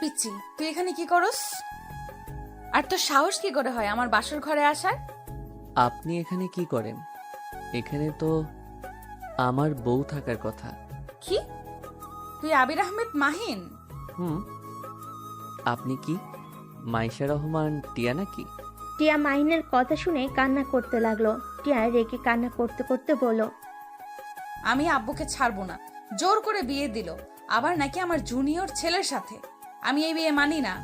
পিচ্ছি, তুই এখানে কি করস? আর তোর সাহস কি করে হয় আমার বাসর ঘরে আসার? আপনি এখানে কি করেন? এখানে তো আমার বউ থাকার কথা। কি? তুই আবির আহমেদ মাহিন? হুম। আপনি কি মাইশা রহমান টিয়া নাকি? টিয়া মাহিনের কথা শুনে কান্না করতে লাগলো। টিয়া রেগে কান্না করতে করতে বলল, আমি আব্বুকে ছাড়বো না, জোর করে বিয়ে দিল, আবার নাকি আমার জুনিয়র ছেলের সাথে। আমি এই বিয়ে মানি না।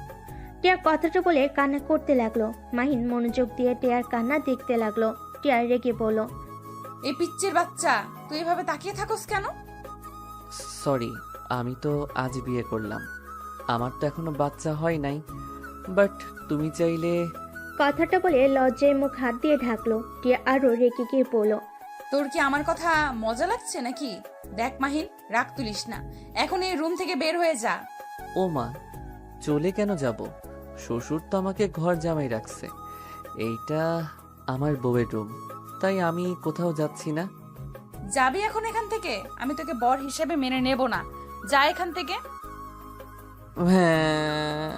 টিয়া কথাটা বলে কান্না করতে লাগলো। মাহিন মনোযোগ দিয়ে টিয়ার কান্না দেখতে লাগলো। টিয়া রেগে বলল, এই পিচ্চির বাচ্চা, তুই এভাবে তাকিয়ে থাকস কেন? সরি, আমি তো আজ বিয়ে করলাম। আমার তো এখনো বাচ্চা হয় নাই। বাট তুমি চাইলে। কথাটা বলে লজ্জায় মুখ হাত দিয়ে ঢাকলো। টিয়া আরো রেগে গিয়ে বলল, তোর কি আমার কথা মজা লাগছে নাকি? দেখ মাহিন, রাগ তুলিস না, এখন এই রুম থেকে বের হয়ে যা। ও মা, চলে কেন যাব? শ্বশুর তো আমাকে ঘর জামাই রাখছে। এইটা আমার বউয়ের রুম, তাই আমি কোথাও যাচ্ছি না। যাবি এখন এখান থেকে? আমি তোকে বর হিসেবে মেনে নেব না। যা এখান থেকে। হ্যাঁ।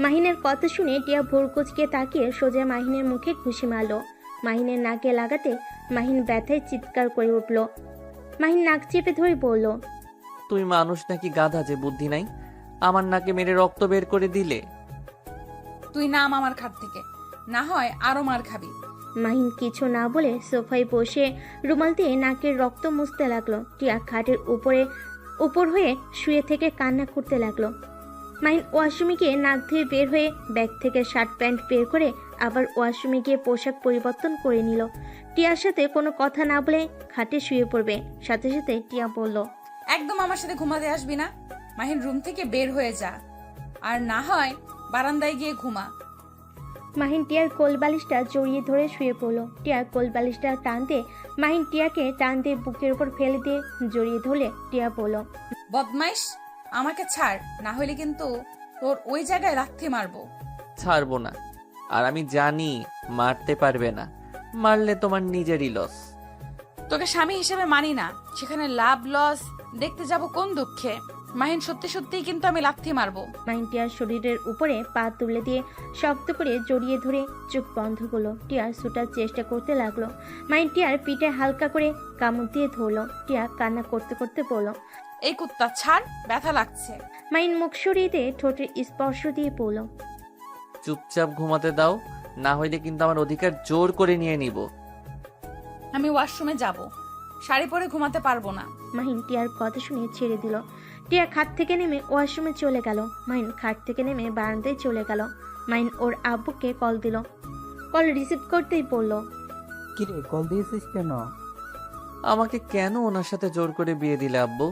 মাহিনের কথা শুনে টিয়া ভোর কুচকে তাকিয়ে সোজা মাহিনের মুখে ঘুষি মারলো। মাহিনের নাকে লাগাতে মাহিন ব্যথায় চিৎকার করে উঠল। মাহিন নাক চেপে ধরে বলল, তুই মানুষ নাকি গাধা যে বুদ্ধি নাই? আমার নাকে মেরে রক্ত বের করে দিলে। তুই নাম আমার খাট থেকে, না হয় আরো মার খাবি। মাহিন কিছু না বলে সোফায় বসে রুমাল দিয়ে নাকের রক্ত মুছতে লাগলো। টিয়া খাটের উপর হয়ে শুয়ে থেকে কান্না করতে লাগলো। মাহিন ওয়াশরুমে গিয়ে নাক ধুয়ে বের হয়ে ব্যাগ থেকে শার্ট প্যান্ট বের করে আবার ওয়াশরুমে গিয়ে পোশাক পরিবর্তন করে নিল। টিয়ার সাথে কোনো কথা না বলে খাটে শুয়ে পড়বে। সাথে সাথে টিয়া বলল, একদম আমার সাথে ঘুমাতে আসবি না। মাহিন, রুম থেকে বের হয়ে যা, আর না হয় বারান্দায় গিয়ে ঘুমা। মাহিন টিয়ার কোল বালিশটা জড়িয়ে ধরে শুয়ে পড়লো। টিয়ার কোল বালিশটা টান দিয়ে মাহিন টিয়াকে টান দিয়ে বুকের উপর ফেলে দিয়ে জড়িয়ে ধরলে টিয়া বলল, বদমাইশ, আমাকে ছাড়, না হলে কিন্তু তোর ওই জায়গায় লাথি মারবো। ছাড়বো না। আর আমি জানি মারতে পারবে না। মারলে তোমার নিজেরই লস। তোকে স্বামী হিসেবে মানি না, সেখানে লাভ লস দেখতে যাব কোন দুঃখে? মাহিন, সত্যি সত্যিই কিন্তু আমি লাথি মারবো। মাহিন টিয়ার শরীরের উপরে পা তুলে দিয়ে শক্ত করে জড়িয়ে ধরে চোখ বন্ধ করলো। টিয়া ছুটার চেষ্টা করতে লাগলো। মাহিন টিয়ার পিঠে হালকা করে কামড় দিয়ে ধরলো। টিয়া কান্না করতে করতে বলল, এই কুত্তা ছাড়, ব্যথা লাগছে। মাহিন মুখ সরিয়ে দিয়ে ঠোঁটের স্পর্শ দিয়ে বলল, চুপচাপ ঘুমাতে দাও, না হইলে কিন্তু আমার অধিকার জোর করে নিয়ে নিব। আমি ওয়াশরুমে যাব, শাড়ি পরে ঘুমাতে পারবো না। মাহিন টিয়ার কথা শুনে ছেড়ে দিল। টিয়া খাট থেকে নেমে ওয়াশরুমে চলে গেল। মাহিন খাট থেকে নেমে বারান্দায় চলে গেল। মাহিন ওর আব্বুকে কল দিল। কল রিসিভ করতেই বলল, কিরে, কল দিয়েছিস কেন? আমাকে কেন ওনার সাথে জোর করে বিয়ে দিলে আব্বু?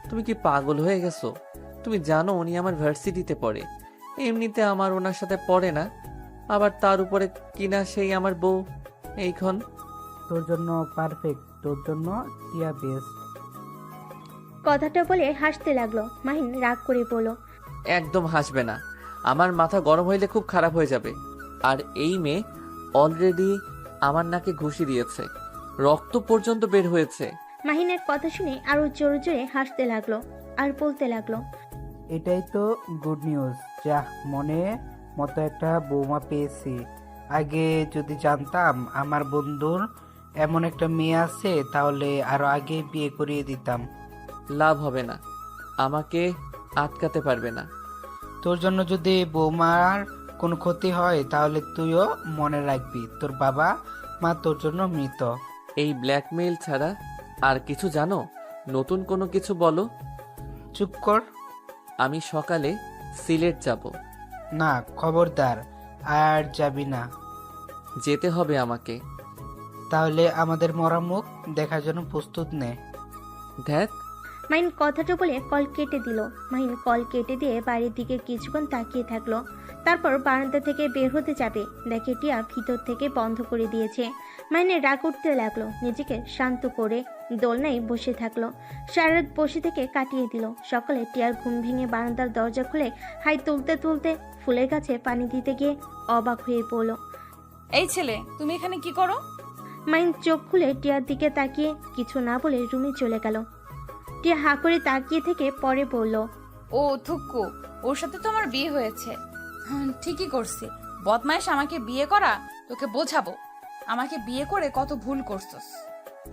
তুমি কি পাগল হয়ে গেছো? তুমি জানো উনি আমার ভার্সিটিতে পড়ে। এমনিতে আমার ওনার সাথে পড়ে না, আবার তার উপরে কিনা সেই আমার বউ। এইখন তোর জন্য পারফেক্ট, তোর জন্য টিয়া বেস্ট। কথাটা বলে হাসতে লাগলো। মাহিন রাগ করে বলল, একদম হাসবে না, আমার মাথা গরম হইলে খুব খারাপ হয়ে যাবে। আর এই মেয়ে অলরেডি আমার নাকে ঘুষি দিয়েছে, রক্ত পর্যন্ত বের হয়েছে। মাহিনের কথা শুনে আরো জোরে জোরে হাসতে লাগলো আর বলতে লাগলো, এটাই তো গুড নিউজ। যাহ, মনে মতো একটা বৌমা পেয়েছি। আগে যদি জানতাম আমার বন্ধুর এমন একটা মেয়ে আছে, তাহলে আরো আগে বিয়ে করিয়ে দিতাম। লাভ হবে না, আমাকে আটকাতে পারবে না। তোর জন্য যদি বৌমার কোনো ক্ষতি হয়, তাহলে তুইও মনে রাখবি তোর বাবা মা তোর জন্য মৃত। এই ব্ল্যাকমেইল ছাড়া আর কিছু জানো? নতুন কোনো কিছু বলো। চুপ কর। আমি সকালে সিলেট যাব। না, খবরদার, আর যাবি না। যেতে হবে আমাকে। তাহলে আমাদের মরা মুখ দেখার জন্য প্রস্তুত নে। দেখ। মাহিন কথাটা বলে কল কেটে দিল। মাহিন কল কেটে দিয়ে বাড়ির দিকে কিছুক্ষণ তাকিয়ে থাকলো। তারপর বারান্দা থেকে বের হতে যাবে, দেখে টিয়া ভিতর থেকে বন্ধ করে দিয়েছে। মাহিনের রাগ উঠতে লাগলো। নিজেকে শান্ত করে দোলনায় বসে থাকলো। সারা রাত বসে থেকে কাটিয়ে দিল। সকালে টিয়ার ঘুম ভেঙে বারান্দার দরজা খুলে হাই তুলতে তুলতে ফুলের গাছে পানি দিতে গিয়ে অবাক হয়ে পড়ল। এই ছেলে, তুমি এখানে কি করো? মাহিন চোখ খুলে টিয়ার দিকে তাকিয়ে কিছু না বলে রুমে চলে গেল। টিয়া হাঁ করে তাকিয়ে থেকে পরে বলল, ও থুক্কু, ওর সাথে তো আমার বিয়ে হয়েছে। ঠিকই করছি, বদমাইশ আমাকে বিয়ে করা, তোকে বোঝাবো আমাকে বিয়ে করে কত ভুল করছস।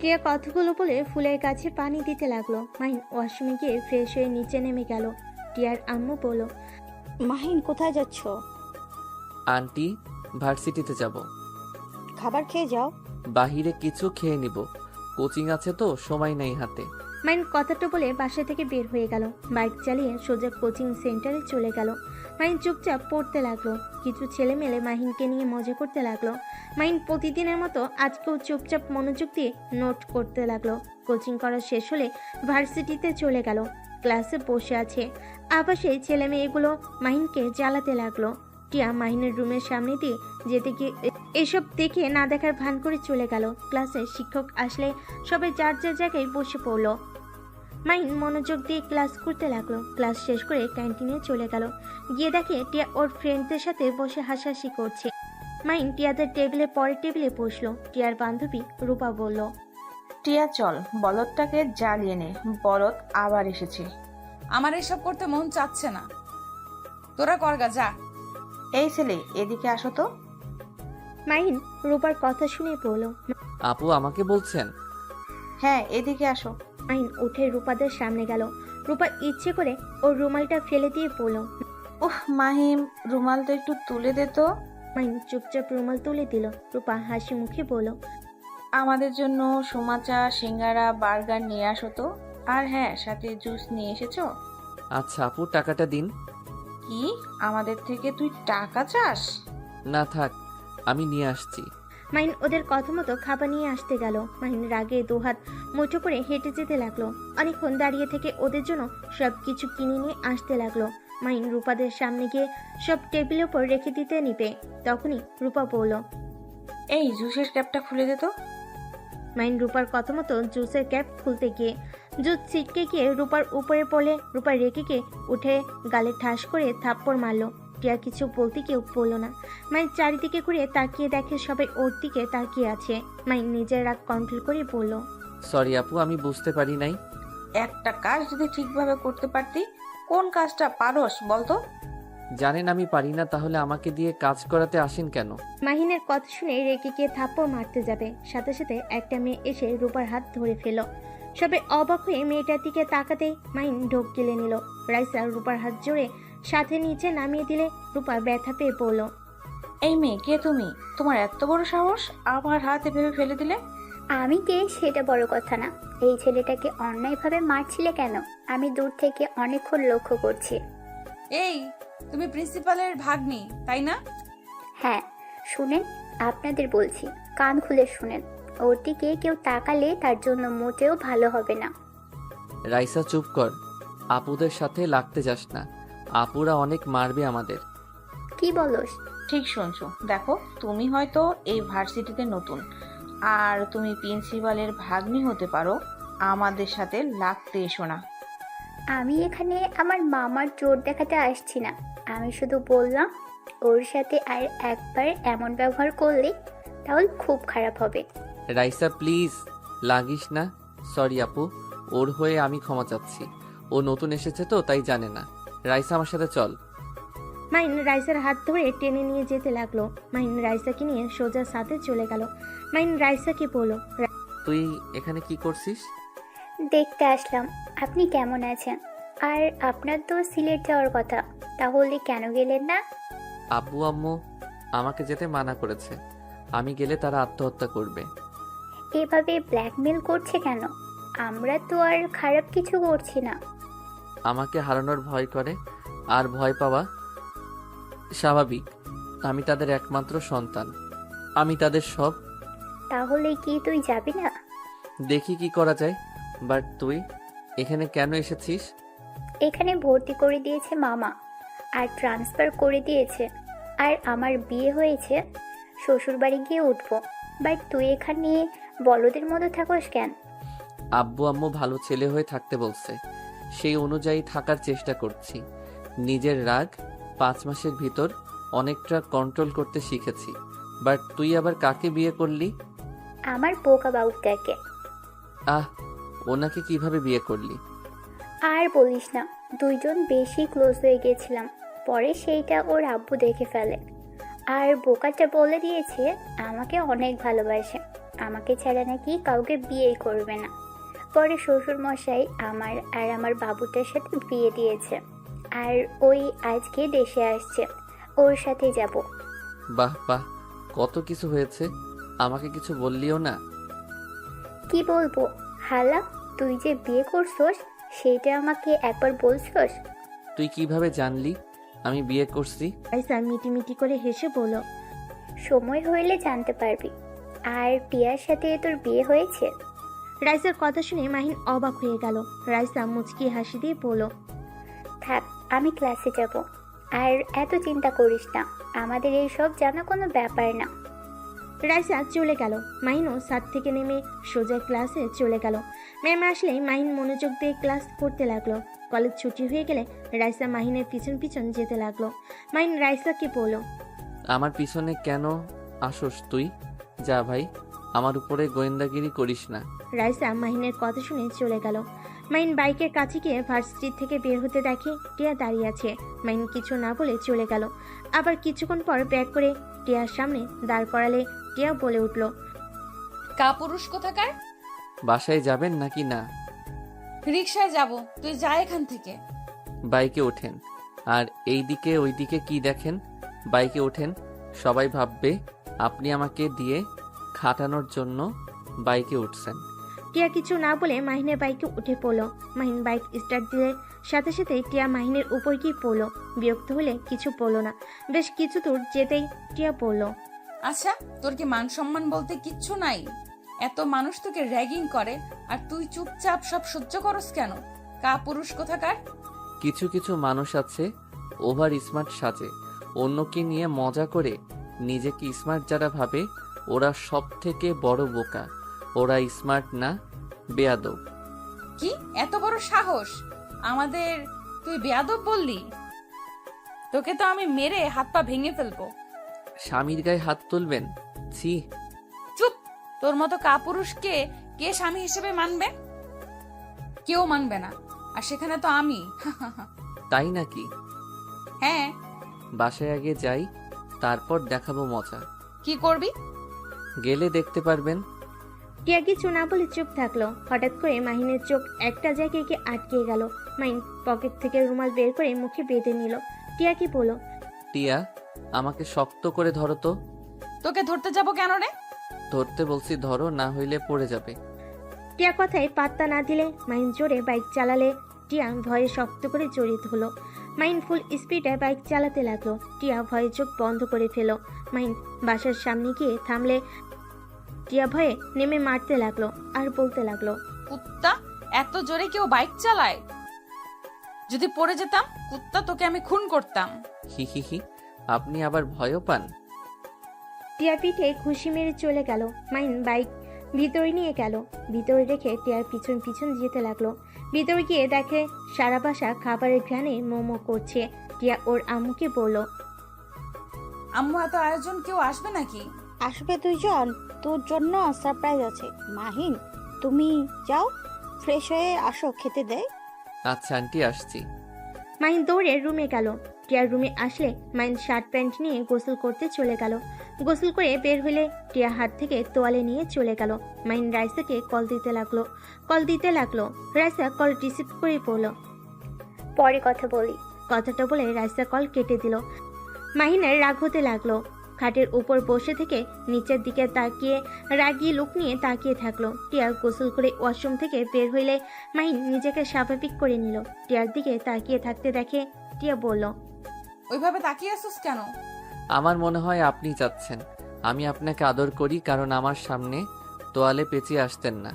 টিয়া কথাগুলো বলে ফুলের কাছে পানি দিতে লাগলো। মাহিন ওয়াশরুমে গিয়ে ফ্রেশ হয়ে নিচে নেমে গেল। টিয়ার আম্মু বলল, মাহিন কোথায় যাচ্ছ? আন্টি, ভার্সিটিতে যাব। খাবার খেয়ে যাও। বাহিরে কিছু খেয়ে নিব, কোচিং আছে তো সময় নেই হাতে। মাহিন কথাটা বলে বাসা থেকে বের হয়ে গেল। বাইক চালিয়ে সোজা কোচিং সেন্টারে চলে গেল। মাহিন চুপচাপ পড়তে লাগলো। কিছু ছেলে মেলে মাহিনকে নিয়ে মজা করতে লাগলো। মাহিন প্রতিদিনের মতো আজকেও চুপচাপ মনোযোগ দিয়ে নোট করতে লাগলো। কোচিং করা শেষ হলে ভার্সিটিতে চলে গেল। ক্লাসে বসে আছে, আবাসে ছেলে মেয়েগুলো মাহিনকে জ্বালাতে লাগলো। টিয়া মাহিনের রুমের সামনে দিয়ে যেতে গিয়ে এসব দেখে না দেখার ভান করে চলে গেল। ক্লাসে শিক্ষক আসলে সবাই যার যার জায়গায় বসে পড়লো। মাহিন মনোযোগ দিয়ে ক্লাস করতে লাগলো। ক্লাস শেষ করে ক্যান্টিনে চলে গেল। গিয়ে দেখে টিয়া ওর ফ্রেন্ডদের সাথে বসে হাসাহাসি করছে। মাহিন টিয়াদের টেবিলে পরের টেবিলে বসলো। টিয়ার বান্ধবী রূপা বলল, টিয়া চল, বলদটাকে জ্বালিয়ে নে, বলদ আবার এসেছে। আমার এসব করতে মন চাচ্ছে না, তোরা করগা যা। এই ছেলে, এদিকে আসো তো। মাহিন রূপার কথা শুনে বলল, আপু আমাকে বলছেন? হ্যাঁ, এদিকে আসো। মাহিন উঠে রূপাদের সামনে গেল। রূপা ইচ্ছে করে ওর রুমালটা ফেলে দিয়ে বলল। ওহ মাহিম, রুমালটা একটু তুলে দে তো। মাহিন চুপচাপ রুমাল তুলে দিল। রূপা হাসি মুখে বলল, আমাদের জন্য সুমাচা, সিঙ্গারা, বার্গার নিয়ে আসো তো। আর হ্যাঁ, সাথে জুস নিয়ে এসেছো। আচ্ছা আপু, টাকাটা দিন। কি, আমাদের থেকে তুই টাকা চাস? না থাক, আমি নিয়ে আসছি। মাহিন ওদের কথা মতো খাবার নিয়ে আসতে গেল। মাহিন রাগে দুহাত মুঠো করে হেঁটে যেতে লাগলো। অনেকক্ষণ দাঁড়িয়ে থেকে ওদের জন্য সবকিছু কিনে নিয়ে আসতে লাগলো। মাহিন রূপাদের সামনে গিয়ে সব টেবিলের উপর রেখে দিতে নিবে। তখনই রূপা বলল, এই জুসের ক্যাপটা খুলে দে তো। মাহিন রূপার কথা মতো জুসের ক্যাপ খুলতে গিয়ে জুস ছিটকে গিয়ে রূপার উপরে পড়লে রূপা রেগে গিয়ে উঠে গালে ঠাস করে থাপ্পড় মারলো। টিয়া কিছু বলতে কেউ বললো না। মাহিন চারিদিকে ঘুরে তাকিয়ে দেখে সবাই ওর দিকে তাকিয়ে আছে। মাহিন নিজের রাগ কন্ট্রোল করে বলল, সরি আপু, আমি বুঝতে পারি নাই। একটা কাজ যদি ঠিকভাবে করতে পারতি। কোন কাজটা পারোস বলতো? জানেন আমি পারি না, তাহলে আমাকে দিয়ে কাজ করাতে আসেন কেন? মাহিনের কথা শুনে রেগে গিয়ে থাপ্পড় মারতে যাবে, সাথে সাথে একটা মেয়ে এসে রূপার হাত ধরে ফেল। সবাই অবাক হয়ে মেয়েটার দিকে তাকাতেই মাহিন ঢোক গিলে নিল। রাইসা রূপার হাত জোরে সাথে নিচে নামিয়ে দিলে রূপা ব্যথা পেয়ে পড়ল। এই মেয়ে, কে তুমি? তোমার এত বড় সাহস, আমার হাত এভাবে ফেলে দিলে? আমি কে সেটা বড় কথা না, এই ছেলেটাকে অন্যায়ভাবে মারছিলে কেন? আমি দূর থেকে অনেকক্ষণ লক্ষ্য করছি। এই, তুমি প্রিন্সিপালের ভাগ্নি তাই না? হ্যাঁ, শুনেন, আপনাদের বলছি, কান খুলে শুনেন। ওর দিকে কেউ তাকালে তার জন্য মোটেও ভালো হবে না। রাইসা চুপ কর, আপুদের সাথে লাগতে যাস না, আপুরা অনেক মারবে আমাদের। কি বলস? ঠিক শুনছো। দেখো, তুমি হয়তো এই ভার্সিটিতে নতুন, আর তুমি প্রিন্সিপালের ভাগ্নি হতে পারো। আমাদের সাথে লাগতে এসো না। আমি এখানে আমার মামার জোর দেখাতে আসছি না। আমি শুধু বললাম, ওর সাথে আর একবার এমন ব্যবহার করলে তাহলে খুব খারাপ হবে। রাইসা প্লিজ, লাগিস না। সরি আপু, ওর হয়ে আমি ক্ষমা চাচ্ছি। ও নতুন এসেছে তো তাই জানে না। রাইসা আমার সাথে চল। মাহিন রাইসার হাত ধরে টেনে নিয়ে যেতে লাগলো। মাহিন রাইসাকে নিয়ে সোজা সাথে চলে গেল। মাহিন রাইসাকে বলল, তুই এখানে কি করছিস? দেখতে আসলাম আপনি কেমন আছেন। আর আপনার তো সিলেট যাওয়ার কথা, তাহলে কেন গেলেন না? আব্বু আম্মু আমাকে যেতে মানা করেছে, আমি গেলে তারা আত্মহত্যা করবে। এভাবে ব্ল্যাকমেল করছে কেন? আমরা তো আর খারাপ কিছু করছি না। আমাকে হারানোর ভয় করে, আর ভয় পাওয়া স্বাভাবিক। আমি তাদের একমাত্র সন্তান, আমি তাদের সব। তাহলে কি তুই যাবি না? দেখি কি করা যায়। বাট তুই এখানে কেন এসেছিস? এখানে ভর্তি করে দিয়েছে মামা, আর ট্রান্সফার করে দিয়েছে, আর আমার বিয়ে হয়েছে, শ্বশুরবাড়ি গিয়ে উঠবো। বাট তুই এখানে বলদের মতো থাকোস কেন? আব্বু আম্মু ভালো ছেলে হয়ে থাকতে বলছে, সেই অনুযায়ী থাকার চেষ্টা করছি। নিজের রাগ 5 মাসের ভিতর অনেকটা কন্ট্রোল করতে শিখেছি। বাট তুই আবার কাকে বিয়ে করলি? আমার বোকা বাবুটাকে। ওনাকে কিভাবে বিয়ে করলি? আর বলিস না, দুইজন বেশি ক্লোজ হয়ে গেছিলাম। পরে সেইটা ওর আব্বু দেখে ফেলে, আর বোকাটা বলে দিয়েছে আমাকে অনেক ভালোবাসে, আমাকে ছাড়া নাকি কাউকে বিয়েই করবে না। পরে শ্বশুর মশাই আমার আর আমার বাবুটার সাথে বিয়ে দিয়েছে, আর ওই আজকে দেশে আসছে, ওর সাথে যাব। বাহ বাহ, কত কিছু হয়েছে, আমাকে কিছু বললিও না। কি বলবো হালা, তুই যে বিয়ে করছস সেইটা আমাকে একবার বলছস? তুই কিভাবে জানলি আমি বিয়ে করছি? রাইসা মিটিমিটি করে হেসে বলল, সময় হইলে জানতে পারবি। আর টিয়ার সাথে তোর বিয়ে হয়েছে? রাইসার কথা শুনে মাহিন অবাক হয়ে গেল। রাইসা মুচকি হাসি দিয়ে বলল, থাক, আমি ক্লাসে যাব। আর এত চিন্তা করিস না, আমাদের এইসব জানা কোনো ব্যাপার না। রাইসা চলে গেল। মাহিনও ছাদ থেকে নেমে সোজা ক্লাসে চলে গেল। ম্যাম আসলে মাহিন মনোযোগ দিয়ে ক্লাস করতে লাগলো। কলেজ ছুটি হয়ে গেলে রাইসা মাহিনের পিছন পিছন যেতে লাগলো। মাহিন রাইসাকে বলল, আমার পিছনে কেন আসোস তুই? যা ভাই, আমার উপরে গোয়েন্দাগিরি করিস না। রাইসা মাহিনের কথা শুনে চলে গেল। মাহিন বাইকের কাছে গিয়ে ভার্সিটি থেকে বের হতে দেখে টিয়া দাঁড়িয়ে আছে। মাহিন কিছু না বলে চলে গেল। আবার কিছুক্ষণ পর ব্যাগ করে টিয়ার সামনে দাঁড় করালে টিয়া বলে উঠল, কাপুরুষ কোথাকার? বাসায় যাবেন নাকি না? রিকশায় যাব, তুই যা এখান থেকে। বাইকে ওঠেন। আর এইদিকে ওইদিকে কি দেখেন? বাইকে ওঠেন, সবাই ভাববে আপনি আমাকে দিয়ে খাটানোর জন্য বাইকে উঠছেন। টিয়া কিছু না বলে মাহিনের বাইকে উঠে পড়ল। মাহিন বাইক স্টার্ট দিলে সাথে সাথে টিয়া মাহিনের উপর গিয়ে পড়ল। বিরক্ত হলে কিছু পড়ল না। বেশ কিছু দূর যেতেই টিয়া পড়ল, আচ্ছা, তোর কি মান সম্মান বলতে কিচ্ছু নাই? এত মানুষ তোকে র্যাগিং করে আর তুই চুপচাপ সব সহ্য করস কেন? কাপুরুষ কোথাকার? কিছু কিছু মানুষ আছে ওভার স্মার্ট সাজে, অন্যকে নিয়ে মজা করে নিজেকে স্মার্ট যারা ভাবে ওরা সব থেকে বড় বোকা। ওরা স্মার্ট না, বেয়াদব। কি এত বড় সাহস? আমাদের তুই বেয়াদব বললি? তোকে তো আমি মেরে হাত পা ভেঙে ফেলবো। স্বামীর গায়ে হাত তুলবেন? ছি। চুপ! তোর মতো কাপুরুষকে কে স্বামী হিসেবে মানবে? কেউ মানবে না। আর সেখানে তো আমি। তাই নাকি? হ্যাঁ। বাসায় আগে যাই, তারপর দেখাবো মজা। কি করবি? গেলে দেখতে পারবেন। টিয়া কিছু না বলে চুপ থাকলো। হঠাৎ করে মাহিনের চোখ একটা জায়গায় গিয়ে আটকে গেল। মাহিন পকেট থেকে রুমাল বের করে মুখে বেঁধে নিল। টিয়া কি বলল, টিয়া, আমাকে শক্ত করে ধরো তো। তোকে ধরতে যাব কেন রে? ধরতে বলছি, ধরো, না হইলে পড়ে যাবে। টিয়া কথায় পাত্তা না দিলে মাহিন জোরে বাইক চালালে টিয়া ভয়ে শক্ত করে জড়িত হলো। মাহিন ফুল স্পিডে বাইক চালাতে লাগলো। টিয়া ভয়ে চোখ বন্ধ করে ফেল। মাহিন বাসার সামনে গিয়ে থামলে টিয়া ভয়ে নেমে মারতে লাগলো আর বলতে লাগলো, কুত্তা, এত জোরে কেউ বাইক চালায়? যদি পড়ে যেতাম, কুত্তা, তোকে আমি খুন করতাম। হি হি হি, আপনি আবার ভয়ও পান? টিয়া পিঠে খুশি মেরে চলে গেল। মাহিন বাইক ভিতরে নিয়ে গেল। ভিতরে রেখে টিয়ার পিছন পিছন যেতে লাগলো। ভিতরে গিয়ে দেখে সারা বাসা খাবারের ঘ্রাণে মোমো করছে। টিয়া ওর আম্মুকে বলল, আম্মু, এত আয়োজন, কেউ আসবে নাকি? আসবে দুইজন, তোর জন্য সারপ্রাইজ আছে। মাহিন, তুমি যাও, ফ্রেশ হয়ে আসো, খেতে দেয়। আচ্ছা আন্টি, আসছি। মাহিন দৌড়ে রুমে গেল। টিয়ার রুমে আসলে মাহিন শার্ট প্যান্ট নিয়ে গোসল করতে চলে গেল। গোসল করে বের হলে টিয়া হাত থেকে তোয়ালে নিয়ে চলে গেল। মাহিন রাইসাকে কল দিতে লাগলো। রাইসা কল রিসিভ করে বলল, পরে কথা বলি। কথাটা বলে রাইসা কল কেটে দিল। মাহিনের রাগ হতে লাগলো। খাটের উপর বসে থেকে নিচের দিকে তাকিয়ে রাগী লুক নিয়ে তাকিয়ে থাকলো। টিয়া গোসল করে ওয়াশরুম থেকে বের হইলে মাহিন নিজেকে স্বাভাবিক করে নিল। টিয়ার দিকে তাকিয়ে থাকতে দেখে টিয়া বলল, ওইভাবে তাকিয়ে আসছিস কেন? আমার মনে হয় আপনি চাচ্ছেন আমি আপনাকে আদর করি, কারণ আমার সামনে তোয়ালে পেঁচিয়ে আসতেন না।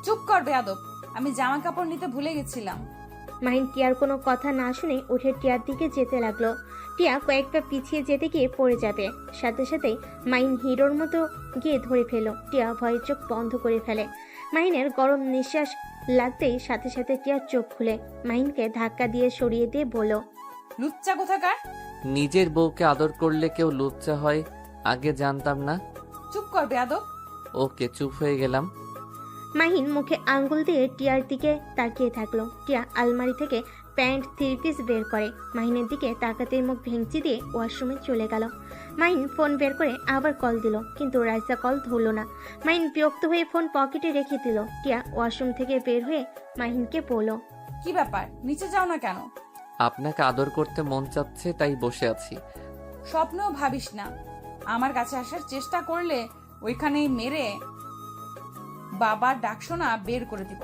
চুপ কর বেয়াদব, আমি জামা কাপড় নিতে ভুলে গেছিলাম। মাহিন টিয়ার কোনো কথা না শুনে উঠে টিয়ার দিকে যেতে লাগলো। টিয়া কয়েকটা পিছিয়ে যেতে গিয়ে পড়ে যাবে। সাথে সাথেই মাহিন হিরোর মতো গিয়ে ধরে ফেল। টিয়া ভয়ে চোখ বন্ধ করে ফেলে। মাহিনের গরম নিঃশ্বাস লাগতেই সাথে সাথে টিয়ার চোখ খুলে মাহিনকে ধাক্কা দিয়ে সরিয়ে দিয়ে বলল, লুচ্চা কোথাকার! নিজের বউকে আদর করলে কেউ লুচ্চা হয় আগে জানতাম না। চুপ কর বেয়াদব। ওকে, চুপ হয়ে গেলাম। মাহিন মুখে আঙ্গুল দিয়ে টিয়ার দিকে তাকিয়ে থাকলো। টিয়া আলমারি থেকে প্যান্ট থ্রি পিস বের করে মাহিনের দিকে তাকাতে মুখ ভেঙচি দিয়ে ওয়াশরুমে চলে গেল। মাহিন ফোন বের করে আবার কল দিল, কিন্তু রাইসা কল ধরলো না। মাহিন বিরক্ত হয়ে ফোন পকেটে রেখে দিল। টিয়া ওয়াশরুম থেকে বের হয়ে মাহিনকে বলল, কি ব্যাপার, নিচে যাও না কেন? আপনাকে আদর করতে মন চাচ্ছে তাই বসে আছি। স্বপ্নেও ভাবিস না আমার কাছে আসার চেষ্টা করলে ওইখানেই মেরে বাবার ডাকশোনা বের করে দিব।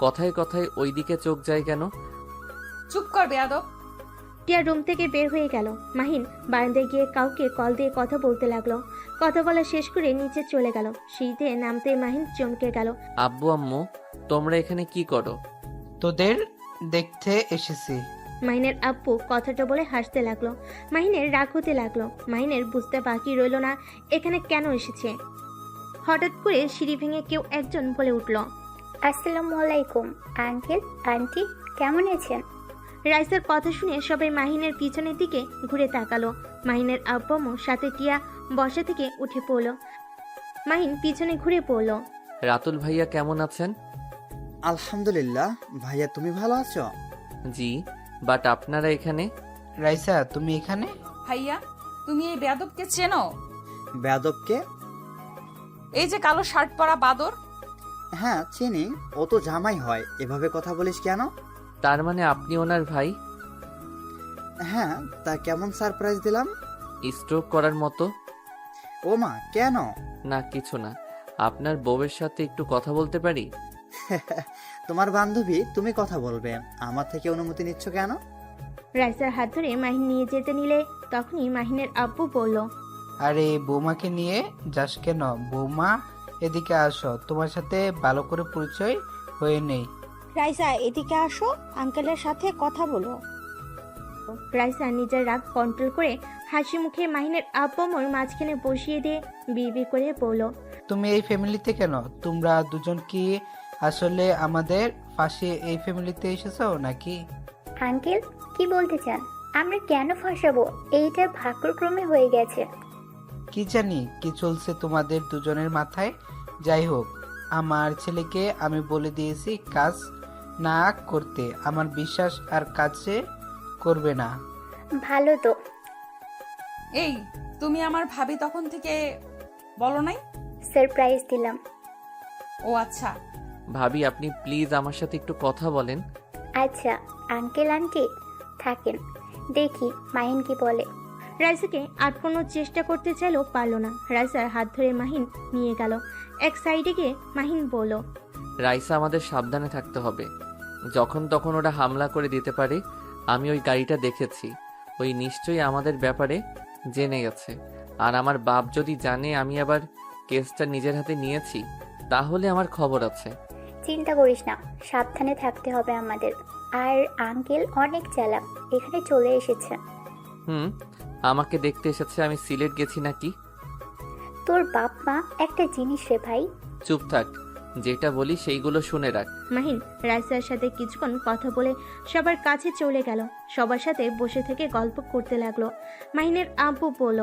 কথায় কথায় ওইদিকে চোখ যায় কেন? চুপ কর বেয়াদব। টিয়া রুম থেকে বের হয়ে গেল। মাহিন বারান্দায় গিয়ে কাউকে কল দিয়ে কথা বলতে লাগলো। কথা বলা শেষ করে নিচে চলে গেল। সিঁড়িতে নামতে মাহিন চমকে গেল। আব্বু আম্মু তোমরা এখানে কি করো? তোদের দেখতে এসেছি। মাহিনের আব্বু কথাটা বলে হাসতে লাগলো। মাহিনের রাগ হতে লাগলো। মাহিনের বুঝতে বাকি রইল না এখানে কেন এসেছে। হঠাৎ করে সিঁড়ি ভেঙে কেউ একজন বলে উঠল, আসসালামু আলাইকুম আঙ্কেল আন্টি, কেমন আছেন? রাইসার কথা শুনে সবাই মাহিনের পিছনের দিকে ঘুরে তাকালো। মাহিনের আব্বু আম্মু সাথে টিয়া বসা থেকে উঠে পড়ল। মাহিন পিছনে ঘুরে পড়ল। রাতুল ভাইয়া কেমন আছেন? আলহামদুলিল্লাহ। ভাইয়া তুমি ভালো আছো? জি, বাট আপনারা এখানে? রাইসা তুমি এখানে? ভাইয়া তুমি এই বেয়াদবকে চেনো? বেয়াদবকে? এই যে কালো শার্ট পরা বাদর। হ্যাঁ চিনি, ও তো জামাই হয়। এভাবে কথা বলিস কেন? তার মানে আপনি ওনার ভাই? হ্যাঁ, তা কেমন সারপ্রাইজ দিলাম? স্ট্রোক করার মতো? ও মা, কেন? না কিছু না। আপনার বউয়ের সাথে একটু কথা বলতে পারি? তোমার বান্ধবী, তুমি কথা বলবে, আমার থেকে অনুমতি নিচ্ছ কেন? রাইসার হাত ধরে মাহিন নিয়ে যেতে নিলে তখনই মাহিনের আব্বু বলল, আরে বৌমাকে নিয়ে যাস কেন? বৌমা এদিকে আসো, তোমার সাথে ভালো করে পরিচয় হয়ে নেই। রাইসা এদিকে আসো, আঙ্কেলের সাথে কথা বলো। রাইসা নিজের রাগ কন্ট্রোল করে হাসি মুখে মাহিনের আব্বু আম্মুর মাঝখানে বসিয়ে দিয়ে বিড়বিড় করে বলল, তুমি এই ফ্যামিলিতে কেন? তোমরা দুজন কি আসলে আমাদের পাশে এই ফ্যামিলিতে এসেছো নাকি? আঙ্কেল কি বলতে চান? আমরা কেন ফাঁসাবো? এইটা ভাগ্যক্রমে হয়ে গেছে। কি জানি কি চলছে তোমাদের দুজনের মাথায়। যাই হোক, আমার ছেলেকে আমি বলে দিয়েছি কাজ না করতে। আমার বিশ্বাস আর কাজে করবে না। ভালো তো। এই তুমি আমার ভাবি তখন থেকে বলো নাই? সারপ্রাইজ দিলাম। ও আচ্ছা। ভাবি আপনি প্লিজ আমার সাথে একটু কথা বলেন। আচ্ছা আঙ্কেল আন্টি থাকেন, দেখি মাহিন কি বলে। রাইসাকে আটকানোর চেষ্টা করতে চাইলেও পারল না। রাইসার হাত ধরে মাহিন নিয়ে গেল। এক সাইডে গিয়ে মাহিন বলল, রাইসা আমাদের সাবধানে থাকতে হবে। যখন তখন ওরা হামলা করে দিতে পারে। আমি ওই গাড়িটা দেখেছি। ওই নিশ্চয়ই আমাদের ব্যাপারে জেনে গেছে। আর আমার বাপ যদি জানে আমি আবার কেসটা নিজের হাতে নিয়েছি, তাহলে আমার খবর আছে। চিন্তা করিস না, সাবধানে থাকতে হবে আমাদের। আর আঙ্কেল অনেক চালাক, এখানে চলে এসেছে। আমাকে দেখতে এসেছে আমি সিলেট গেছি নাকি? তোর বাপ মা একটা জিনিস রে ভাই। চুপ থাক, যেটা বলি সেইগুলো শুনে রাখ। মাহিন রাইসার সাথে কিছুক্ষণ কথা বলে সবার কাছে চলে গেল। সবার সাথে বসে থেকে গল্প করতে লাগলো। মাহিনের আব্বু বলল,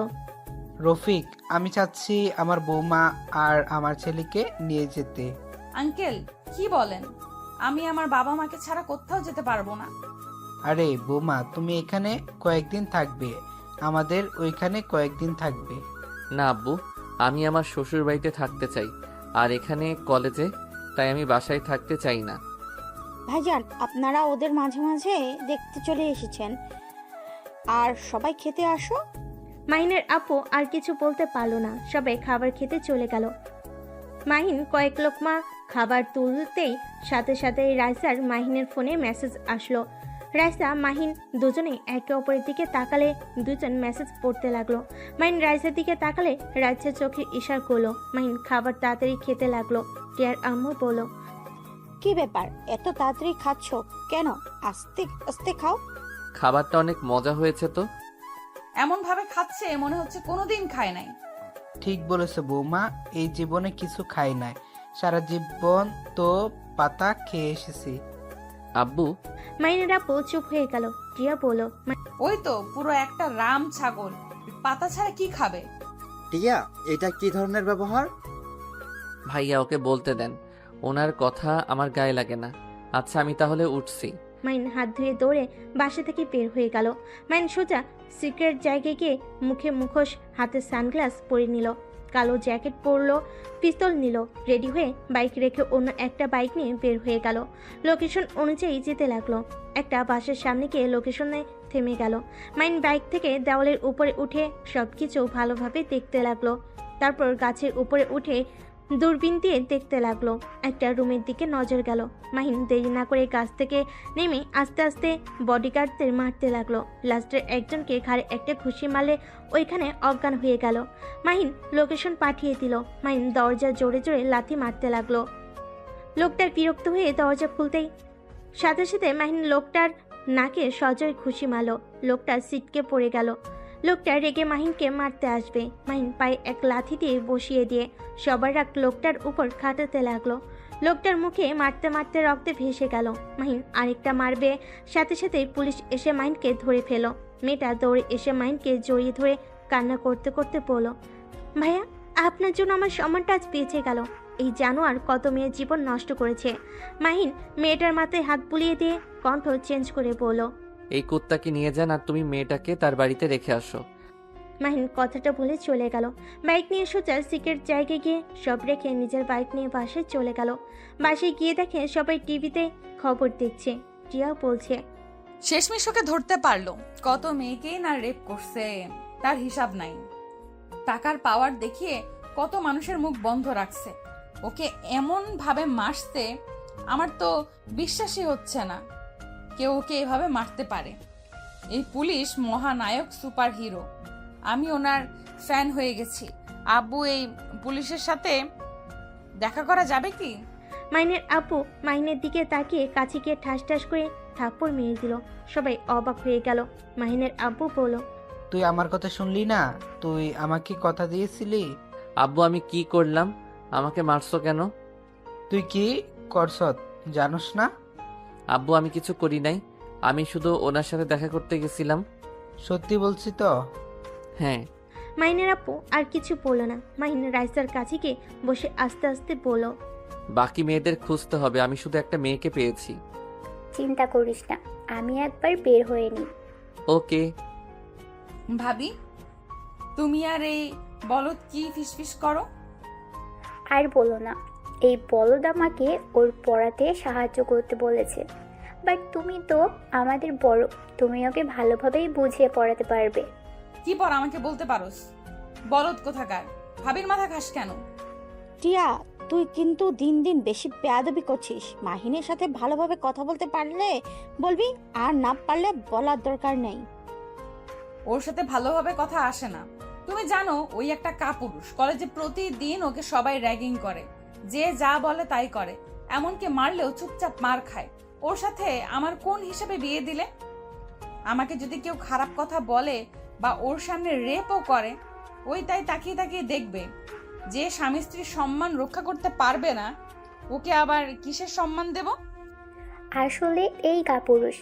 রফিক, আমি চাচ্ছি আমার বৌমা আর আমার ছেলেকে নিয়ে যেতে। আঙ্কেল কি বলেন? আমি আমার বাবা মাকে ছাড়া কোথাও যেতে পারবো না। আরে বৌমা, তুমি এখানে কয়েকদিন থাকবে, আমাদের ওইখানে কয়েকদিন থাকবে। না আব্বু, আমি আমার শ্বশুর বাড়িতে থাকতে চাই, আর এখানে কলেজে, তাই আমি বাসায় থাকতে চাই না। ভাইজান আপনারা ওদের মাঝে মাঝে দেখতে চলে এসেছেন, আর সবাই খেতে আসো। মাহিনের আপু আর কিছু বলতে পারলো না। সবাই খাবার খেতে চলে গেল। মাহিন কয়েক লোকমা খাবার তুলতেই সাথে সাথে রাইসার মাহিনের ফোনে মেসেজ আসলো। রাইসা মাহিন দুজনেই একে অপরের দিকে তাকালে দুজন মেসেজ পড়তে লাগলো। মাহিন রাইসার দিকে তাকালে রাইসা চোখে ইশারা করলো। মাহিন খাবার তাড়াতাড়ি খেতে লাগলো। টিয়ার আম্মু বলল, কি ব্যাপার, এত তাড়াতাড়ি খাচ্ছ কেন? আস্তে আস্তে খাও। খাবারটা অনেক মজা হয়েছে তো। এমন ভাবে খাচ্ছে মনে হচ্ছে কোনোদিন খায় নাই। ঠিক বলেছে বৌমা, এই জীবনে কিছু খাই নাই, সারা জীবন তো পাতা খেয়ে এসেছি। আব্বু, মাহিনের আপু চুপ হয়ে গেল। টিয়া বলল, ওই তো পুরো একটা রাম ছাগল, পাতা ছাড়া কি খাবে? টিয়া, এটা কি ধরনের ব্যবহার? ভাইয়া ওকে বলতে দেন, ওনার কথা আমার গায়ে লাগে না। আচ্ছা আমি তাহলে উঠছি। মাহিন হাত ধুয়ে দৌড়ে বাসা থেকে বের হয়ে গেল। মাহিন সোজা সিক্রেট জায়গায় গিয়ে মুখে মুখোশ, হাতে সানগ্লাস পরে নিল, কালো জ্যাকেট পরলো, পিস্তল নিল, রেডি হয়ে বাইক রেখে অন্য একটা বাইক নিয়ে বের হয়ে গেল। লোকেশন অনুযায়ী যেতে লাগলো। একটা বাসের সামনে গিয়ে লোকেশনে থেমে গেল। মাইন বাইক থেকে দেওয়ালের উপরে উঠে সবকিছু ভালোভাবে দেখতে লাগলো। তারপর গাছের উপরে উঠে দূরবীন দিয়ে দেখতে লাগলো। একটা রুমের দিকে নজর গেল। মাহিন দেরি না করে গাছ থেকে নেমে আস্তে আস্তে বডিগার্ডদের মারতে লাগলো। লাস্টের একজনকে ঘাড়ে একটা ঘুষি মারলে ওইখানে অজ্ঞান হয়ে গেল। মাহিন লোকেশন পাঠিয়ে দিল। মাহিন দরজা জোরে জোরে লাথি মারতে লাগলো। লোকটার বিরক্ত হয়ে দরজা খুলতেই সাথে সাথে মাহিন লোকটার নাকে সজোরে ঘুষি মারল। লোকটা ছিটকে পড়ে গেল। লোকটা রেগে মাহিনকে মারতে আসবে। মাহিন পায়ে এক লাথি দিয়ে বসিয়ে দিয়ে সবার রাগ লোকটার উপর খাটাতে লাগলো। লোকটার মুখে মারতে মারতে রক্তে ভেসে গেল। মাহিন আরেকটা মারবে, সাথে সাথে পুলিশ এসে মাহিনকে ধরে ফেলো। মেয়েটা দৌড়ে এসে মাহিনকে জড়িয়ে ধরে কান্না করতে করতে বলল, ভাইয়া আপনার জন্য আমার সম্মানটা আজ বেঁচে গেল। এই জানোয়ার কত মেয়ের জীবন নষ্ট করেছে। মাহিন মেয়েটার মাথায় হাত বুলিয়ে দিয়ে কণ্ঠ চেঞ্জ করে বলল, এই কুত্তাকে নিয়ে যান আর তুমি মেয়েটাকে তার বাড়িতে রেখে আসো। মাহিন কথাটা বলে চলে গেল। বাইক নিয়ে সোজা সিক্রেট জায়গায় গিয়ে সব রেখে নিজের বাইক নিয়ে বাসায় চলে গেল। বাসায় গিয়ে দেখে সবাই টিভিতে খবর দেখছে। টিয়া বলছে, শেষমেশ ওকে ধরতে পারলো। কত মেয়েকেই না রেপ করছে, তার হিসাব নাই। টাকার পাওয়ার দেখিয়ে কত মানুষের মুখ বন্ধ রাখছে। ওকে এমন ভাবে মারছে, আমার তো বিশ্বাসই হচ্ছে না কেউ ওকে এভাবে মারতে পারে। এই পুলিশ মহানায়ক, সুপার হিরো। আমি ওনার ফ্যান হয়ে গেছি। আব্বু, এই পুলিশের সাথে দেখা করা যাবে কি? মাহিনের আব্বু মাহিনের দিকে তাকিয়ে কাছে গিয়ে ঠাস ঠাস করে থাপ্পড় মেরে দিল। সবাই অবাক হয়ে গেল। মাহিনের আব্বু বলল, তুই আমার কথা শুনলি না? তুই আমাকে কথা দিয়েছিলি। আব্বু, আমি কি করলাম? আমাকে মারছো কেন? তুই কি করছত জানোস না? আব্বু, আমি কিছু করি নাই। আমি শুধু ওনার সাথে দেখা করতে গেছিলাম। সত্যি বলছি তো? হ্যাঁ। মাহিনের আব্বু আর কিছু বলল না। মাহিন রাইসার কাছে গিয়ে বসে আস্তে আস্তে বলল, বাকি মেয়েদের খুঁজতে হবে, আমি শুধু একটা মেয়েকে পেয়েছি। চিন্তা করিস না, আমি একবার বের হয়ে নিই। ওকে। ভাবি, তুমি আর এই বলদ কি ফিসফিস করো? আর বলো না, এই বলদ আমাকে ওর পড়াতে সাহায্য করতে বলেছে। বাট তুমি তো আমাদের বড়, তুমি ওকে ভালোভাবেই বুঝিয়ে পড়াতে পারবে। কি পর আমাকে বলতে পারোস? বলদ কোথাকার। ভাবির মাথা খাস কেন? টিয়া, তুই কিন্তু দিন দিন বেশি বেয়াদবি করছিস। মাহিনের সাথে ভালোভাবে কথা বলতে পারলে বলবি, আর না পারলে বলার দরকার নেই। ওর সাথে ভালোভাবে কথা আসে না। তুমি জানো ওই একটা কাপুরুষ। কলেজে প্রতিদিন ওকে সবাই র্যাগিং করে, যে যা বলে তাই করে। এমনকি মারলেও চুপচাপ মার খায়। ওর সাথে আমার কোন হিসাবে বিয়ে দিলে? আমাকে যদি কেউ খারাপ কথা বলে বা ওর সামনে রেপও করে, ওই তাই তাকিয়ে তাকিয়ে দেখবে। যে স্বামী স্ত্রীর সম্মান রক্ষা করতে পারবে না, ওকে আবার কিসের সম্মান দেব? আসলে এই কাপুরুষ।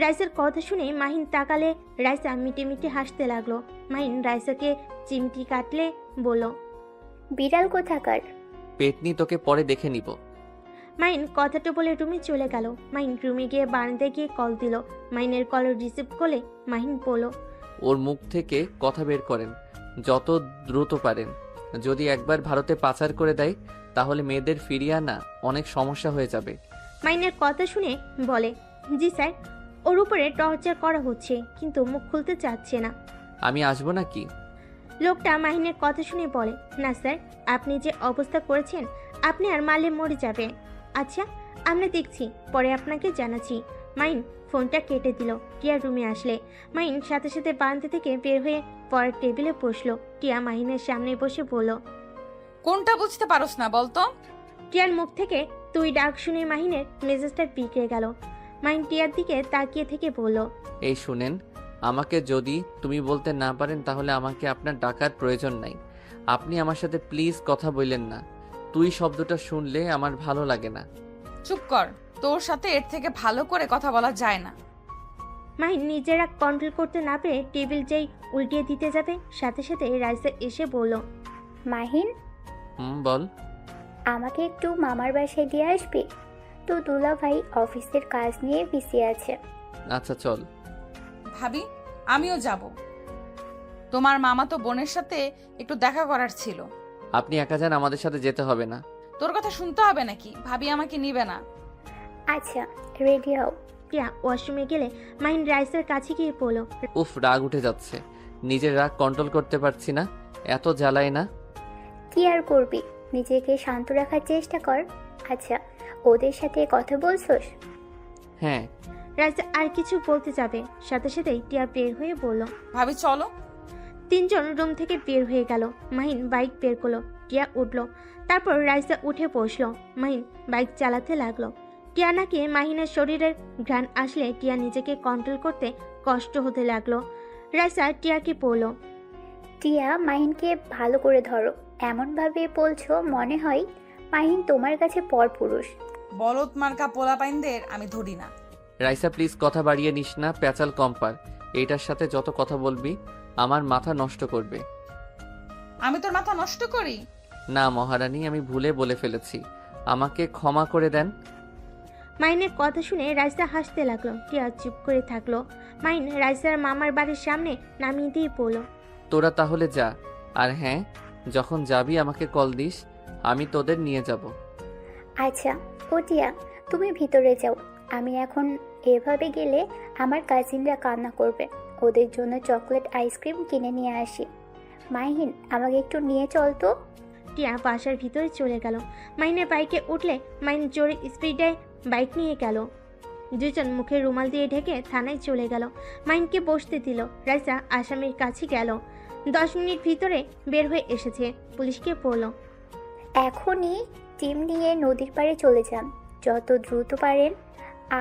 রাইসার কথা শুনে মাহিন তাকালে রাইসা মিটে মিটে হাসতে লাগলো। মাহিন রাইসাকে চিমটি কাটলে বলল, বিড়াল কোথাকার। পেটনি, তোকে পরে দেখে নিব। মাহিন কথাটা বলে রুমে চলে গেল। মাহিন রুমে গিয়ে বারান্দায় গিয়ে কল দিল। মাহিনের কল রিসিভ করলে মাহিন বলল, ওর মুখ থেকে কথা বের করেন যত দ্রুত পারেন। যদি একবার ভারতে পাচার করে দেয় তাহলে মেয়েদের ফিরিয়ে আনা অনেক সমস্যা হয়ে যাবে। মাহিনের কথা শুনে বলে, জি স্যার, ওর উপরে টর্চার করা হচ্ছে, কিন্তু মুখ খুলতে চাচ্ছে না। আমি আসবো নাকি? লোকটা মাহিনের কথা শুনে বলে, না স্যার, আপনি যে অবস্থা করেছেন আপনি আর মারলে মরে যাবে। আচ্ছা, আমরা দেখছি, পরে আপনাকে জানাচ্ছি। মাহিন ফোনটা কেটে দিল। টিয়া রুমে আসলে মাহিন সাথে সাথে বারান্দা থেকে বের হয়ে পরের টেবিলে বসলো। টিয়া মাহিনের সামনে বসে বলল, কোনটা বুঝতে পারোস না বলতো? টিয়ার মুখ থেকে তুই ডাক শুনে মাহিনের মেজাজটা বিগড়ে গেল। মাহিন টিয়ার দিকে তাকিয়ে থেকে বলল, এই শুনেন, আমাকে যদি তুমি বলতে না পারেন তাহলে আমাকে আপনার ডাকার প্রয়োজন নাই। আপনি আমার সাথে প্লিজ কথা বললেন না। তুই শব্দটা শুনলে আমার ভালো লাগে না। চুপ কর, তোর সাথে এর থেকে ভালো করে কথা বলা যায় না। মাহিন নিজেরা কন্ট্রোল করতে না পেরে টেবিল যেই উল্টিয়ে দিতে যাবে, সাথে সাথে রাইসা এসে বলল, মাহিন, বল। আমাকে একটু মামার বাসায় দিয়ে আসবি? তো দুলাভাই অফিসের কাজ নিয়ে বিজি আছে। আচ্ছা চল। ভাবি আমিও যাব। তোমার মামা তো বোনের সাথে একটু দেখা করার ছিল। আপনি একা যান, আমাদের সাথে যেতে হবে না। তোর কথা শুনতে হবে নাকি? ভাবি আমাকে নিবে না। আচ্ছা রেডি হও। টিয়া ওয়াশরুমে গেলে মাহিন রাইসার কাছে গিয়ে পড়ল। উফ, রাগ উঠে যাচ্ছে, নিজের রাগ কন্ট্রোল করতে পারছি না। এত জ্বালায় না। কি আর করবি, নিজেকে শান্ত রাখার চেষ্টা কর। আচ্ছা ওদের সাথে কথা বলছোস? হ্যাঁ। রাইসা আর কিছু বলতে যাবে, সাথে সাথেই টিয়া বের হয়ে বলল। ভাবি চলো। তিনজন রুম থেকে বের হয়ে গেল। মাহিন বাইক বের করলো, টিয়া উঠলো। তারপর রাইসা উঠে বসলো। মাহিন বাইক চালাতে লাগলো। টিয়া নাকি মাহিনের শরীরের ঘ্রাণ আসলে টিয়া নিজেকে কন্ট্রোল করতে কষ্ট হতে লাগলো। রাইসা টিয়াকে বলল। টিয়া, মাহিনকে ভালো করে ধরো। এমনভাবে বলছো মনে হয় মাহিন তোমার কাছে পরপুরুষ। বলদ মার্কা পোলাপাইনদের আমি ধরি না। রাইসা প্লিজ কথা বাড়িয়ে নিস না, প্যাচাল কম পার। এইটার সাথে যত কথা বলবি আমার মাথা নষ্ট করবে। আমি তোর মাথা নষ্ট করি? না মহারানী, আমি ভুলে বলে ফেলেছি, আমাকে ক্ষমা করে দেন। মাহিনের কথা শুনে রাইসা হাসতে লাগলো। টিয়া চুপ করে থাকলো। মাহিন রাইসার মামার বাড়ির সামনে নামিয়ে দিয়ে পড়লো। তোরা তাহলে যা, আর হ্যাঁ, যখন যাবি আমাকে কল দিস, আমি তোদের নিয়ে যাব। আচ্ছা ও টিয়া, তুমি ভিতরে যাও। আমি এখন এভাবে গেলে আমার কাজিনরা কান্না করবে। ওদের জন্য চকলেট আইসক্রিম কিনে নিয়ে আসি। মাহিন, আমাকে একটু নিয়ে চল তো। টিয়া বাসার ভিতরে চলে গেল। মাহিনের বাইকে উঠলে মাহিন জোরে স্পিডে বাইক নিয়ে গেল। দুজন মুখে রুমাল দিয়ে ঢেকে থানায় চলে গেল। মাহিনকে বসতে দিল। রাইসা আসামির কাছে গেল। 10 মিনিট ভিতরে বের হয়ে এসেছে। পুলিশকে বলল। এখনই টিম নিয়ে নদীর পাড়ে চলে যান, যত দ্রুত পারেন।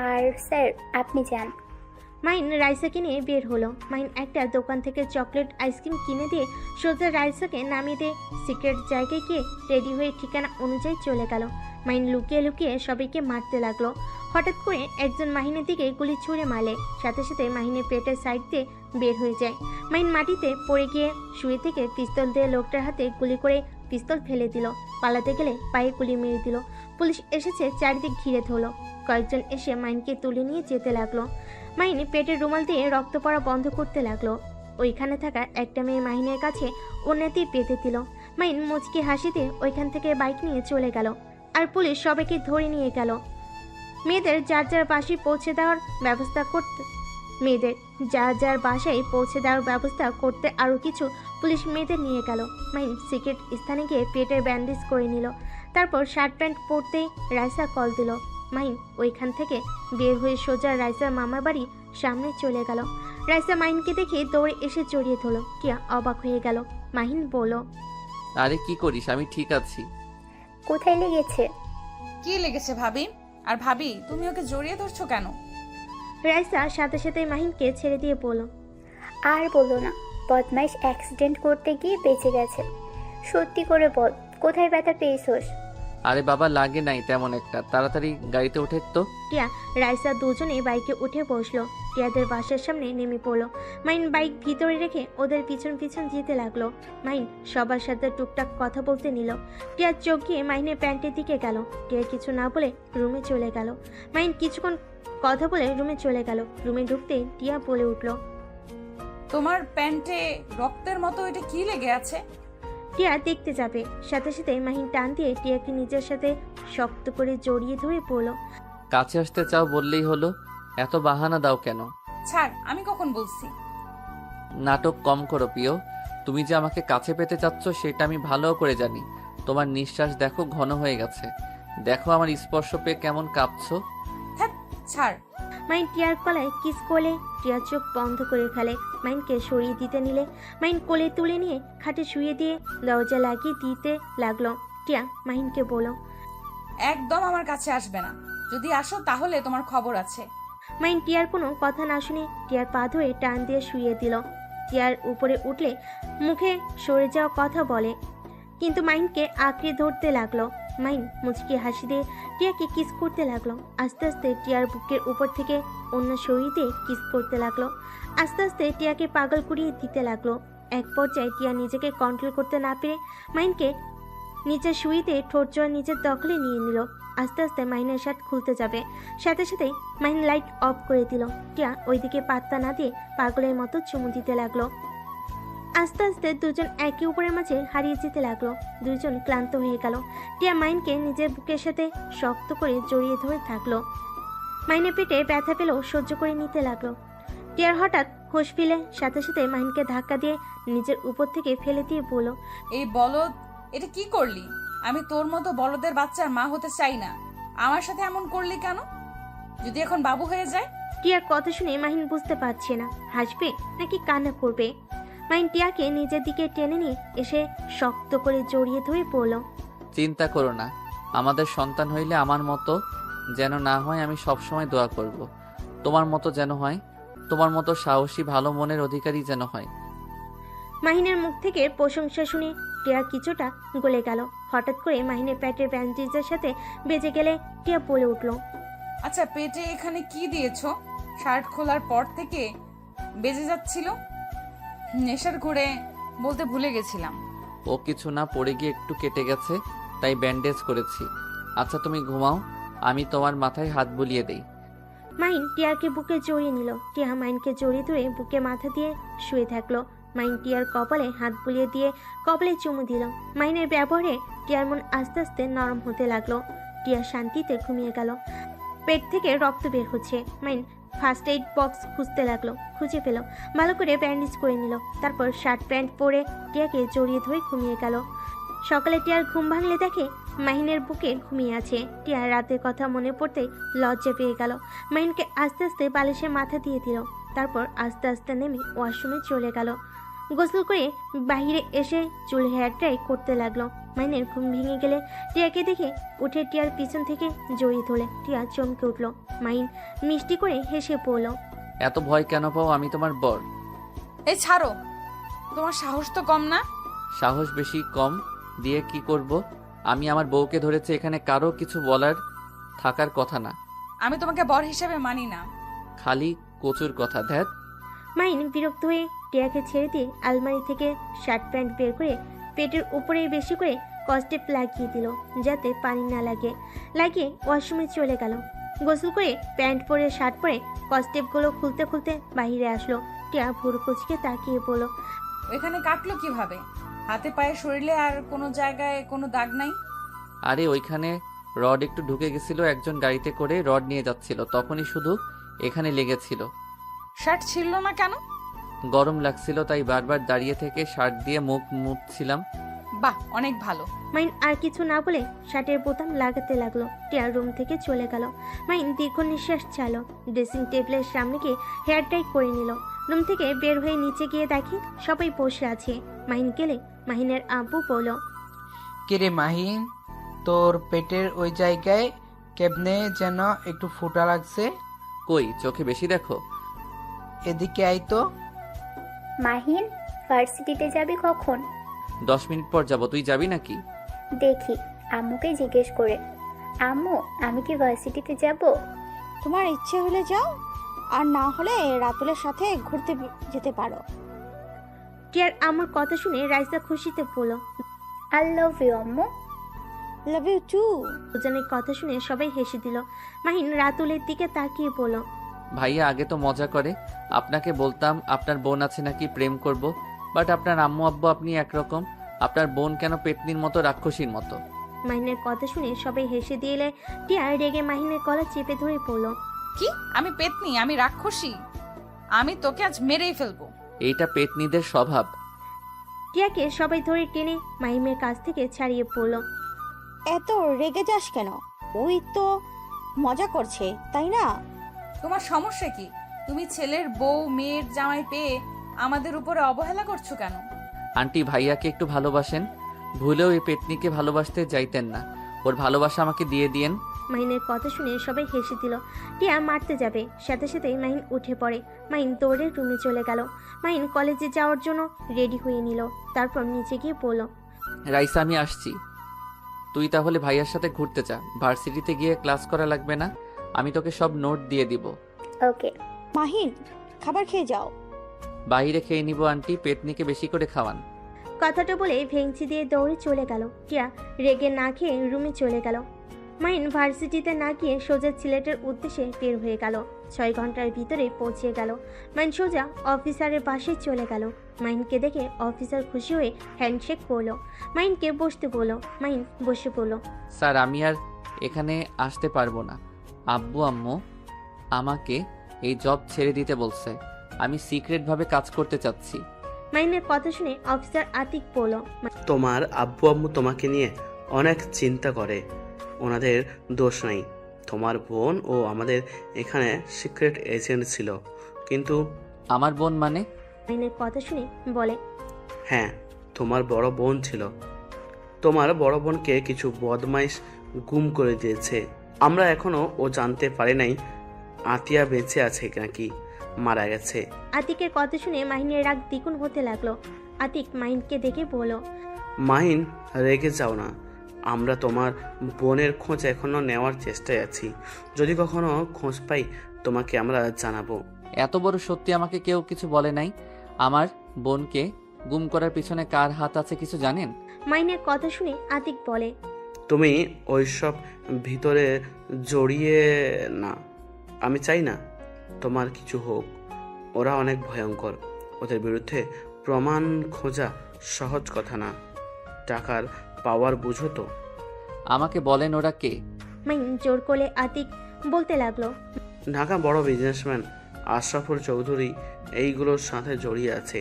আর স্যার আপনি যান। মাহিন রাইসাকে নিয়ে বের হলো। মাহিন একটা দোকান থেকে চকলেট আইসক্রিম কিনে দিয়ে সোজা রাইসাকে নামিয়ে দিয়ে সিক্রেট জায়গায় গিয়ে রেডি হয়ে ঠিকানা অনুযায়ী চলে গেল। মাহিন লুকিয়ে লুকিয়ে সবাইকে মারতে লাগলো। হঠাৎ করে একজন মাহিনের দিকে গুলি ছুঁড়ে মারলে সাথে সাথে মাহিনের পেটের সাইড দিয়ে বের হয়ে যায়। মাহিন মাটিতে পড়ে গিয়ে শুয়ে থেকে পিস্তল দিয়ে লোকটার হাতে গুলি করে পিস্তল ফেলে দিল। পালাতে গেলে পায়ে গুলি মেরে দিল। পুলিশ এসেছে, চারিদিক ঘিরে ধরলো। কয়েকজন এসে মাহিনকে তুলে নিয়ে যেতে লাগলো। মাহিন পেটের রুমাল দিয়ে রক্ত পড়া বন্ধ করতে লাগলো। ওইখানে থাকা একটা মেয়ে মাহিনের কাছে ওড়নাটি পেতে দিল। মাহিন মুচকি হাসি দিয়ে ওইখান থেকে বাইক নিয়ে চলে গেল। আর পুলিশ সবাইকে ধরে নিয়ে গেল। মেয়েদের যার যার বাসায় পৌঁছে দেওয়ার ব্যবস্থা করতে আরও কিছু পুলিশ মেয়েদের নিয়ে গেল। মাহিন সিক্রেট স্থানে গিয়ে পেটের ব্যান্ডেজ করে নিল। তারপর শার্ট প্যান্ট পরতেই রাইসা কল দিল। মাহিন ওইখান থেকে বের হয়ে সোজা রাইসার মামার বাড়ি সামনে চলে গেল। রাইসা মাহিনকে দেখে দৌড়ে এসে জড়িয়ে ধরল। টিয়া অবাক হয়ে গেল। মাহিন বলল। আরে কি করিস, আমি ঠিক আছি। কোথায় লেগেছে? কি লেগেছে ভাবি? আর ভাবি তুমি ওকে জড়িয়ে ধরছো কেন? রাইসা সাথে সাথে মাহিনকে ছেড়ে দিয়ে বলল। আর বলো না, বদমাইশ অ্যাক্সিডেন্ট করতে গিয়ে বেঁচে গেছে। সত্যি করে বল, কোথায় ব্যথা পেয়েছোস? আরে বাবা, লাগে নাই তেমন একটা, তাড়াতাড়ি গাড়িতে উঠে তো। টিয়া রাইসা দুজনে বাইকে উঠে বসলো। টিয়াদের বাসার সামনে নেমে পড়লো। মাহিন বাইক ভিতরে রেখে ওদের পিছন পিছন যেতে লাগলো। মাহিন সবার সাথে টুকটাক কথা বলতে নিল। টিয়ার চোখ গিয়ে মাহিনের প্যান্টের দিকে গেল। টিয়া কিছু না বলে রুমে চলে গেল। মাহিন কিছুক্ষণ কথা বলে রুমে চলে গেল। রুমে ঢুকতেই টিয়া বলে উঠল। তোমার প্যান্টে রক্তের মতো এটা কি লেগে আছে? টিয়া দেখতে যাবে, সাথে সাথে মাহিন টান দিয়ে টিয়াকে নিজের সাথে শক্ত করে জড়িয়ে ধরে পড়ল। কাছে আসতে চাও বললেই হলো, এত বাহানা দাও কেন? ছাড়, আমি কখন বলছি? নাটক কম করো প্রিয়। তুমি যে আমাকে কাছে পেতে চাচ্ছ সেটা আমি ভালো করে জানি। তোমার নিঃশ্বাস দেখো ঘন হয়ে গেছে, দেখো আমার স্পর্শ পেয়ে কেমন কাঁপছো। হ্যাঁ ছাড়। মাহিন টিয়ার গলায় কিস করলে টিয়া চোখ বন্ধ করে ফেলে। মাহিনকে সরিয়ে দিতে নিলে মাহিন কোলে তুলে নিয়ে খাটে শুয়ে দিয়ে দরজা লাগিয়ে দিতে লাগলো। টিয়া মাহিনকে বলল। একদম আমার কাছে আসবে না, যদি আসো তাহলে তোমার খবর আছে। মাহিন টিয়ার কোনো কথা না শুনে টিয়ার পা ধরে টান দিয়ে শুয়ে দিল। টিয়ার উপরে উঠলে মুখে সরে যাওয়া কথা বলে, কিন্তু মাহিনকে আঁকড়ে ধরতে লাগলো। মাহিন মুচকি হাসি দিয়ে টিয়াকে কিস করতে লাগলো। আস্তে আস্তে টিয়ার বুকের উপর থেকে অন্য সরিয়ে দিয়ে কিস করতে লাগলো। আস্তে আস্তে টিয়াকে পাগল করিয়ে দিতে লাগলো। এক পর্যায়ে টিয়া নিজেকে কন্ট্রোল করতে না পেরে মাহিনকে নিচে শুয়ে দিয়ে ঠোঁট জোড়া নিজের দখলে নিয়ে নিল। আস্তে আস্তে মাহিনের শার্ট খুলতে যাবে, সাথে সাথেই মাহিন লাইট অফ করে দিল। টিয়া ওইদিকে পাত্তা না দিয়ে পাগলের মতো চুমু দিতে লাগলো। আস্তে আস্তে দুজন একে উপরের মাঝে হারিয়ে যেতে লাগলো। দুজন ক্লান্ত হয়ে গেল। টিয়া মাইনকে নিজের বুকের সাথে শক্ত করে জড়িয়ে ধরে থাকলো। মাইনের পেটে ব্যথা পেলেও সহ্য করে নিতে লাগলো। টিয়ার হঠাৎ হোশ ফিরে সাথে সাথে মাহিনকে ধাক্কা দিয়ে নিজের উপর থেকে ফেলে দিয়ে বলল, এই বলদ, এটা কি করলি? আমি তোর মতো বলদের বাচ্চার মা হতে চাই না। আমার সাথে এমন করলি কেন? যদি এখন বাবু হয়ে যায়? টিয়ার কথা শুনে মাহিন বুঝতে পারছে না হাসবে নাকি কান্না করবে। মাহিন টিয়াকে নিজের দিকে টেনে নিয়ে এসে শক্ত করে জড়িয়ে ধরে পড়ল। চিন্তা করো না, আমাদের সন্তান হইলে আমার মতো যেন না হয়, আমি সবসময় দোয়া করব। তোমার মতো যেন হয়, তোমার মতো সাহসী ভালো মনের অধিকারী যেন হয়। মাহিনের মুখ থেকে প্রশংসা শুনে টিয়া কিছুটা গলে গেল। হঠাৎ করে মাহিনের পেটের ব্যান্ডেজের সাথে বেজে গেলে টিয়া বলে উঠল, আচ্ছা, পেটে এখানে কি দিয়েছো? শার্ট খোলার পর থেকে বেজে যাচ্ছিল। নেশার ঘুরে বলতে ভুলে গেছিলাম। ও কিছু না, পড়ে গিয়ে একটু কেটে গেছে, তাই ব্যান্ডেজ করেছি। আচ্ছা তুমি ঘুমাও, আমি তোমার মাথায় হাত বুলিয়ে দেই। মাহিন টিয়াকে বুকে জড়িয়ে নিল। টিয়া মাহিনকে জড়িয়ে ধরে বুকে মাথা দিয়ে শুয়ে থাকলো। মাহিন টিয়ার কপালে হাত বুলিয়ে দিয়ে কপালে চুমু দিল। মাহিনের ব্যবহারে টিয়ার মন আস্তে আস্তে নরম হতে লাগলো। টিয়া শান্তিতে ঘুমিয়ে গেল। পেট থেকে রক্ত বের হচ্ছে। মাহিন ফার্স্ট এইড বক্স খুঁজতে লাগলো, খুঁজে পেল। ভালো করে ব্যান্ডেজ করে নিল। তারপর শার্ট প্যান্ট পরে টিয়াকে জড়িয়ে ধরে ঘুমিয়ে গেল। সকালে টিয়ার ঘুম ভাঙলে দেখে মাহিনের বুকে ঘুমিয়ে আছে। টিয়ার রাতের কথা মনে পড়তে লজ্জা পেয়ে গেল। মাহিনকে আস্তে আস্তে বালিশে মাথা দিয়ে দিল। তারপর আস্তে আস্তে নেমে ওয়াশরুমে চলে গেল। গোসল করে বাহিরে এসে চুল হেয়ার ড্রাই করতে লাগলো। মাহিনের ঘুম ভেঙে গেলে টিয়াকে দেখে উঠে টিয়ার পিছন থেকে জড়িয়ে ধরে। টিয়া চমকে উঠল। মাহিন মিষ্টি করে হেসে পড়ল। এত ভয় কেন পাও? আমি তোমার বর। এই ছাড়ো, তোমার সাহস তো কম না? সাহস বেশি কম দিয়ে কি করব? আমি আমার বউকে ধরেছি, এখানে কারো কিছু বলার থাকার কথা না। আমি তোমাকে বর হিসেবে মানি না। খালি কচুর কথা। ধ্যাত। মাহিন বিরক্ত হয়ে টিয়াকে ছেড়ে দিয়ে আলমারি থেকে শার্ট প্যান্ট বের করে পেটের উপরে বেশি করে কস্টেপ লাগিয়ে দিল, যাতে পানি না লাগে। লাগিয়ে ওয়াশরুমে চলে গেল। গোসল করে প্যান্ট পরে শার্ট পরে কস্টেপগুলো খুলতে খুলতে বাইরে আসলো। টিয়া ভুরু কুচকে তাকিয়ে বলল, ওইখানে কাটলো কিভাবে? হাতে পায়ে শরীরে আর কোনো জায়গায় কোনো দাগ নাই? আরে ওইখানে রড একটু ঢুকে গেছিল, একজন গাড়িতে করে রড নিয়ে যাচ্ছিল, তখনই শুধু এখানে লেগেছিল। শার্ট ছিল না কেন? গরম লাগছিল, তাই বারবার দাঁড়িয়ে থেকে শার্ট দিয়ে মুখ মুছছিলাম। বাহ, অনেক ভালো। মাইন আর কিছু না বলে শার্টের বোতাম লাগাতে লাগলো। টিয়ার রুম থেকে চলে গেল। মাইন দীর্ঘ নিঃশ্বাস ছাড়লো। ড্রেসিং টেবিলের সামনে গিয়ে হেয়ার টাই করে নিল। রুম থেকে বের হয়ে নিচে গিয়ে দেখে সবাই বসে আছে। মাহিন গেলে মাহিনের আব্বু বলল, কিরে মাহিন, তোর পেটের ওই জায়গায় কেমনে যেন একটু ফোঁটা লাগছে। কই, চোখে বেশি দেখো? এদিকে আই তো। মাহিন, ভার্সিটিতে যাবি কখন? 10 মিনিট পর যাব, তুই যাবি নাকি? দেখি, আম্মুকে জিজ্ঞেস করে। আম্মু, আমি কি ভার্সিটিতে যাব? তোমার ইচ্ছে হলে যাও, আর না হলে রাতুলের সাথে ঘুরতে যেতে পারো। টিয়ার আম্মুর কথা শুনে রাইসা খুশিতে বলল, আই লাভ ইউ আম্মু। Love you too. দুজনের কথা শুনে সবাই হেসে দিল। মাহিন রাতুলের দিকে তাকিয়ে বলল, ভাইয়া আগে তো মজা করে। আপনাকে বলতাম আপনার বোন আছে নাকি, প্রেম করব, বাট আপনার আম্মু আব্বু আপনি একরকম। আপনার বোন কেন পেতনির মতো, রাক্ষসীর মতো? মাহিনের কথা শুনে সবাই হেসে দিলে টিয়া রেগে মাহিনের গলা চেপে ধরে পড়ল। কি? আমি পেতনি? আমি রাক্ষসী? আমি তোকে আজ মেরেই ফেলবো। এইটা পেতনিদের স্বভাব। টিয়াকে সবাই ধরে টেনে মাহিমের কাছ থেকে ছাড়িয়ে পড়ল। এত রেগে যাস কেন? ওই তো মজা করছে, তাই না? তোমার সমস্যা কি? তুমি ছেলের বউ মেয়ের জামাই পেয়ে আমাদের উপরে অবহেলা করছো কেন? আন্টি ভাইয়াকে একটু ভালোবাসেন, ভুলেও এই পেতনিকে ভালোবাসতে যাইতেন না। ওর ভালোবাসা আমাকে দিয়ে দিয়েন। মাহিনের কথা শুনে সবাই হেসে দিল। টিয়া মারতে যাবে, সাথে সাথে মাহিন উঠে পড়ে। মাহিন দৌড়ে রুমে চলে গেল। মাহিন কলেজে যাওয়ার জন্য রেডি হয়ে নিল। তারপর নিচে গিয়ে বলল, রাইসা আমি আসছি, তুই তাহলে ভাইয়ার সাথে ঘুরতে যা। ভার্সিটিতে গিয়ে ক্লাস করা লাগবে না, আমি তোকে সব নোট দিয়ে দিব। ওকে। মাহিন, খাবার খেয়ে যাও। বাইরে খেয়ে নিব আন্টি, পেতনিকে বেশি করে খাওয়ান। কথাটা বলে ভেঙচি দিয়ে দৌড়ে চলে গেল। টিয়া রেগে না খেয়ে রুমে চলে গেল। মাহিন ভার্সিটিতে না গিয়ে সোজা সিলেটের উদ্দেশ্যে বের হয়ে গেল। 6 ঘন্টার ভিতরে পৌঁছে গেল। মাহিন সোজা অফিসারের বাসায় চলে গেল। মাহিনকে দেখে অফিসার খুশি হয়ে হ্যান্ডশেক করলো। মাহিনকে বসতে বলল। মাহিন বসে পড়ল। স্যার আমি আর এখানে আসতে পারবো না। আব্বু আম্মু আমাকে এই জব ছেড়ে দিতে বলছে। আমি সিক্রেটভাবে কাজ করতে চাচ্ছি। মাহিনের কথা শুনে অফিসার আতিক বলল। তোমার আব্বু আম্মু তোমাকে নিয়ে অনেক চিন্তা করে, ওনাদের দোষ নাই। তোমার বোন ও আমাদের এখানে সিক্রেট এজেন্ট ছিল, কিন্তু আমার বোন মানে? মাহিনের কথা শুনে বলে। হ্যাঁ, তোমার বড় বোন ছিল। তোমার বড় বোনকে কিছু বদমাইশ গুম করে দিয়েছে। আমরা এখনো ও জানতে পারি নাই আতিয়া বেঁচে আছে নাকি মারা গেছে। আতিকের কথা শুনে মাহিনের রাগ দ্বিগুণ হতে লাগলো। আতিক মাহিনকে দেখে বলল। মাহিন, রেগে যাও না। আমরা তোমার বোনের খোঁজ এখনো নেওয়ার চেষ্টায় আছি। যদি কখনো খোঁজ পাই তোমাকে আমরা জানাবো। এত বড় সত্যি আমাকে কেউ কিছু বলে নাই। আমার বোনকে গুম করার পিছনে কার হাত আছে কিছু জানেন? মাহিনের কথা শুনে আতিক বলে। তুমি ওইসব ভিতরে জড়িয়ে না। আমি চাই না তোমার কিছু হোক। ওরা অনেক ভয়ঙ্কর। ওদের বিরুদ্ধে প্রমাণ খোঁজা সহজ কথা না। টাকার পাওয়ার বুঝো তো। আমাকে বলেন ওরা কে? মাহিন জোর করে আতিক বলতে লাগলো। ঢাকা বড় বিজনেসম্যান আশরাফুল চৌধুরী এইগুলোর সাথে জড়িয়ে আছে।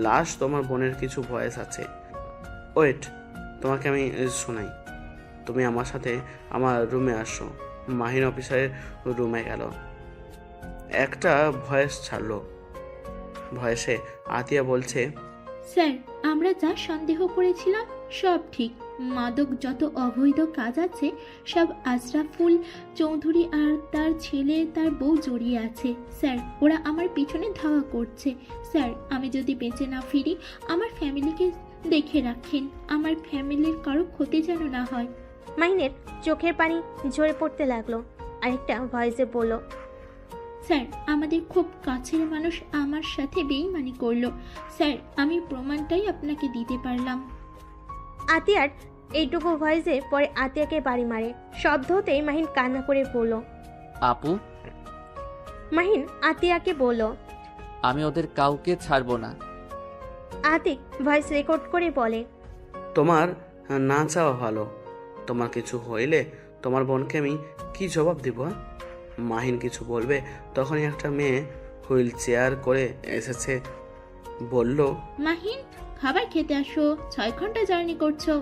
লাস্ট তোমার বোনের কিছু ভয়েস আছে। ওয়েট, তোমাকে আমি শোনাই। তুমি আমার সাথে আমার রুমে আসো। মাহিন অফিসারের রুমে গেল। একটা ভয়েস ছাড়লো। ভয়েসে আতিয়া বলছে, স্যার, আমরা যা সন্দেহ করেছিলাম সব ঠিক। মাদক যত অবৈধ কাজ আছে সব আশরাফুল চৌধুরী আর তার ছেলে তার বউ জড়িয়ে আছে। স্যার, ওরা আমার পিছনে ধাওয়া করছে। স্যার, আমি যদি বেঁচে না ফিরি আমার ফ্যামিলিকে দেখে রাখেন। আমার ফ্যামিলির কারো ক্ষতি যেন না হয়। মাহিনের চোখের পানি ঝরে পড়তে লাগলো। আরেকটা ভয়েসে বলল। স্যার, আমাদের খুব কাছের মানুষ আমার সাথে বেইমানি করলো। স্যার, আমি প্রমাণটাই আপনাকে দিতে পারলাম। আতিয়ার এইটুকু ভয়েসে পরে আতিয়াকে বাড়ি মারে। শব্দ হতেই মাহিন কান্না করে বলল। আপু, মাহিন আতিয়াকে বলল। আমি ওদের কাউকে ছাড়বো না। আতিক ভয়েস রেকর্ড করে বলে। তোমার না চাওয়া ভালো। তোমার কিছু হইলে তোমার বোনকে আমি কি জবাব দিব? মাহিন কিছু বলবে তখনই একটা মেয়ে হুইল চেয়ার করে এসেছে, বলল, মাহিন, খাবার খেতে আসো, 6 ঘন্টা জার্নি করছো।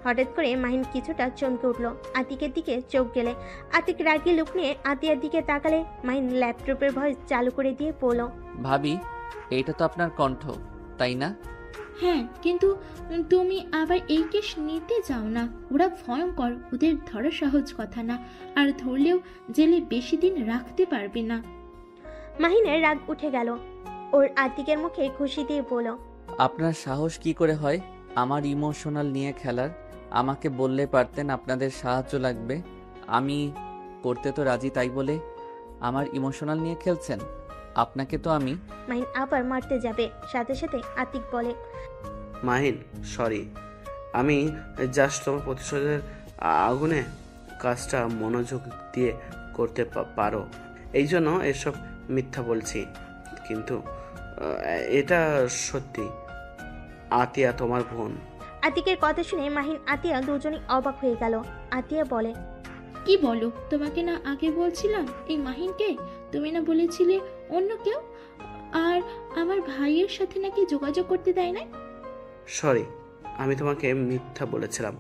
হঠাৎ করে মাহিন কিছুটা চমকে উঠলো। আতিকের দিকে চোখ গেলে আতিক রাগি লুক নিয়ে আতিয়ার দিকে তাকালে মাহিন ল্যাপটপের ভয়েস চালু করে দিয়ে বলল। ভাবি, এইটা তো আপনার কণ্ঠ, তাই না? হ্যাঁ, কিন্তু তুমি আবার এই কেস নিতে যাও না। ওরা ভয়ঙ্কর, ওদের ধরা সহজ কথা না। আর ধরলেও জেলে বেশি দিন রাখতে পারবে না। মাহিনের রাগ উঠে গেল। ওর আতিকের মুখে খুশি দিয়ে বলল। আপনার সাহস কি করে হয় আমার ইমোশনাল নিয়ে খেলার? আমাকে বললে পারতেন আপনাদের সাহায্য লাগবে। আমি করতে তো রাজি, তাই বলে আমার ইমোশনাল নিয়ে খেলছেন? আপনাকে তো আমি। মাহিন আবার মারতে যাবে, সাথে সাথে আতিক বলে। মাহিন, সরি। আমি জাস্ট তোমার প্রতিশোধের আগুনে কাজটা মনোযোগ দিয়ে করতে পারো এই জন্য এসব মিথ্যা বলছি, কিন্তু এটা সত্যি। আতিয়া তোমার বোন। আতিকের কথা শুনে মাহিন আতিয়া দুজনেই অবাক হয়ে গেল। আতিয়া বলে। কি বলো? তোমাকে না আগে বলছিলাম এই মাহিনকে? তুমি না বলেছিলে অন্য কেউ? আর আমার ভাইয়ের সাথে নাকি যোগাযোগ করতে দেয় না? সরি, আমি তোমাকে মিথ্যা বলেছিলাম।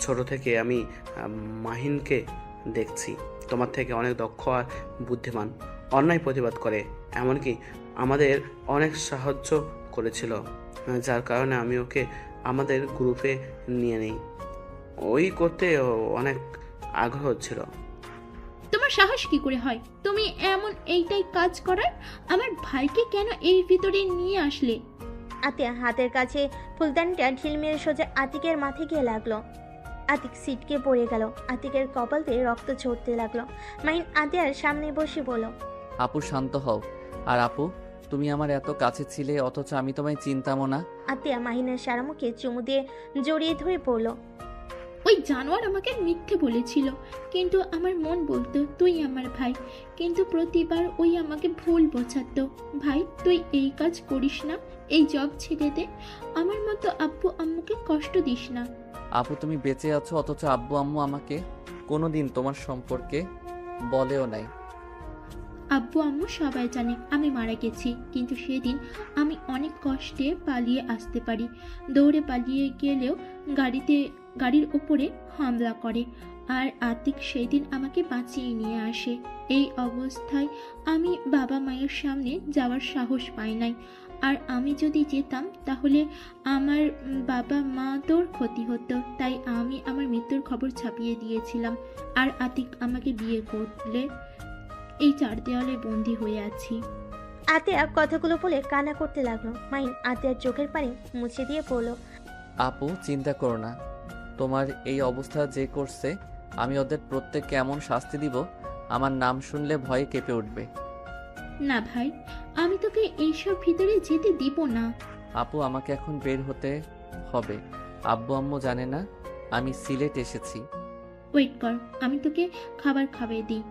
ছোট থেকে আমি মাহিনকে দেখছি তোমার থেকে অনেক দক্ষ আর বুদ্ধিমান, অন্যায় প্রতিবাদ করে, এমনকি আমাদের অনেক সাহায্য করেছিল, যার কারণে আমি ওকে আমাদের গ্রুপে নিয়ে নিই। ওই করতে অনেক আগ্রহ ছিল। তোমার সাহস কি করে হয় তুমি এমন এইটাই কাজ করার? আমার ভাইকে কেন এই ভিতরে নিয়ে আসলে? আতিয়া হাতের কাছে ফুলদানিটা ঢিল মেরে সোজা আতিকের মাথায় গিয়ে লাগলো। আতিক সিটকে পড়ে গেল। আতিকের কপাল দিয়ে রক্ত ঝরতে লাগলো। মাহিন আতিয়ার সামনে বসে বলল। আপু শান্ত হও। আর আপু, তুমি আমার এত কাছে ছিলে অথচ আমি তোমায় চিনতামও না। আতিয়া মাহিনের সারা মুখে চুমু দিয়ে জড়িয়ে ধরে পড়ল। ওই জানোয়ার আমাকে মিথ্যে বলেছিল, কিন্তু আমার মন বলতো তুই আমার ভাই। কিন্তু প্রতিবার ওই আমাকে ভুল বোঝাতো। ভাই, তুই এই কাজ করিস না, এই জব ছেড়ে দে, আমার মতো আব্বু আম্মুকে কষ্ট দিস না। আপু তুমি বেঁচে আছো, অথচ আব্বু আম্মু আমাকে কোনোদিন তোমার সম্পর্কে বলেও নাই। আব্বু আম্মু সবাই জানে আমি মারা গেছি, কিন্তু সেদিন আমি অনেক কষ্টে পালিয়ে আসতে পারি। দৌড়ে পালিয়ে গেলেও গাড়ির ওপরে হামলা করে, আর আতিক সেই দিন আমাকে বাঁচিয়ে নিয়ে আসে। এই অবস্থায় আমি বাবা মায়ের সামনে যাওয়ার সাহস পাই নাই। আর আমি যদি যেতাম তাহলে আমার বাবা মা তোর ক্ষতি হতো, তাই আমি আমার মৃত্যুর খবর ছাপিয়ে দিয়েছিলাম। আর আতিক আমাকে বিয়ে করলে এই চার দেওয়ালে বন্দি হয়ে আছি। আতিয়া কথাগুলো বলে কান্না করতে লাগলো। মাহিন আতিয়ার চোখের পানি মুছে দিয়ে বলল, আপু চিন্তা করো না, তোমার এই অবস্থা যে করছে আমি ওদের প্রত্যেককে এমন শাস্তি দিব, আমার নাম শুনলে ভয়ে কেঁপে উঠবে। না ভাই, আমি তোকে এইসব ভিতরে যেতে দিব না। আপু আমাকে এখন বের হতে হবে, আব্বু আম্মু জানে না আমি সিলেট এসেছি। ওয়েট কর, আমি তোকে খাবার খাইয়ে দিই।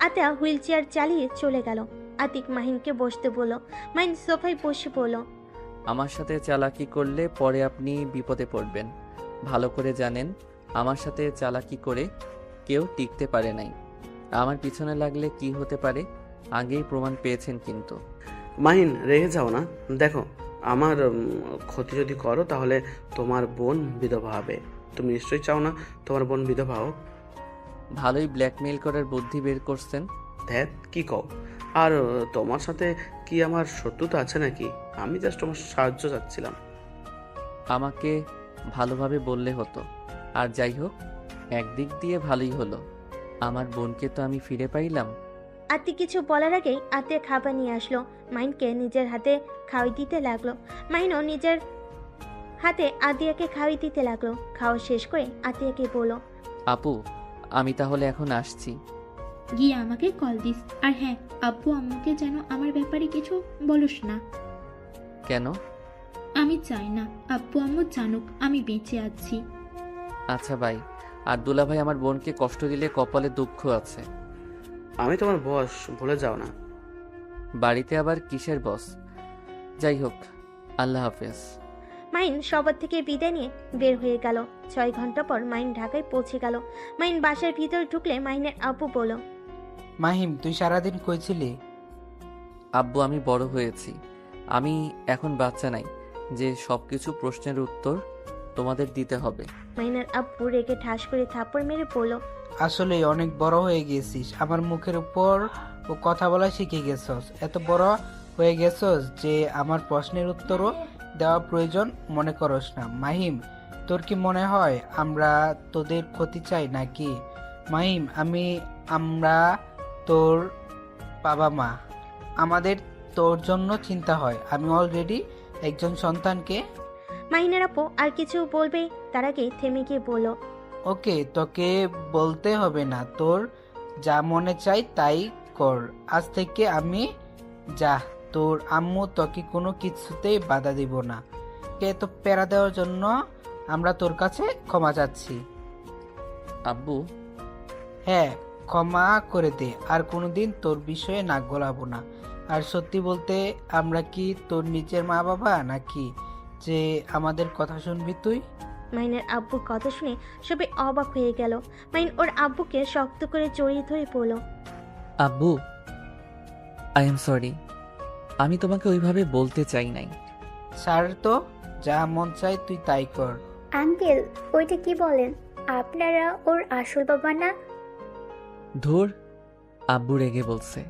আতিয়া হুইল চেয়ার চালিয়ে চলে গেল। আতিক মাহিনকে বসতে বলল। মাহিন সোফায় বসে বলল, আমার সাথে চালাকি করলে পরে আপনি বিপদে পড়বেন। ভালো করে জানেন আমার সাথে চালাকি করে কেউ টিকতে পারে নাই। আমার পিছনে লাগলে কি হতে পারে আগেই প্রমাণ পেয়েছেন। কিন্তু মাহিন, রেগে যাও না। দেখো, আমার ক্ষতি যদি করো তাহলে তোমার বোন বিধবা হবে। তুমি নিশ্চয়ই চাও না তোমার বোন বিধবা হোক। ভালোই ব্ল্যাকমেইল করার বুদ্ধি বের করছেন। ধ্যাত, কি কও? আর তোমার সাথে কি আমার শত্রুতা আছে নাকি? আমি জাস্ট তোমার সাহায্য চাচ্ছিলাম। আমাকে ভালোভাবে বললে হতো। আর যাই হোক, একদিক দিয়ে ভালোই হলো, আমার বোনকে তো আমি ফিরে পাইলাম। আতিক কিছু বলার আগেই আতিয়া খাবার নিয়ে আসলো। মাহিনকে নিজের হাতে খাওয়াই দিতে লাগলো। মাহিনও নিজের হাতে আতিয়াকে খাওয়াই দিতে লাগলো। খাওয়া শেষ করে আতিয়াকে বলল, আপু আমি তাহলে এখন আসছি। গিয়ে আমাকে কল দিস। আর হ্যাঁ, আব্বু আম্মুকে যেন আমার ব্যাপারে কিছু বলিস না। কেন? আমি চাই না আব্বু আম্মু জানুক আমি বেঁচে আছি। আচ্ছা ভাই, আর দুলা ভাই আমার বোনকে কষ্ট দিলে কপালে দুঃখ আছে। আমি তোমার বস, ভুলে যাও না। বাড়িতে আবার কিসের বস? যাই হোক, আল্লাহ হাফেজ। মাহিন সবার থেকে বিদায় নিয়ে বের হয়ে গেল। 6 ঘন্টা পর মাহিন ঢাকায় পৌঁছে গেল। মাহিন বাসার ভিতরে ঢুকলে মাহিনের আব্বু বলল, মাহিম, তুই সারাদিন কই ছিলি? আব্বু আমি বড় হয়েছি, আমি এখন বাচ্চা নাই যে সবকিছু প্রশ্নের উত্তর তোমাদের দিতে হবে। মাহিনের আব্বু রেগে ঠাস করে থাপ্পড় মেরে বলল, আসলে অনেক বড় হয়ে গেছিস, আমার মুখের উপর ও কথা বলা শিখে গেছস। এত বড় হয়ে গেছস যে আমার প্রশ্নের উত্তরও দেওয়া প্রয়োজন মনে করস না। মাহিম, তোর কি মনে হয় আমরা তোদের ক্ষতি চাই নাকি? মাহিম, আমরা তোর বাবা মা, আমাদের তোর জন্য চিন্তা হয়। আমি অলরেডি একজন সন্তানকে। মাহিনের আপু আর কিছু বলবে তার আগে থেমে গিয়ে বলল, ওকে, তোকে বলতে হবে না, তোর যা মনে চাই তাই কর। আজ থেকে আমি যা, তোর আম্মু তোকে কোনো কিছুতেই বাধা দিব না। কে তো প্যারা দেওয়ার জন্য আমরা তোর কাছে ক্ষমা চাচ্ছি। আব্বু হ্যাঁ, ক্ষমা করে দে, আর কোনোদিন তোর বিষয়ে নাক গলাবো না। আর সত্যি বলতে, আমরা কি তোর নিজের মা বাবা নাকি যে আমাদের কথা শুনবি তুই? মাহিনের আব্বুর কথা শুনে সবাই অবাক হয়ে গেল। মাহিন ওর আব্বুকে শক্ত করে জড়িয়ে ধরে বলল, আব্বু আই এম সরি, আমি তোমাকে ওইভাবে বলতে চাই নাই। স্যার, তো যা মন চাই তুই তাই কর। আঙ্কেল, ওইটা কি বলেন? আপনারা ওর আসল বাবা না? ধুর, আব্বু রেগে বলছে,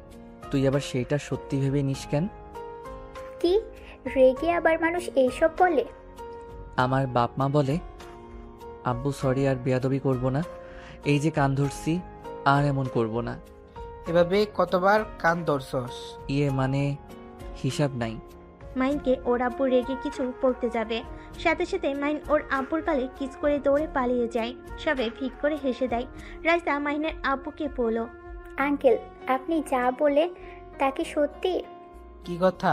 তুই আবার সেইটা সত্যি ভেবে নিস কেন? কি রেগে আবার মানুষ এইসব বলে? আমার বাপ মা বলে। আব্বু সরি, আর বেয়াদবি করব না। এই যে কান ধরছি, আর এমন করব না। এভাবে কতবার কান ধরছস? মানে হিসাব নাই। মাহিনকে ওর আব্বু রেগে কিছু পড়তে যাবে, সাথে সাথে মাহিন ওর আব্বুর গালে কিস করে দৌড়ে পালিয়ে যায়। সবাই ফিক করে হেসে দেয়। রাইসা মাহিনের আব্বুকে বলল, আঙ্কেল, আপনি যা বলেন তা কি সত্যি? কি কথা?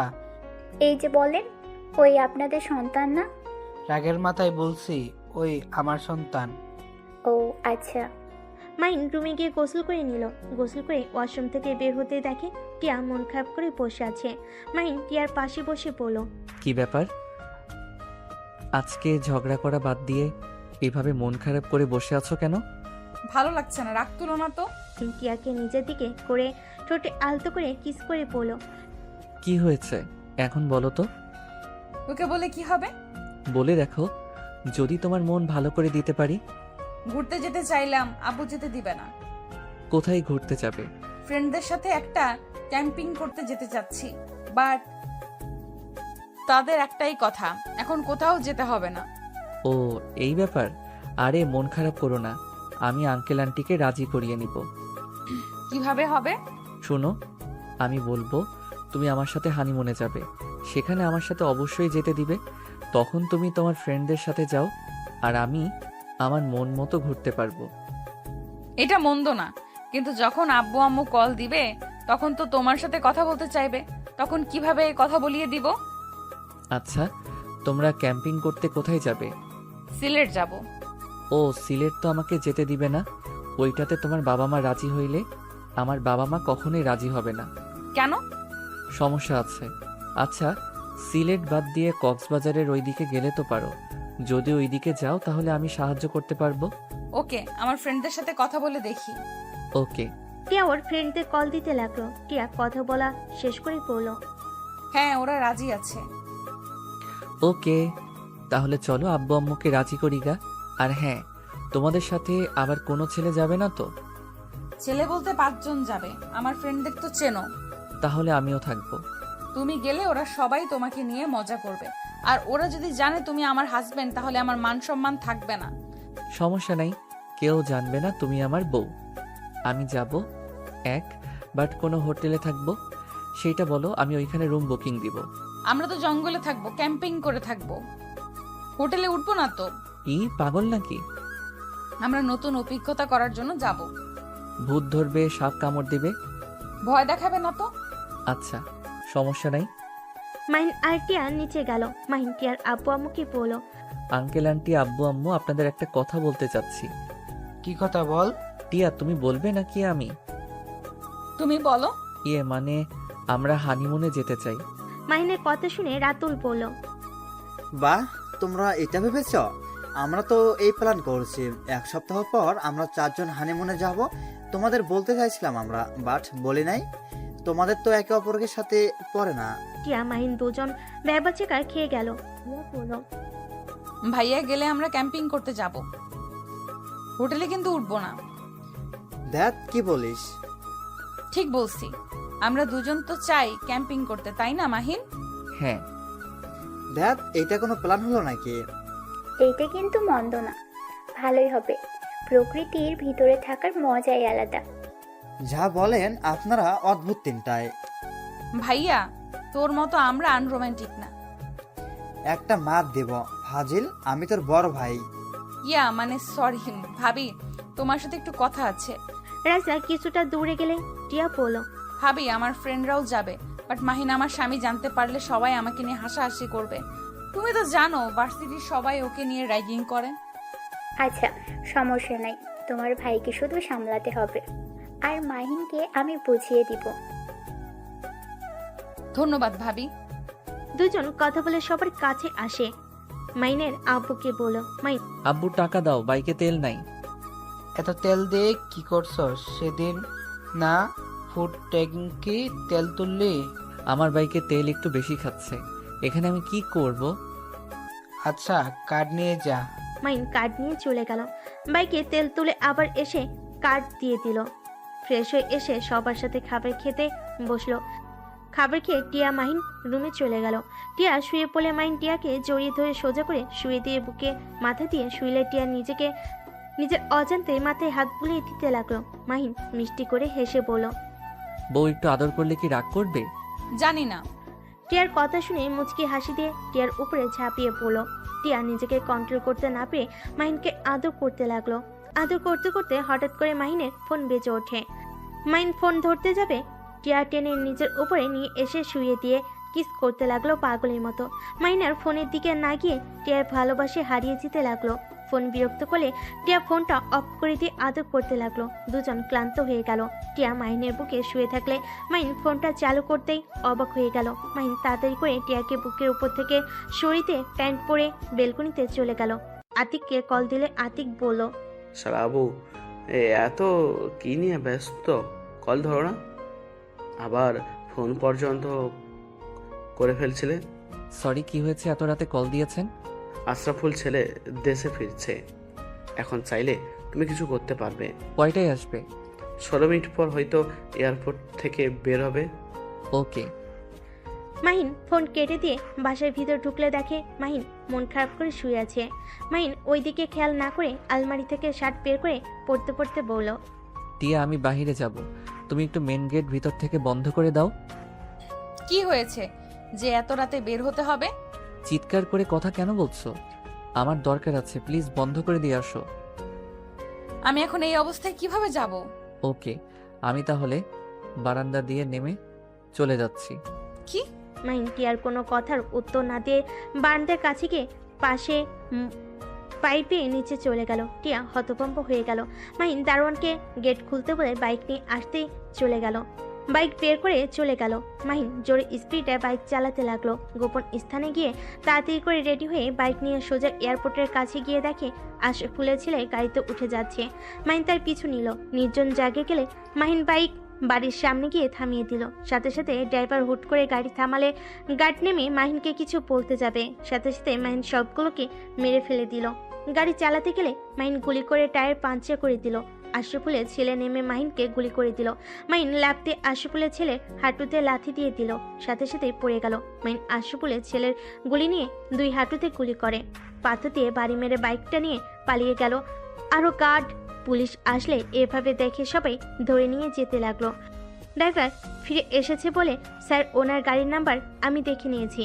এই যে বলেন ওই আপনাদের সন্তান না? রাগের মাথায় বলছি ওই আমার সন্তান। ও আচ্ছা। মাহিন রুমে গিয়ে গোসল করে নিল। গোসল করে ওয়াশরুম থেকে বের হতে দেখে টিয়া মন খারাপ করে বসে আছে। মাহিন টিয়ার পাশে বসে বলল, কি ব্যাপার? আজকে ঝগড়া করা বাদ দিয়ে এভাবে মন খারাপ করে বসে আছো কেন? ভালো লাগছে না, রাগ তুলো না তো। টিয়াকে নিজের দিকে করে ঠোঁটে আলতো করে কিস করে বলল, কি হয়েছে এখন বলো তো। তোকে বলে কি হবে? বলে দেখো, যদি তোমার মন ভালো করে দিতে পারি। ঘুরতে যেতে চাইলাম, আব্বু যেতে দিবে না। কোথায় ঘুরতে যাবে? ফ্রেন্ডদের সাথে একটা ক্যাম্পিং করতে যেতে চাচ্ছি, বাট তাদের একটাই কথা, এখন কোথাও যেতে হবে না। ও এই ব্যাপার। আরে মন খারাপ করো না, আমি আঙ্কেল আন্টিকে রাজি করিয়ে নিব। কিভাবে হবে? শোনো, আমি বলবো তুমি আমার সাথে হানিমুনে যাবে, সেখানে আমার সাথে অবশ্যই যেতে দিবে। তখন তুমি তোমার ফ্রেন্ডদের সাথে যাও, আর আমি আমার মন মতো ঘুরতে পারবো। এটা মন্দ না, কিন্তু যখন আব্বু আম্মু কল দিবে তখন তো তোমার সাথে কথা বলতে চাইবে, তখন কিভাবে কথা বলিয়ে দিব? আচ্ছা, তোমরা ক্যাম্পিং করতে কোথায় যাবে? সিলেট যাব। ও সিলেট তো আমাকে যেতে দিবে না, ওইটাতে তোমার বাবা মা রাজি হইলে। আমার বাবা মা কখনোই রাজি হবে না। কেন? সমস্যা আছে। আচ্ছা, সিলেট বাদ দিয়ে কক্সবাজারের ওইদিকে গেলে তো পারো। যদি ওইদিকে যাও তাহলে আমি সাহায্য করতে পারবো। ওকে, আমার ফ্রেন্ডদের সাথে কথা বলে দেখি। ওকে। টিয়া ওর ফ্রেন্ডদের কল দিতে লাগলো। টিয়া কথা বলা শেষ করে পড়ল, হ্যাঁ, ওরা রাজি আছে। ওকে, তাহলে চলো আব্বু আম্মুকে রাজি করি গা। আর হ্যাঁ, তোমাদের সাথে আবার কোনো ছেলে যাবে না তো? ছেলে বলতে 5 জন যাবে, আমার ফ্রেন্ডদের তো চেনো। তাহলে আমিও থাকবো। তুমি গেলে ওরা সবাই তোমাকে নিয়ে মজা করবে, আর ওরা যদি জানে তুমি আমার হাজবেন্ড তাহলে আমার মান সম্মান থাকবে না। সমস্যা নাই, কেউ জানবে না তুমি আমার বউ। আমি যাব বাট কোনো হোটেলে থাকবো সেইটা বলো, আমি ওইখানে রুম বুকিং দিব। আমরা তো জঙ্গলে থাকবো, ক্যাম্পিং করে থাকবো, হোটেলে উঠবো না তো। ই পাগল নাকি? আমরা নতুন অভিজ্ঞতা করার জন্য যাব। ভূত ধরবে, সাপ কামড় দিবে? ভয় দেখাবে না তো। আচ্ছা, সমস্যা নাই। মাহিন আর টিয়া নিচে গেল। মাহিন টিয়ার আব্বু আম্মুকে বলল, আঙ্কেল আন্টি আব্বু আম্মু আপনাদের একটা কথা বলতে চাচ্ছি। কি কথা বল? টিয়া তুমি বলবে নাকি আমি? তুমি বলো। মানে আমরা হানিমুনে যেতে চাই। মাহিনের কথা শুনে রাতুল বলল, বাহ, তোমরা এটা ভেবেছ? আমরা তো এই প্ল্যান করছি, 1 সপ্তাহ পর আমরা 4 জন হানিমুনে যাব। তোমাদের বলতে চাইছিলাম আমরা, বাট বলি নাই। তোমাদের তো একে অপরের সাথে পড়ে না। টিয়া মাহিন দুজন ব্যবচাকার খেয়ে গেল। টিয়া বলল, ভাইয়া গেলে আমরা ক্যাম্পিং করতে যাব, হোটেলে কিন্তু উঠবো না। দেখ কি বলিস? ঠিক বলছি, আমরা দুজন তো চাই ক্যাম্পিং করতে, তাই না মাহিন? হ্যাঁ। দেখ, এটা কোনো প্ল্যান হলো নাকি? এইটা কিন্তু মন্দ না, ভালোই হবে। প্রকৃতির ভিতরে থাকার মজাই আলাদা। যা বলেন আপনারা, অদ্ভুত তিনটায়। ভাইয়া তোর মতো আমরা আনরোমান্টিক না। একটা মাত দেব ফাজিল, আমি তোর বড় ভাই। মানে সরি ভাবি, তোমার সাথে একটু কথা আছে। রাজা কিছুটা দূরে গেলে টিয়া বলল, ভাবি আমার ফ্রেন্ডরাও যাবে, বাট মাহিন আমার স্বামী জানতে পারলে সবাই আমাকে নিয়ে হাসাহাসি করবে। তুমি তো জানো ভার্সিটির সবাই ওকে নিয়ে র্যাগিং করে। আচ্ছা, সমস্যা নাই, তোমার ভাইকে শুধু সামলাতে হবে, আর মাহিনকে আমি বুঝিয়ে দিব। ধন্যবাদ ভাবি। দুজন কথা বলে সবার কাছে আসে। মাইনের আব্বুকে বলল, মাইন আব্বু টাকা দাও, বাইকে তেল নাই। এত তেল দিয়ে কি করছস? সেদিন না ফুড ট্যাঙ্কি তেল তুললি? আমার বাইকে তেল একটু বেশি খাচ্ছে, এখানে আমি কি করব? আচ্ছা, কার্ড নিয়ে যা। মাইন কার্ড নিয়ে চলে গেল। বাইকে তেল তুলে আবার এসে কার্ড দিয়ে দিল। ফ্রেশ হয়ে এসে সবার সাথে খাবার খেতে বসলো। খাবার খেয়ে টিয়া মাহিন রুমে চলে গেল। টিয়া শুয়ে পড়লে মাহিন টিয়াকে জড়িয়ে ধরে সোজা করে শুয়ে দিয়ে বুকে মাথা দিয়ে শুইলে টিয়া নিজের অজান্তে মাথায় হাত বুলিয়ে দিতে লাগলো। মাহিন মিষ্টি করে হেসে বলল, বউ একটু আদর করলে কি রাগ করবে? জানি না। টিয়ার কথা শুনে মুচকি হাসি দিয়ে টিয়ার উপরে ঝাঁপিয়ে পড়লো। টিয়া নিজেকে কন্ট্রোল করতে না পেরে মাহিনকে আদর করতে লাগলো। আদর করতে করতে হঠাৎ করে মাহিনের ফোন বেজে ওঠে। মাহিন ফোন ধরতে যাবে, টিয়া টেনে নিজের উপরে নিয়ে এসে শুয়ে দিয়ে কিস করতে লাগলো পাগলের মতো। মাহিনার ফোনের দিকে না গিয়ে টিয়ার ভালোবাসে হারিয়ে যেতে লাগলো। ফোন বিরক্ত করলে টিয়া ফোনটা অফ করে দিয়ে আদর করতে লাগলো। দুজন ক্লান্ত হয়ে গেল। টিয়া মাহিনের বুকে শুয়ে থাকলে মাহিন ফোনটা চালু করতেই অবাক হয়ে গেল। মাহিন তাড়াতাড়ি করে টিয়াকে বুকের উপর থেকে সরিতে প্যান্ট পরে বেলকনিতে চলে গেল। আতিককে কল দিলে আতিক বলল, শালা আবু, এত কি নিয়ে ব্যস্ত? কল ধরো না, আবার ফোন পর্যন্ত করে ফেলছিলে। সরি, কি হয়েছে? এত রাতে কল দিয়েছেন? আশরাফুল ছেলে দেশে ফিরছে, এখন চাইলে তুমি কিছু করতে পারবে। কয়টায় আসবে? 16 মিনিট পর হয়তো এয়ারপোর্ট থেকে বের হবে। ওকে। মাহিন ফোন কেটে দিয়ে বাসার ভিতর ঢুকলে দেখে মাহিন মন খারাপ করে শুয়ে আছে। মাহিন ওইদিকে খেয়াল না করে আলমারি থেকে শার্ট বের করে পরতে পরতে বলল, টিয়া, আমি বাইরে যাব, তুমি একটু মেন গেট ভিতর থেকে বন্ধ করে দাও। কি হয়েছে যে এত রাতে বের হতে হবে? চিৎকার করে কথা কেন বলছো? আমার দরকার আছে, প্লিজ বন্ধ করে দিয়ে আসো। আমি এখন এই অবস্থায় কিভাবে যাব? ওকে, আমি তাহলে বারান্দা দিয়ে নেমে চলে যাচ্ছি। কি? মাহিন টিয়ার কোনো কথার উত্তর না দিয়ে বারান্দার কাছে গিয়ে পাশে পাইপে নিচে চলে গেল। টিয়া হতভম্ব হয়ে গেল। মাহিন দারোয়ানকে গেট খুলতে বলে বাইক নিয়ে আসতে চলে গেল। বাইক বের করে চলে গেল। মাহিন জোরে স্পিডে বাইক চালাতে লাগলো। গোপন স্থানে গিয়ে তাড়াতাড়ি করে রেডি হয়ে বাইক নিয়ে সোজা এয়ারপোর্টের কাছে গিয়ে দেখে আশরাফুলের ছেলে গাড়িতে উঠে যাচ্ছে। মাহিন তার পিছু নিল। নির্জন জায়গায় গেলে মাহিন বাইক বাড়ির সামনে গিয়ে থামিয়ে দিল। সাথে সাথে ড্রাইভার হুট করে গাড়ি থামালে গার্ড নেমে মাহিনকে কিছু বলতে যাবে, সাথে সাথে মাহিন সবগুলোকে মেরে ফেলে দিল। গাড়ি চালাতে গেলে মাহিন গুলি করে টায়ার পাঞ্চার করে দিল। আশরাফুলের ছেলে নেমে মাহিনকে গুলি করে দিল। মাহিন লাফতে আশরাফুলের ছেলের হাঁটুতে লাথি দিয়ে দিল, সাথে সাথে পড়ে গেল। মাহিন আশরাফুলের ছেলের গুলি নিয়ে দুই হাঁটুতে গুলি করে পাথর দিয়ে বাড়ি মেরে বাইকটা নিয়ে পালিয়ে গেল। আরও গার্ড পুলিশ আসলে এভাবে দেখে সবাই ধরে নিয়ে যেতে লাগলো। ড্রাইভার ফিরে এসেছে বলে, স্যার ওনার গাড়ির নাম্বার আমি দেখে নিয়েছি,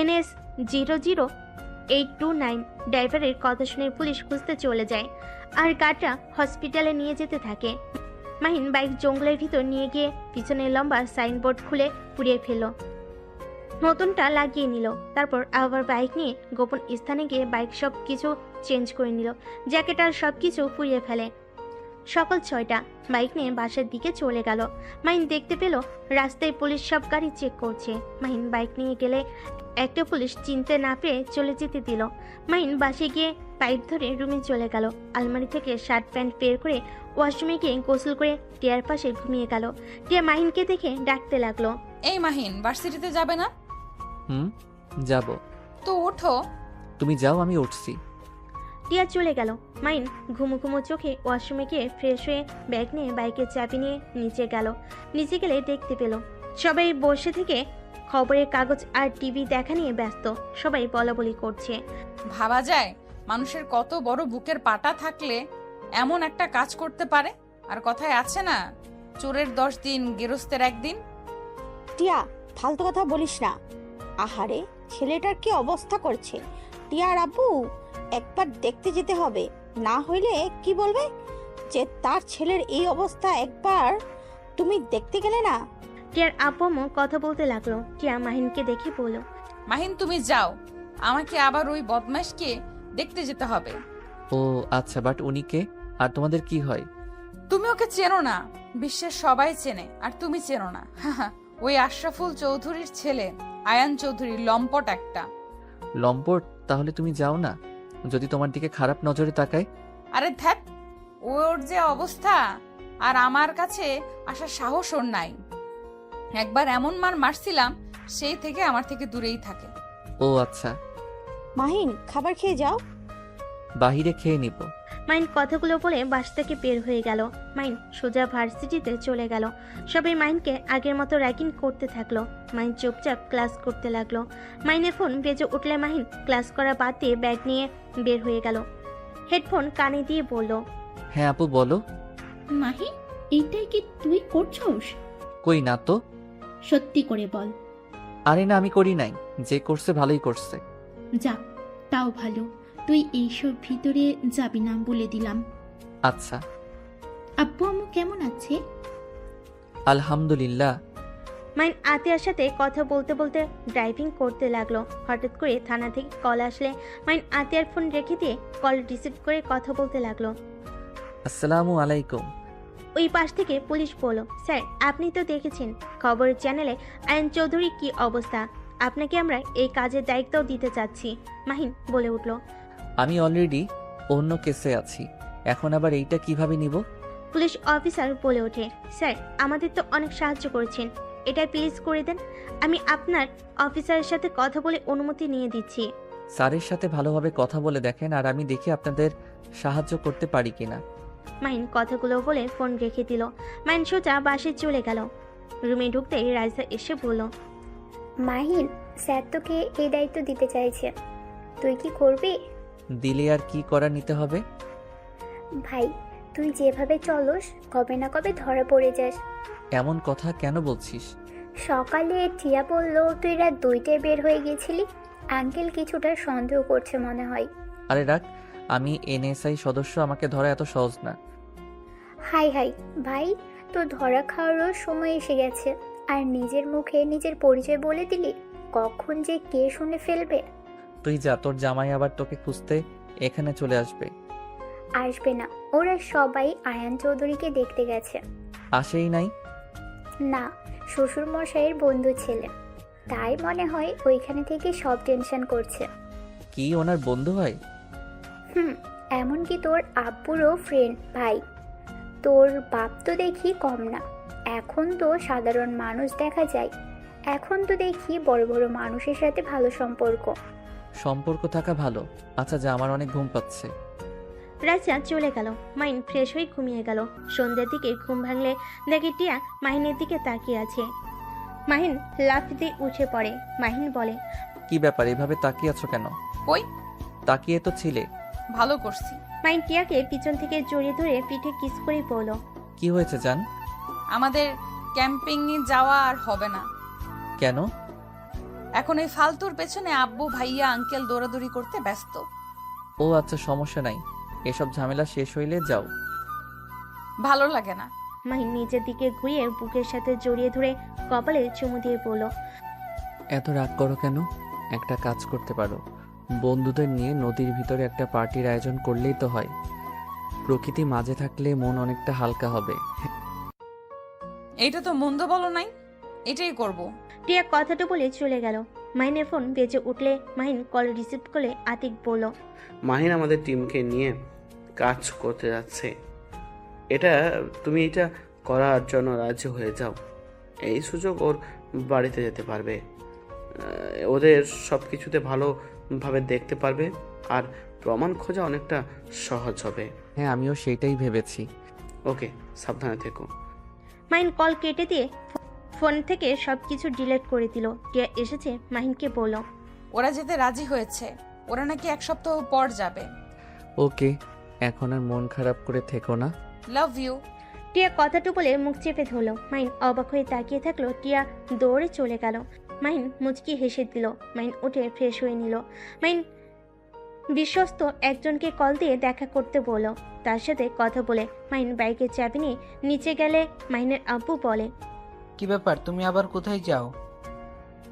NS 00829। ড্রাইভারের কথা শুনে পুলিশ খুঁজতে চলে যায় আর গার্ডরা হসপিটালে নিয়ে যেতে থাকে। মাহিন বাইক জঙ্গলের ভিতর নিয়ে গিয়ে পিছনের লম্বা সাইনবোর্ড খুলে পুড়িয়ে ফেলল, নতুনটা লাগিয়ে নিল। তারপর আবার বাইক নিয়ে গোপন স্থানে গিয়ে বাইক সব কিছু চেঞ্জ করে নিল, জ্যাকেট আর সব কিছু পুড়িয়ে ফেলে। সকাল 6টা বাইক নিয়ে বাসার দিকে চলে গেল। মাহিন দেখতে পেল রাস্তায় পুলিশ সব গাড়ি চেক করছে। মাহিন বাইক নিয়ে গেলে একটা পুলিশ চিনতে না পেরে চলে যেতে দিল। মাহিন বাসে গিয়ে পাইপ ধরে রুমে চলে গেল। আলমারি থেকে শার্ট প্যান্ট বের করে ওয়াশরুমে গিয়ে গোসল করে টিয়ার পাশে ঘুমিয়ে গেল। টিয়া মাহিনকে দেখে ডাকতে লাগলো, এই মাহিন, ভার্সিটিতে যাবে না? যাব। তো ওঠো। তুমি যাও, আমি উঠছি। টিয়া চলে গেল। মাহিন ঘুমো ঘুমো চোখে ওয়াশরুমে গিয়ে ফ্রেশ হয়ে ব্যাগ নিয়ে বাইকের চাবি নিয়ে নিচে গেল। নিচে গেলে দেখতে পেল সবাই বসে থেকে খবরের কাগজ আর টিভি দেখা নিয়ে ব্যস্ত। সবাই বলাবলি করছে। ভাবা যায় মানুষের কত বড় বুকের পাটা থাকলে এমন একটা কাজ করতে পারে। আর কথায় আছে না, চোরের 10 দিন গেরস্তের 1 দিন। টিয়া, ফালতু কথা বলিস না। আহারে, ছেলেটার কি অবস্থা করছে। টিয়ার আব্বু একবার দেখতে যেতে হবে, না হইলে কি বলবে যে তার ছেলের এই অবস্থা, একবার তুমি দেখতে গেলে না। টিয়ার আব্বু কথা বলতে লাগলো। টিয়া মাহিনকে দেখে বলল, মাহিন তুমি যাও, আমাকে আবার ওই বদমাশকে দেখতে যেতে হবে। ও আচ্ছা, বাট উনি কে আর তোমাদের কি হয়? তুমি ওকে চেনো না, বিশ্বের সবাই চেনে আর তুমি চেনো না। ওই আশরাফুল চৌধুরীর ছেলে আয়ান চৌধুরী, লম্পট একটা। লম্পট? তাহলে তুমি যাও না, যদি তোমার দিকে খারাপ নজরে তাকায়। আরে ধ্যাত, ওর যে অবস্থা, আর আমার কাছে আসার সাহস ওর নাই। একবার এমন মার মারছিলাম, সেই থেকে আমার থেকে দূরেই থাকে। ও আচ্ছা, মাহিন, খাবার খেয়ে যাও। বাহিরে খেয়ে নিব। মাহিন কথাগুলো বলে বাস থেকে বের হয়ে গেল। মাহিন সোজা ভার্সিটিতে চলে গেল। সবাই মাহিনকে আগের মতো র্যাগিং করতে থাকলো। মাহিন চুপচাপ ক্লাস করতে লাগলো। মাহিনের ফোন বেজে উঠলে মাহিন ক্লাস করা বাদ দিয়ে ব্যাগ নিয়ে বের হয়ে গেল। হেডফোন কানে দিয়ে বলল, হ্যাঁ আপু বলো। মাহি, এইটাই কি তুই করছস? কই না তো। সত্যি করে বল। আরে না, আমি করি নাই, যে করছে ভালোই করছে। যা, তাও ভালো। তুই এইসব ভিতরে যাবি না বলে দিলাম। আচ্ছা। আব্বু আম্মু কেমন আছে? আলহামদুলিল্লাহ, মাইন আতিয়ার সাথে কথা বলতে বলতে ড্রাইভিং করতে লাগলো। হঠাৎ করে থানা থেকে কল আসলে মাইন আতিয়ার ফোন রেখে দিয়ে কল রিসিভ করে কথা বলতে লাগলো। আসসালামু আলাইকুম। ওই পাশ থেকে পুলিশ বলল, স্যার আপনি তো দেখেছেন খবরের চ্যানেলে আয়ন চৌধুরী কি অবস্থা, আপনাকে আমরা এই কাজের দায়িত্ব দিতে চাচ্ছি। মাহিন বলে উঠল। আমি অলরেডি অন্য কেসে আছি, এখন আবার এইটা কিভাবে নিব? পুলিশ অফিসার বলে ওঠে, স্যার আমাদের তো অনেক সাহায্য করেছেন, এটা প্লিজ করে দেন, আমি আপনার অফিসারের সাথে কথা বলে অনুমতি নিয়ে দিচ্ছি। স্যারের সাথে ভালোভাবে কথা বলে দেখেন, আর আমি দেখি আপনাদের সাহায্য করতে পারি কিনা। মাইন কথাগুলো বলে ফোন রেখে দিল। মাইন সোজা বাসে চলে গেল। রুমে ঢুকতেই রাইসা এসে বলল, মাহিন, স্যার তোকে এই দায়িত্ব দিতে চাইছে, তুই কি করবি? দিলে আর কি করা নিতে হবে? ভাই, তুই যেভাবে চলস কবে না কবে ধরা পড়ে যাস। এমন কথা কেন বলছিস? সকালে টিয়া বলল তুই রাত 2টায় বের হয়ে গেছিলি, আঙ্কেল কিছুটা সন্দেহ করছে মনে হয়। আরে রাখ, আমি এনএসআই সদস্য, আমাকে ধরা এত সহজ না। হাই হাই ভাই, তোর ধরা খাওয়ারও সময় এসে গেছে, আর নিজের মুখে নিজের পরিচয় বলে দিলি, কখন যে কে শুনে ফেলবে। তুই যা, তোর জামাই আবার তোকে খুঁজতে এখানে চলে আসবে। আসবে না, ওরা সবাই আয়ান চৌধুরীকে দেখতে গেছে। আসেই নাই? না, শ্বশুর মশাইয়ের বন্ধু ছেলে, তাই মনে হয় ওইখানে থেকে সব টেনশন করছে। কি ওনার বন্ধু হয়? এমনকি তোর আব্বুরও ফ্রেন্ড ভাই। তোর বাপ তো দেখি কম না, এখন তো সাধারণ মানুষ দেখা যায়, এখন তো দেখি বড় বড় মানুষের সাথে ভালো সম্পর্ক। সম্পর্ক থাকা ভালো। আচ্ছা যা, আমার অনেক ঘুম পাচ্ছে। রাজা চলে গেল। মাইন ফ্রেশ হয়ে ঘুমিয়ে গেল। সন্ধ্যার দিকে ঘুম ভাঙলে দেখে টিয়া মাহিনের দিকে তাকিয়ে আছে। মাহিন লাফ দিয়ে উঠে পড়ে। মাহিন বলে, কি ব্যাপার, এভাবে তাকিয়ে আছো কেন? কই? তাকিয়ে তো ছিলে। ভালো করছি। মাইন টিয়াকে পিছন থেকে জড়িয়ে ধরে পিঠে কিস করে বলল, কি হয়েছে জান? আমাদের ক্যাম্পিং এ যাওয়া আর হবে না। কেন? এখন এই ফালতুর পেছনে আব্বু ভাইয়া আঙ্কেল দৌড়াদৌড়ি করতে ব্যস্ত। ও আচ্ছা, সমস্যা নাই, এসব ঝামেলা শেষ হইলে যাও। ভালো লাগে না। মাহিন নিজের দিকে ঘুরিয়ে বুকের সাথে জড়িয়ে ধরে কপালে চুমু দিয়ে বলল, এত রাগ করো কেন? একটা কাজ করতে পারো, বন্ধুদের নিয়ে নদীর ভিতরে একটা পার্টির আয়োজন করলেই তো হয়। প্রকৃতি মাঝে থাকলে মন অনেকটা হালকা হবে। এইটা তো মন্দ বলো নাই, এটাই করব। টিয়া কথাটা বলে চলে গেল। মাহিনের ফোন বেজে উঠলে মাহিন কল রিসিভ করে আতিক বলল, মাহিন আমাদের টিমকে নিয়ে কাজ করতে যাচ্ছে, তুমি এটা করার জন্য রাজি হয়ে যাও। এই সুযোগ ওর বাড়িতে যেতে পারবে, ওদের সব কিছুতে ভালোভাবে দেখতে পারবে, আর প্রমাণ খোঁজা অনেকটা সহজ হবে। হ্যাঁ, আমিও সেইটাই ভেবেছি। ওকে, সাবধানে থেকো। মাহিন কল কেটে দিয়ে ফোন থেকে সবকিছু ডিলিট করে দিল। টিয়া এসেছে মাহিনকে বলল, ওরা যেতে রাজি হয়েছে, ওরা নাকি 1 সপ্তাহ পর যাবে। ওকে, এখন আর মন খারাপ করে থেকো না। Love you. টিয়া কথাটা বলে মুখ চেপে ধরল। মাহিন অবাক হয়ে তাকিয়ে থাকলো। টিয়া দৌড়ে চলে গেল। মাহিন মুচকি হেসে দিল। মাহিন উঠে ফ্রেশ হয়ে নিল। মাহিন বিশ্বস্ত একজনকে কল দিয়ে দেখা করতে বলল। তার সাথে কথা বলে মাহিন বাইকের চাবি নিয়ে নিচে গেলে মাহিনের আব্বু বলে, কি ব্যাপার, তুমি আবার কোথায় যাও?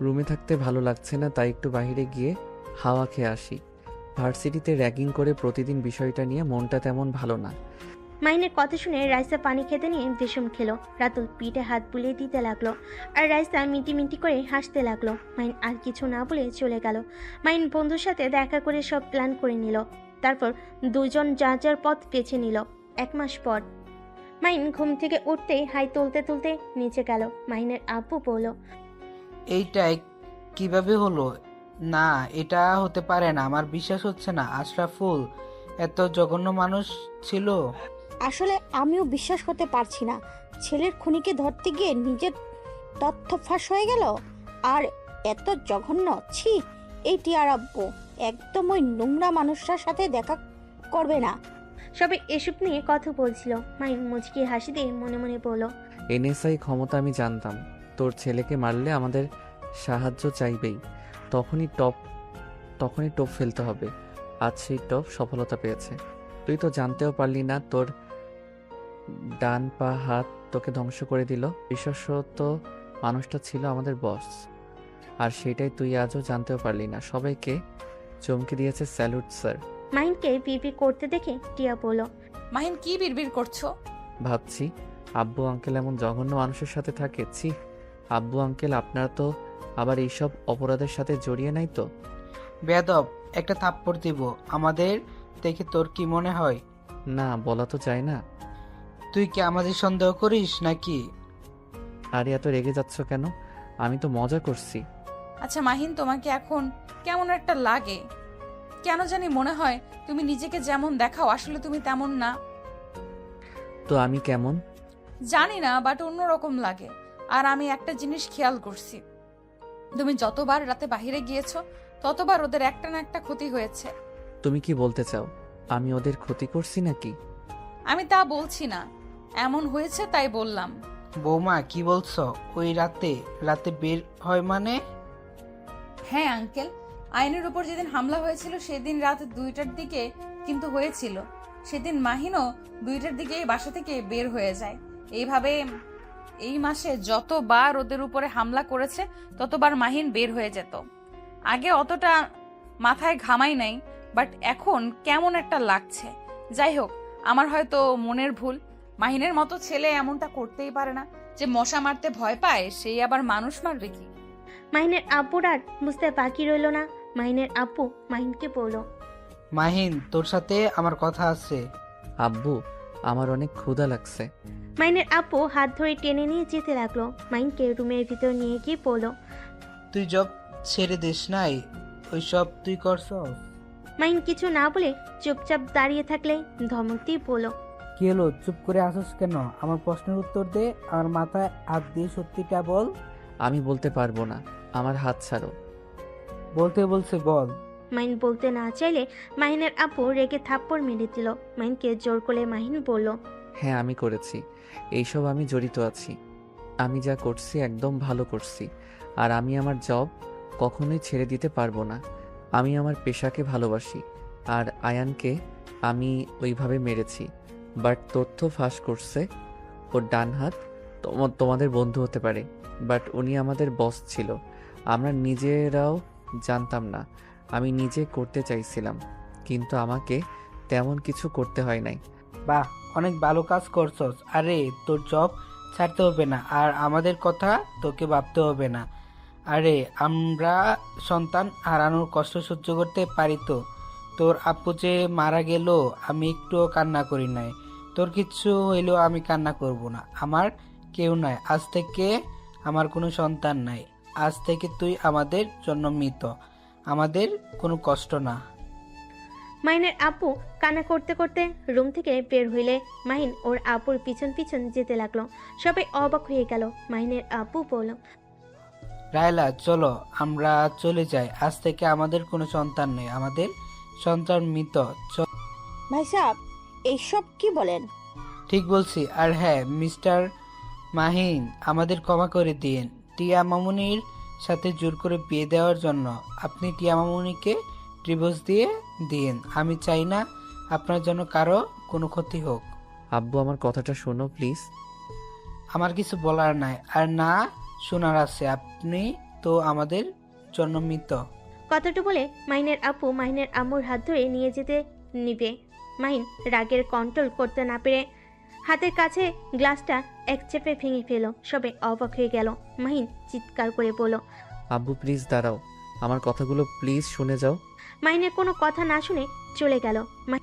রুমে থাকতে ভালো লাগছে না, তাই একটু বাইরে গিয়ে হাওয়া খেয়ে আসি। ভার্সিটিতে র্যাগিং করে প্রতিদিন বিষয়টা নিয়ে মনটা তেমন ভালো না। মাহিনের কথা শুনে রাইসা পানি খেতে নিয়ে বিষম খেলো। রাতুল পিঠে হাত বুলিয়ে দিতে লাগলো, আর রাইসা মিটি মিটি করে হাসতে লাগলো। মাহিন আর কিছু না বলে চলে গেল। মাহিন বন্ধুর সাথে দেখা করে সব প্ল্যান করে নিল। তারপর দুজন যার যার পথ বেছে নিল। 1 মাস পর মাহিন ঘুম থেকে উঠতেই হাই তুলতে তুলতে নিচে গেল। মাহিনের আব্বু বলল, এইটাই কিভাবে হলো? না, এটা হতে পারে না, আমার বিশ্বাস হচ্ছে না। আশরাফুল এত জঘন্য মানুষ ছিল? আসলে আমিও বিশ্বাস করতে পারছি না, ছেলের খুনিকে ধরতে গিয়ে নিজের তথ্য ফাঁস হয়ে গেল। আর এত জঘন্য, ছি! এই টিয়ার আব্বু একদম ওই নোংরা মানুষটার সাথে দেখা করবে না। সবাই এসব নিয়ে কথা বলছিল। মাহিন মুচকি হাসি দিয়ে মনে মনে বলল, এনএসআই ক্ষমতা আমি জানতাম, তোর ছেলেকে মারলে আমাদের সাহায্য চাইবেই, তখনই টপ ফেলতে হবে। আজ সেই টপ সফলতা পেয়েছে। তুই তো জানতেও পারলি না, তোর ডান পা হাত তোকে ধ্বংস করে দিল। বিশেষত মানুষটা ছিল আমাদের বস। আর সেটাই তুই আজও জানতেও পারলি না। সবাইকে চমকে দিয়েছে। Salute sir. মাহিনকে বিড়বিড় করতে দেখে টিয়া বলল, মাহিন কি বিড়বিড় করছো? ভাবছি আব্বু আঙ্কেল এমন জঘন্য মানুষের সাথে থাকে। ছি, আব্বু আঙ্কেল আপনারা তো আবার এইসব অপরাধের সাথে জড়িয়ে নাই তো? বেয়াদব, একটা থাপ্পড় দিব। আমাদের দেখে তোর কি মনে হয়? না, বলা তো যায় না। তুই কি আমাদের সন্দেহ করিস নাকি? আরে এত রেগে যাচ্ছ কেন? আমি তো মজা করছি। আচ্ছা মাহিন, তোমাকে এখন কেমন একটা লাগে? কেন জানি মনে হয় তুমি নিজেকে যেমন দেখাও আসলে তুমি তেমন না। তো আমি কেমন? জানি না, বাট অন্যরকম লাগে। আর আমি একটা জিনিস খেয়াল করছি, তুমি যতবার রাতে বাইরে গিয়েছো ততবার ওদের একটা না একটা ক্ষতি হয়েছে। তুমি কি বলতে চাও আমি ওদের ক্ষতি করছি নাকি? আমি তা বলছি না, এমন হয়েছে তাই বললাম। বৌমা কি বলছো? ওই রাতে বের হয় মানে? হ্যাঁ আঙ্কেল, আইনের উপর যেদিন হামলা হয়েছিল সেদিন রাত 2টার দিকে কিন্তু হয়েছিল। সেদিন মাহিনও 2টার দিকে বাসা থেকে বের হয়ে যায়। এইভাবে এই মাসে যতবার ওদের উপরে হামলা করেছে ততবার মাহিন বের হয়ে যেত। আগে অতটা মাথায় ঘামাই নাই, বাট এখন কেমন একটা লাগছে। যাই হোক, আমার হয়তো মনের ভুল। মাহিনের মতো ছেলে এমনটা করতেই পারে না। যে মশা মারতে ভয় পায় সেই আবার মানুষ মারবে কি? মাহিনের আব্বুর আর বুঝতে বাকি রইল না। মাহিনের আব্বু মাহিনকে বলল, মাহিন, তোর সাথে আমার কথা আছে। আব্বু, আমার অনেক ক্ষুধা লাগছে। মাহিনের আব্বু হাত ধরে টেনে নিয়ে যেতে লাগলো। মাহিনকে রুমের ভিতর নিয়ে গিয়ে বলল, তুই জব ছেড়ে দিস নাই, ওইসব তুই করছস? মাহিন কিছু না বলে চুপচাপ দাঁড়িয়ে থাকলে ধমক দিয়ে বলল, কি হলো, চুপ করে আসস কেন? আমার প্রশ্নের উত্তর দে, আমার মাথায় হাত দিয়ে সত্যিটা বল। আমি বলতে পারবো না, আমার হাত ছাড়ো। বলতে বলছে বল। মাহিন বলতে না চাইলে মাহিনের আব্বু রেগে থাপ্পড় মেরে দিল। মাহিনকে জোর করে মাহিন বলল, হ্যাঁ আমি করেছি, এইসব আমি জড়িত আছি। আমি যা করছি একদম ভালো করছি। আর আমি আমার জব কখনোই ছেড়ে দিতে পারবো না। আমি আমার পেশাকে ভালোবাসি। আর আয়ানকে আমি ওইভাবে মেরেছি। বাট তথ্য ফাঁস করছে ওর ডান হাত তোমাদের বন্ধু হতে পারে, বাট উনি আমাদের বস ছিল। আমরা নিজেরাও জানতাম না। আমি নিজে করতে চাইছিলাম, কিন্তু আমাকে তেমন কিছু করতে হয় নাই। বাহ, অনেক ভালো কাজ করছস। আরে তোর জব ছাড়তে হবে না, আর আমাদের কথা তোকে ভাবতে হবে না। আরে আমরা সন্তান হারানোর কষ্ট সহ্য করতে পারি তো? তোর আপু যে মারা গেল আমি একটুও কান্না করি নাই। তোর কিচ্ছু হইলেও আমি কান্না করব না। আমার কেউ নাই, আজ থেকে আমার কোনো সন্তান নাই। আজ থেকে তুই আমাদের জন্য মৃত, আমাদের কোনো কষ্ট না। মাহিনের আব্বু কান্না করতে করতে রুম থেকে বের হইলে মাহিন ওর আব্বুর পিছন পিছন যেতে লাগলো। সবাই অবাক হয়ে গেল। মাহিনের আব্বু বলল, রায়লা চলো আমরা চলে যাই, আজ থেকে আমাদের কোনো সন্তান নেই, আমাদের সন্তান মৃত। ভাই সাহেব, এইসব কি বলেন? ঠিক বলছি। আর হ্যাঁ মিস্টার মাহিন, আমাদের ক্ষমা করে দিন। টিয়া মামুনির সাথে জোর করে বিয়ে দেওয়ার জন্য আপনি টিয়া মামুনিকে ডিভোর্স দিয়ে দিন। আমি চাই না আপনার জন্য কারো কোনো ক্ষতি হোক। আব্বু, আমার কথাটা শোনো প্লিজ। আমার কিছু বলার নাই, আর না শোনার আছে। আপনি তো আমাদের জন্য মৃত। কথাটা বলে মাহিনের আব্বু মাহিনের আম্মুর হাত ধরে নিয়ে যেতে নিবে। মাহিন রাগের কন্ট্রোল করতে না পেরে হাতের কাছে গ্লাসটা এক চেপে ভেঙে ফেল। সবে অবাক হয়ে গেল। মাহিন চিৎকার করে বলল, আব্বু প্লিজ দাঁড়াও, আমার কথাগুলো প্লিজ শুনে যাও। মাহিনের কোনো কথা না শুনে চলে গেল।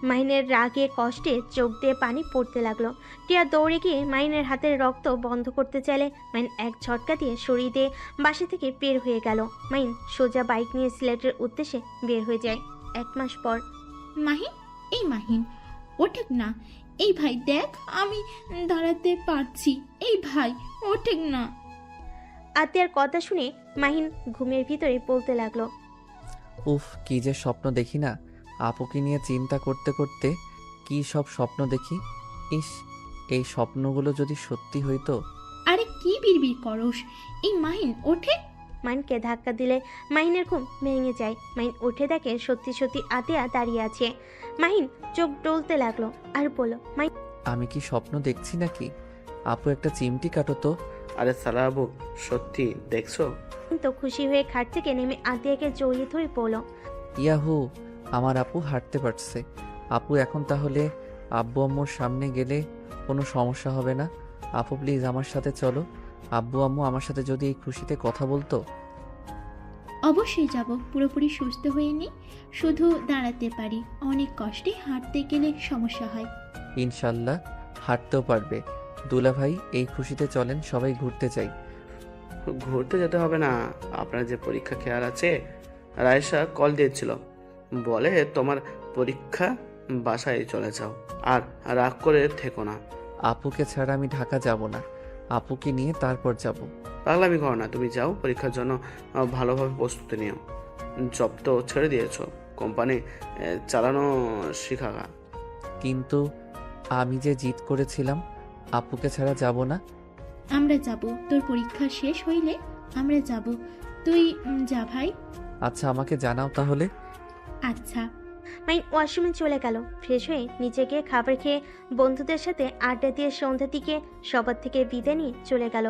মাহিনের রাগে কষ্টে চোখ দিয়ে পানি পড়তে লাগলো। টিয়া দৌড়ে গিয়ে মাহিনের হাতের রক্ত বন্ধ করতে চাইলে মাহিন এক ঝটকা দিয়ে সরিয়ে দিয়ে বাসা থেকে বের হয়ে গেল। মাহিন সোজা বাইক নিয়ে সিলেটের উদ্দেশ্যে বের হয়ে যায়। 1 মাস পর। মাহিন, এই মাহিন, ওঠেক না। এই ভাই দেখ, আমি দাঁড়াতে পারছি। এই ভাই ওঠেক না। আতিয়ার কথা শুনে মাহিন ঘুমের ভিতরে বলতে লাগলো, উফ, কি যে স্বপ্ন দেখি না। আপুকে নিয়ে চিন্তা করতে করতে কি সব স্বপ্ন দেখি। ইস, এই স্বপ্নগুলো যদি সত্যি হইতো। আরে কি বিড়বিড় করস? এই মাহিন ওঠে। মাহিনকে ধাক্কা দিলে মাহিনের ঘুম ভেঙে যায়। মাহিন উঠে দেখে সত্যি সত্যি আতিয়া দাঁড়িয়ে আছে। মাহিন চোখ ডলতে লাগলো আর বলল, আমি কি স্বপ্ন দেখছি নাকি? আপু একটা চিমটি কাটো তো, আরে সারা আবু, সত্যি দেখছো? তো খুশি হয়ে খাট থেকে নেমে আতিয়াকে জড়িয়ে ধরে পড়ল। ইয়াহু, আমার আপু হাঁটতে পারছে। আপু এখন তাহলে আব্বু আম্মুর সামনে গেলে কোনো সমস্যা হবে না। আপু প্লিজ আমার সাথে চলো। আব্বু আম্মু আমার সাথে যদি এই খুশিতে কথা বলতো। অবশ্যই যাব, পুরোপুরি সুস্থ হয়ে নি, শুধু দাঁড়াতে পারি, অনেক কষ্টে হাঁটতে গেলে সমস্যা হয়। ইনশাল্লাহ হাঁটতেও পারবে। দুলা ভাই, এই খুশিতে চলেন সবাই ঘুরতে যাই। ঘুরতে যেতে হবে না, আপনার যে পরীক্ষা খেয়াল আছে? রায়সা কল দিয়েছিল, বলে তোমার পরীক্ষা, বাসায় চলে যাও আর রাগ করে থেকো না। আপুকে ছাড়া আমি ঢাকা যাব না। আপুকে নিয়ে তারপর যাব। পাগলামি করো না, তুমি যাও, পরীক্ষার জন্য ভালোভাবে প্রস্তুতি নিও। জব তো ছেড়ে দিয়েছো, কোম্পানি চালানো শিখাগা। কিন্তু আমি যে জিদ করেছিলাম আপুকে ছাড়া যাব না। আমরা যাব, তোর পরীক্ষা শেষ হইলে আমরা যাব। তুই যা ভাই। আচ্ছা, আমাকে জানাও তাহলে। আচ্ছা। মাইন ওয়াশরুমে চলে গেল। ফ্রেশ হয়ে নিচে গিয়ে খাবার খেয়ে বন্ধুদের সাথে আড্ডা দিয়ে সন্ধ্যার দিকে সবার থেকে বিদায় নিয়ে চলে গেল।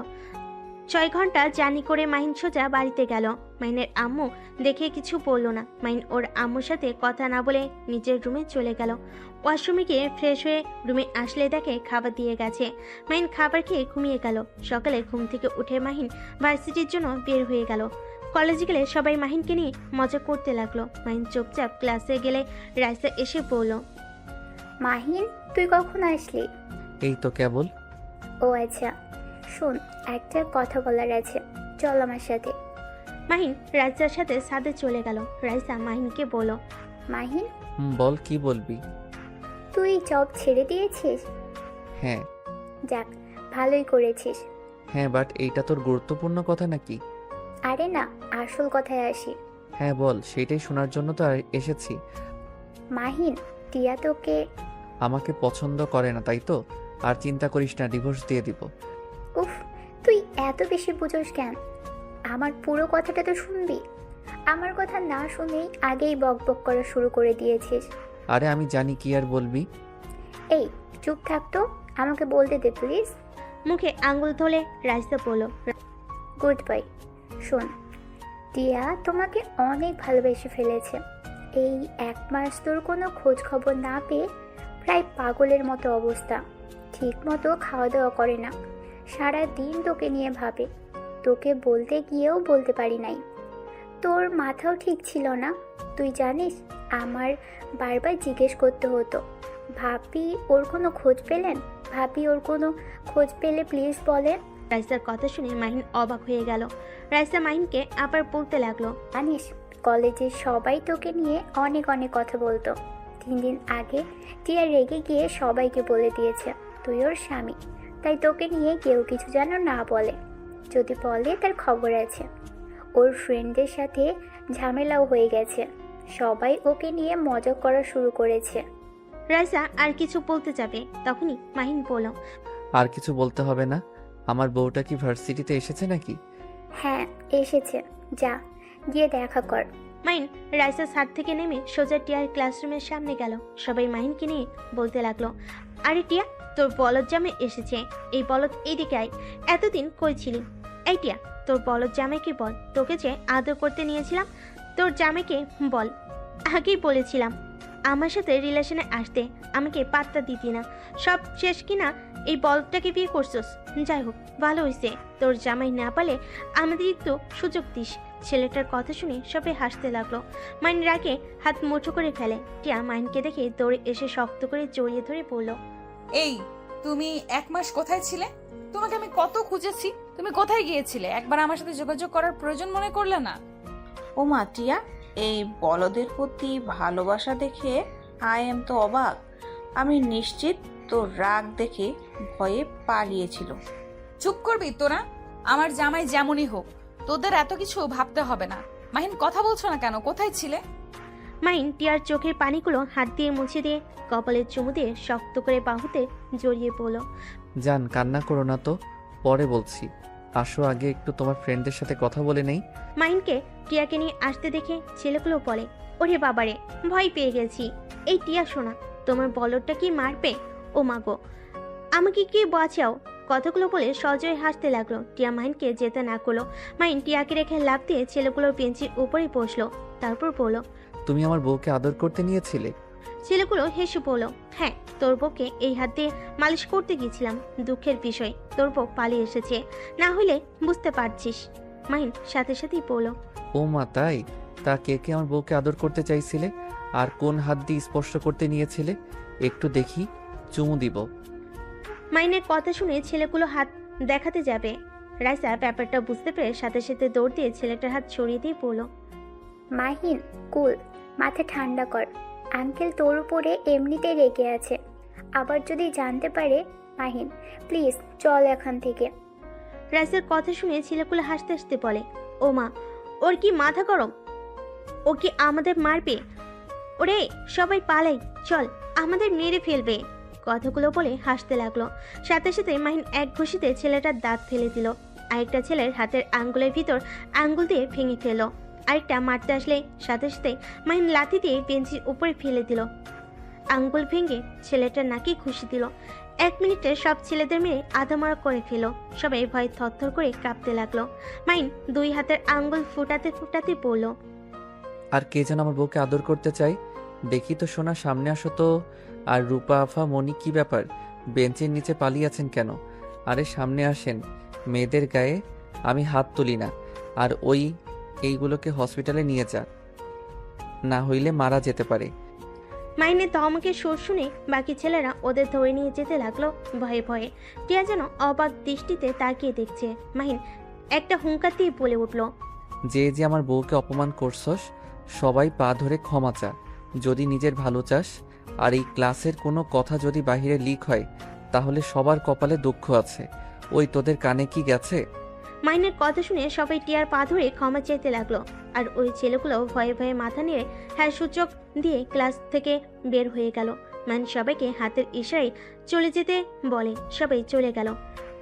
6 ঘন্টা জার্নি করে মাহিন সোজা বাড়িতে গেল। মাইনের আম্মু দেখে কিছু বলল না। মাইন ওর আম্মুর সাথে কথা না বলে নিজের রুমে চলে গেল। ওয়াশরুমে গিয়ে ফ্রেশ হয়ে রুমে আসলে দেখে খাবার দিয়ে গেছে। মাহিন খাবার খেয়ে ঘুমিয়ে গেল। সকালে ঘুম থেকে উঠে মাহিন ভার্সিটির জন্য বের হয়ে গেল। কলেজে গেলে সবাই মাহিনকে নিয়ে মজা করতে লাগলো। মাহিন চুপচাপ ক্লাসে গেলে রাইসা এসে বলল, মাহিন, তুই কখন আসলি? এই তো কেবল। ও আচ্ছা, শোন, একটা কথা বলার আছে, চল আমার সাথে। মাহিন রাইসার সাথে সাথে চলে গেল। রাইসা মাহিনকে বলল, মাহিন, বল, কি বলবি? তুই জব ছেড়ে দিয়েছিস? হ্যাঁ। যাক, ভালোই করেছিস। হ্যাঁ, বাট এইটা তোর গুরুত্বপূর্ণ কথা নাকি? আরে না, আসল কথায় আসি। হ্যাঁ বল, সেটাই শোনার জন্য তো এসেছি। মাহিন, টিয়া তোকে আমাকে পছন্দ করে না, তাই তো? আর চিন্তা করিস না, ডিভোর্স দিয়ে দিব। উফ, তুই এত বেশি বুঝোস কেন? আমার পুরো কথাটা তো শুনবি। আমার কথা না শুনেই আগেই বকবক করা শুরু করে দিয়েছিস। আরে আমি জানি, কি আর বলবি। এই চুপ থাক তো, আমাকে বলতে দে প্লিজ। মুখে আঙ্গুল তোলে রাইসা বলল, গুড বাই। শোন, টিয়া তোমাকে অনেক ভালোবেসে ফেলেছে। এই 1 মাস তোর কোনো খোঁজ খবর না পেয়ে প্রায় পাগলের মতো অবস্থা। ঠিক মতো খাওয়া দাওয়া করে না, সারা দিন তোকে নিয়ে ভাবে। তোকে বলতে গিয়েও বলতে পারি নাই। তোর মাথাও ঠিক ছিল না, তুই জানিস। আমার বারবার জিজ্ঞেস করতে হতো, ভাবি ওর কোনো খোঁজ পেলেন? ভাবি ওর কোনো খোঁজ পেলে প্লিজ বলেন। রাইসার কথা শুনে মাহিন অবাক হয়ে গেল। রাইসা মাহিনকে আবার বলতে লাগলো, জানিস, কলেজে সবাই তোকে নিয়ে অনেক অনেক কথা বলতো। 3 দিন আগে টিয়া রেগে গিয়ে সবাইকে বলে দিয়েছে তুই ওর স্বামী, তাই তোকে নিয়ে কেউ কিছু যেন না বলে। যদি বলে তার খবর আছে। ওর ফ্রেন্ডদের সাথে ঝামেলাও হয়ে গেছে, সবাই ওকে নিয়ে মজা করা শুরু করেছে। রাইসা আর কিছু বলতে যাবে, তখনই মাহিন বলল, আর কিছু বলতে হবে না। আমার বউটা কি ভার্সিটিতে এসেছে নাকি? হ্যাঁ এসেছে, যা গিয়ে দেখা কর। মাহিন রাইসার ছাদ থেকে নেমে সোজা টিয়ার ক্লাসরুমের সামনে গেল। সবাই মাহিনকে নিয়ে বলতে লাগলো, আরে টিয়া, তোর বলদ জামাই এসেছে। এই বলদ এইদিকে আয়। এতদিন কই ছিলি? এই টিয়া, তোর বলদ জামাইকে বল, তোকে যে আদর করতে নিয়েছিলাম, তোর জামাইকে বল। আগেই বলেছিলাম আমার সাথে রিলেশনে আসতে, আমাকে পাত্তা দিতি না। সব শেষ কিনা এই বলদটাকে বিয়ে করছস। যাই হোক, ভালো হয়েছে, তোর জামাই না পালে আমাদের একটু সুযোগ দিস। ছেলেটার কথা শুনে সবাই হাসতে লাগলো। মাইন রাগে হাত মুঠো করে ফেলে। টিয়া মাইনকে দেখে দৌড়ে এসে শক্ত করে জড়িয়ে ধরে বলল, এই, তুমি 1 মাস কোথায় ছিলে? তোমাকে আমি কত খুঁজেছি, তুমি কোথায় গিয়েছিলে? একবার আমার সাথে যোগাযোগ করার প্রয়োজন মনে করলে না? ও মা, টিয়া এই বলদের প্রতি ভালোবাসা দেখে আই এম তো অবাক। আমি নিশ্চিত তোর রাগ দেখে ভয়ে পালিয়েছিল। চুপ করবি তোরা? আমার জামাই যেমনই হোক, তোদের এত কিছু ভাবতে হবে না। মাহিন, কথা বলছো না কেন? কোথায় ছিলে? মাইন টিয়ার চোখের পানিগুলো হাত দিয়ে মুছে দিয়ে কপালের চুমু দিয়ে শক্ত করে বাহুতে জড়িয়ে পড়ল। জান, কান্না করো না তো, পরে বলছি। আসো, আগে একটু তোমার ফ্রেন্ডদের সাথে কথা বলে নেই। মাইনকে টিয়াকে নিয়ে আসতে দেখে ছেলেগুলো বলে, ওরে বাবারে, ভয় পেয়ে গেছি। এই টিয়া শোনা, তোমার বলদটা কি মারবে? ও মাগো, আমাকে কি বাঁচাও, কথাগুলো বলে সজয় হাসতে লাগলো। টিয়া মাহিনকে যেতে না করলো। মাহিন টিয়াকে রেখে লাফ দিয়ে ছেলেগুলোর বেঞ্চির উপরেই বসলো। তারপর বলল, তুমি আমার বউকে আদর করতে নিয়েছিলে? ছেলেগুলো হেসে বলল, হ্যাঁ, তোর বউকে এই হাত দিয়ে মালিশ করতে গিয়েছিলাম। দুঃখের বিষয়, তোর বউ পালিয়ে এসেছে, না হইলে বুঝতে পারছিস। মাহিন সাথে সাথেই বলল, ও মা, তাই? তা কে কে আমার বউকে আদর করতে চাইছিলে? আর কোন হাত দিয়ে স্পর্শ করতে নিয়েছিলে? একটু দেখি, চুমু দিব। মাহিনের কথা শুনে ছেলেগুলো হাত দেখাতে যাবে। রাইসা ব্যাপারটা বুঝতে পেরে সাথে সাথে দৌড় দিয়ে ছেলেটার হাত সরিয়ে দিয়ে বলল, মাহিন কুল, মাথা ঠান্ডা কর। আঙ্কেল তোর উপরে এমনিতেই রেগে আছে, আবার যদি জানতে পারে। মাহিন প্লিজ চল এখান থেকে। রাইসার কথা শুনে ছেলেগুলো হাসতে হাসতে বলে, ও মা, ওর কি মাথা গরম? ও কি আমাদের মারবে? ওরে সবাই পালাই, চল, আমাদের মেরে ফেলবে। কথাগুলো বলে হাসতে লাগলো। সাথে সাথে মাহিন এক ঘুষিতে ছেলেটার দাঁত ফেলে দিল। আরেকটা ছেলের হাতের আঙ্গুলের ভিতর আঙ্গুল দিয়ে ভেঙে ফেললো। আরেকটা মারতে আসলে সাথে সাথে মাহিন লাথি দিয়ে বেঞ্চির উপরে ফেলে দিল। আঙ্গুল ভেঙে ছেলেটার নাকি ঘুষি দিল। 1 মিনিটে সব ছেলেদের মেরে আধামরা করে ফেল। সবাই ভয়ে থরথর করে কাঁপতে লাগলো। মাহিন 2 হাতের আঙ্গুল ফুটাতে ফুটাতে বলল, আর কে যেন আমার বউকে আদর করতে চাই? দেখি তো সোনা, সামনে আসো তো। আর রূপা আফা, মনি, কি ব্যাপার? বেঞ্চের নিচে পালিয়ে আছেন কেন? আরে সামনে আসেন। মেয়েদের গায়ে আমি হাত তুলি না। আর এইগুলোকে হসপিটালে নিয়ে যা, না হইলে মারা যেতে পারে। মাহিনের ধমকের সুর শুনে বাকি ছেলেরা ওদের ধরে নিয়ে যেতে লাগলো ভয়ে ভয়ে। টিয়া যেন অবাক দৃষ্টিতে তাকিয়ে দেখছে। মাহিন একটা হুঙ্কার দিয়ে বলে উঠল, যে যে আমার বউকে অপমান করছস, সবাই পা ধরে ক্ষমা চা। যদি নিজের ভালো চাস, আর এই ক্লাসের কোনো কথা যদি বাহিরে লিক হয়, তাহলে সবার কপালে দুঃখ আছে। ওই তোদের কানে কি গেছে? মাহিনের কথা শুনে সবাই টিয়ার পা ধরে ক্ষমা চাইতে লাগলো। আর ওই ছেলেগুলো ভয়ে ভয়ে মাথা নেড়ে হ্যাঁ সূচক দিয়ে ক্লাস থেকে বের হয়ে গেল। মাহিন সবাইকে হাতের ইশারায় চলে যেতে বলে। সবাই চলে গেল।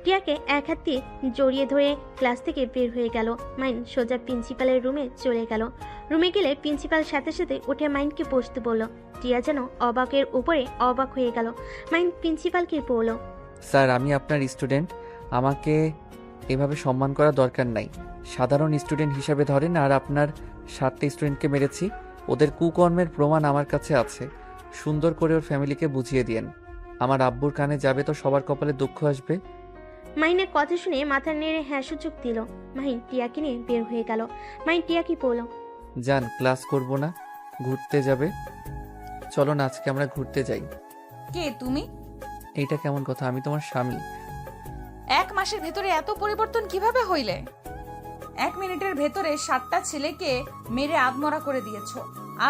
টিয়াকে এক হাত দিয়ে জড়িয়ে ধরে ক্লাস থেকে বের হয়ে গেল। মাহিন সোজা প্রিন্সিপালের রুমে চলে গেল। রুমে গেলে প্রিন্সিপাল সাথে সাথে উঠে মাহিনকে বসতে বলল। টিয়া যেন অবাকের উপরে অবাক হয়ে গেল। মাহিন প্রিন্সিপালকে বলল, স্যার, আমি আপনার স্টুডেন্ট, আমাকে এভাবে সম্মান করা দরকার নাই। সাধারণ স্টুডেন্ট হিসাবে ধরেন। আর আপনার 7টা স্টুডেন্টকে মেরেছি, ওদের কুকর্মের প্রমাণ আমার কাছে আছে। সুন্দর করে ওর ফ্যামিলিকে বুঝিয়ে দিয়েন। আমার আব্বুর কানে যাবে তো সবার কপালে দুঃখ আসবে। মাহিনের কথা শুনে মাথা নেড়ে হ্যাঁ সূচক দিল। মাহিন টিয়াকে নিয়ে বের হয়ে গেল। মাহিন টিয়াকে বলল, যান, ক্লাস করব না, ঘুরতে যাবে। চলো না, আজকে আমরা ঘুরতে যাই। কে তুমি? এইটা কেমন কথা? আমি তোমার স্বামী। 1 মাসের ভেতরে এত পরিবর্তন কিভাবে হইলে? 1 মিনিটের ভেতরে 7টা ছেলেকে মেরে আদমরা করে দিয়েছো।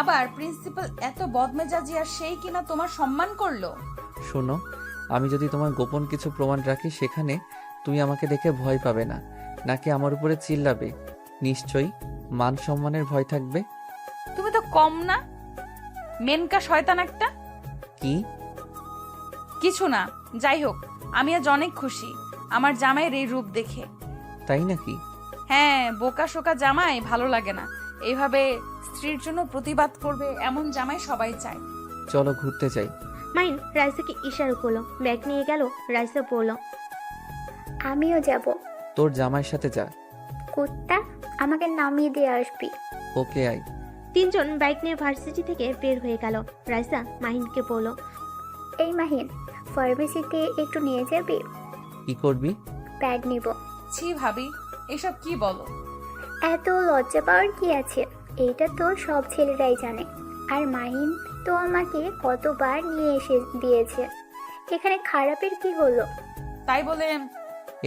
আবার প্রিন্সিপাল এত বদমেজাজি, আর সেই কিনা তোমার সম্মান করলো। শোনো, আমি যদি তোমার গোপন কিছু প্রমাণ রাখি, সেখানে তুমি আমাকে দেখে ভয় পাবে না, নাকি আমার উপরে চিল্লাবে? নিশ্চয়ই মান সম্মানের ভয় থাকবে। তুমি তো কম না, মেনকা শয়তান একটা। কি? কিছু না, যাই হোক, আমি আজ অনেক খুশি আমার জামাইয়ের এই রূপ দেখে। তাই নাকি? হ্যাঁ, বোকা শোকা জামাই ভালো লাগে না। এইভাবে স্ত্রীর জন্য প্রতিবাদ করবে এমন জামাই সবাই চায়। চলো ঘুরতে যাই। মাহিন রাইসাকে ইশারা করলো। ব্যাগ নিয়ে গেল। রাইসা বলল, আমিও যাব। তোর জামাইয়ের সাথে যা। কুত্তা, আমাকে নামিয়ে দিয়ে আসবি। ওকে, আই। 3 জন বাইক নিয়ে ভার্সিটি থেকে বের হয়ে গেল। রাইসা মাহিনকে বলল, এই মাহিন, ফার্মেসিতে একটু নিয়ে যাবি? কি করবি? প্যাড নিব। ছি ভাবি, এসব কি বলো? এত লজ্জা পাওয়ার কি আছে? এইটা তো সব ছেলেরাই জানে। আর মাহিন তো আমাকে কতবার নিয়ে এসে দিয়েছে, এখানে খারাপের কি হলো? তাই বলে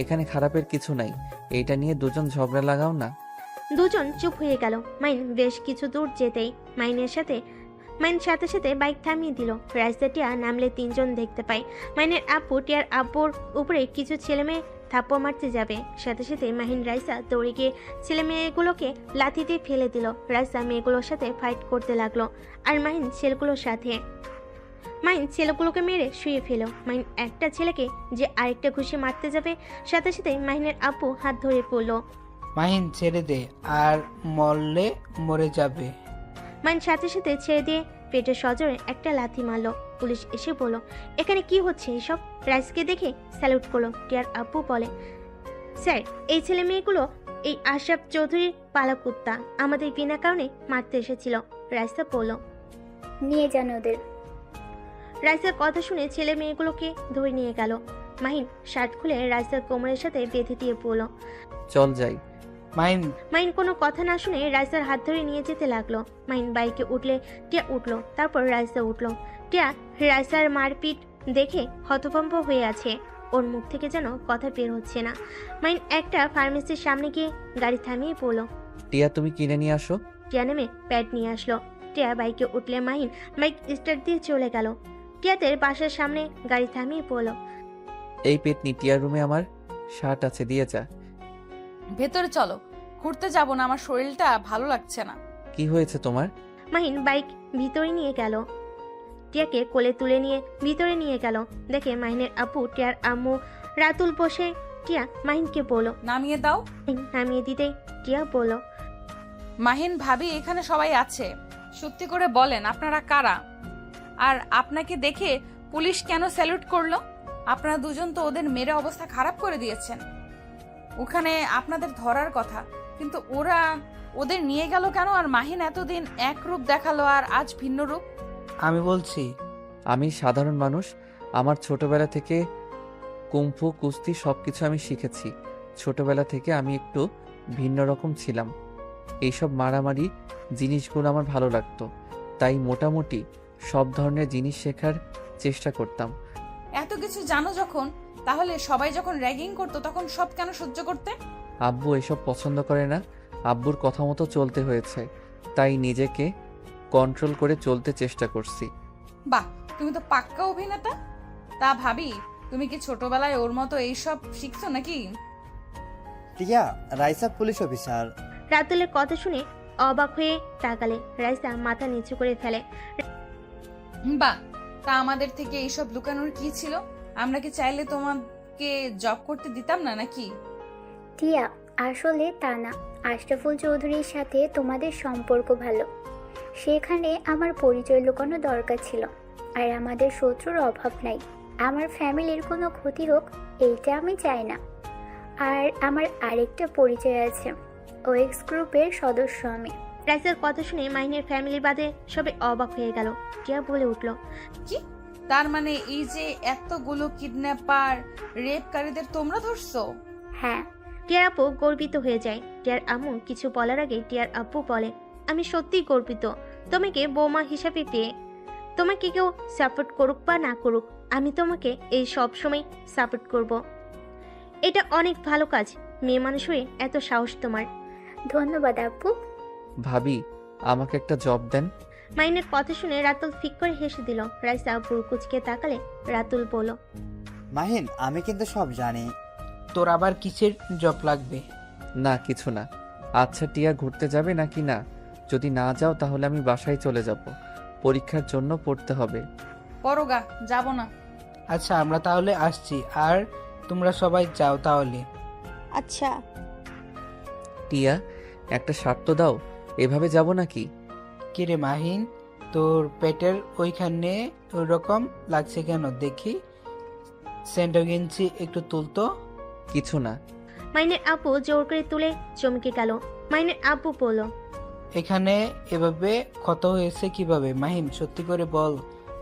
এখানে খারাপের কিছু নাই, এইটা নিয়ে দুজন ঝগড়া লাগাও না। দুজন চুপ হয়ে গেল। মাহিন বেশ কিছু দূর যেতেই মাহিন সাথে সাথে বাইক থামিয়ে দিল। রাইসা টিয়া নামলে 3 জন দেখতে পায়। মাহিনের আব্বু টিয়ার আব্বুর উপরে কিছু ছেলে মেয়ে থাপ্পড় মারতে যাবে। সাথে সাথে মাহিন রাইসা দৌড়ে গিয়ে ছেলে মেয়েগুলোকে লাথি দিয়ে ফেলে দিল। রাইসা মেয়েগুলোর সাথে ফাইট করতে লাগলো, আর মাহিন ছেলেগুলোকে মেরে শুয়ে ফেলো। মাহিন একটা ছেলেকে যে আরেকটা ঘুষি মারতে যাবে, সাথে সাথে মাহিনের আব্বু হাত ধরে পড়লো। মাহিন ছেড়ে দে, আর মরলে মরে যাবে। মাহিন সাথে সাথে ছেড়ে দিয়ে পেটে সজোরে একটা লাথি মারলো। পুলিশ এসে বলল, এখানে কি হচ্ছে এসব? রাইসকে দেখে স্যালুট করলো। টিয়ার আব্বু বলে, স্যার, এই ছেলে মেয়েগুলো এই আশরাফ চৌধুরীর পালা কুত্তা, আমাদের বিনা কারণে মারতে এসেছিল। রাইসা বলল। নিয়ে যান ওদের। রাইসার কথা শুনে ছেলে মেয়েগুলোকে ধরে নিয়ে গেল। মাহিন শার্ট খুলে রাইসার কোমরের সাথে বেঁধে দিয়ে বলল। চল যাই। মাহিন কোনো কথা না শুনে রাইসার হাত ধরে নিয়ে যেতে লাগলো। মাহিন বাইকে উঠলে টিয়া উঠলো, তারপর রাইসা উঠলো। টিয়া রাইসার মারপিট দেখে হতভম্ব হয়ে আছে, ওর মুখ থেকে যেন কথা বের হচ্ছে না। মাহিন একটা ফার্মেসির সামনে গিয়ে গাড়ি থামিয়ে বলল। টিয়া, তুমি কিনে নিয়ে আসো। টিয়া নেমে প্যাড নিয়ে আসলো। টিয়া বাইকে উঠলে মাহিন বাইক স্টার্ট দিয়ে চলে গেল। টিয়াদের বাসার সামনে গাড়ি থামিয়ে বলল। এই পেতনি, টিয়ার রুমে আমার শার্ট আছে, দিয়ে যা। ভেতরে চলো, ঘুরতে যাব না, আমার শরীরটা ভালো লাগছে না। কি হয়েছে তোমার? মাহিন বাইক ভিতরে নিয়ে গেল। টিয়াকে কোলে তুলে নিয়ে ভিতরে নিয়ে গেল। দেখে মাহিনের আপু টিয়ার আম্মু রাতুল বসে। টিয়া মাহিনকে বলল, নামিয়ে দাও। মাহিন নামিয়ে দিতে টিয়া বলল। মাহিন ভাবি, এখানে সবাই আছে, সত্যি করে বলেন আপনারা কারা? আর আপনাকে দেখে পুলিশ কেন স্যালুট করলো? আপনারা দুজন তো ওদের মেরে অবস্থা খারাপ করে দিয়েছেন। ওখানে আপনাদের ধরার কথা, কিন্তু ওদের নিয়ে গেল কেন? আর মাহিন এতদিন এক রূপ দেখালো আর আজ ভিন্ন রূপ। আমি বলছি, আমি সাধারণ মানুষ। আমার ছোটবেলা থেকে কুম্ফু, কুস্তি সবকিছু আমি শিখেছি। ছোটবেলা থেকে আমি একটু ভিন্ন রকম ছিলাম। এইসব মারামারি জিনিসগুলো আমার ভালো লাগতো, তাই মোটামুটি সব ধরনের জিনিস শেখার চেষ্টা করতাম। এত কিছু জানো যখন, তাহলে সবাই যখন র্যাগিং করতো তখন সব কেন সহ্য করতে? আব্বু এসব পছন্দ করে না, আব্বুর কথা মতো চলতে হয়েছে, তাই নিজেকে কন্ট্রোল করে চলতে চেষ্টা করছি। বাহ, তুমি তো পাক্কা অভিনেতা। তা ভাবি, তুমি কি ছোটবেলায় ওর মতো এইসব শিখছো নাকি? টিয়া, রাইসা পুলিশ অফিসার। রাতুলের কথা শুনে অবাক হয়ে তাকালে। রাইসা মাথা নিচু করে ফেলে। বাহ, তা আমাদের থেকে এইসব লুকানোর কি ছিল? আমরা কি চাইলে তোমাকে জব করতে দিতাম না নাকি? টিয়া, আসলে তা না। আশরাফুল চৌধুরীর সাথে তোমাদের সম্পর্ক ভালো, সেখানে আমার পরিচয় লুকানো দরকার ছিল। আর আমাদের শত্রুর অভাব নাই। আমার ফ্যামিলির কোনো ক্ষতি হোক এইটা আমি চাই না। আর আমার আরেকটা পরিচয় আছে, ওয়েক্স গ্রুপের সদস্য আমি। রাইসার কথা শুনে মাহিনের ফ্যামিলি বাদে সবাই অবাক হয়ে গেল। টিয়া বলে উঠল, কি? তার মানে এই যে এতগুলো কিডন্যাপার, রেপকারীদের তোমরা ধরছো? হ্যাঁ। টিয়ার আপু গর্বিত হয়ে যায়। টিয়ার আম্মু কিছু বলার আগে টিয়ার আব্বু বলে, আমি সত্যিই গর্বিত তোমাকে বৌমা হিসাবে পেয়ে। তোমাকে কেউ সাপোর্ট করুক বা না করুক, আমি তোমাকে এই সব সময় সাপোর্ট করব। এটা অনেক ভালো কাজ, মেয়ে মানুষ হয়ে এত সাহস তোমার। ধন্যবাদ আব্বু। ভাবি, আমাকে একটা জব দেন। মাইনের কথা শুনে রাতুল ফিক করে হেসে দিল। রাইসা আপুর কুচকে তাকালে রাতুল বলল, মাহিন, আমি কিন্তু সব জানি। তোর আবার কিসের জব লাগবে? না, কিছু না। আচ্ছা টিয়া, ঘুরতে যাবে নাকি না? যদি না যাও তাহলে আমি বাসায় চলে যাব, পরীক্ষার জন্য পড়তে হবে। পরগা, যাব না। আচ্ছা, আমরা তাহলে আসছি, আর তোমরা সবাই যাও তাহলে। আচ্ছা। টিয়া, একটা শার্ট তো দাও, এভাবে যাব নাকি? কিরে মাহিন, তোর পেটের ওইখানে ওই রকম লাগছে কেন দেখি? সেন্টার গেঞ্জি একটু তুলতো। কিছু না। মাইনের আপু জোর করে তুলে চমকে গেল। মাইনের আপু বলল, এখানে এভাবে ক্ষত হয়েছে কিভাবে? মাহিন, সত্যি করে বল,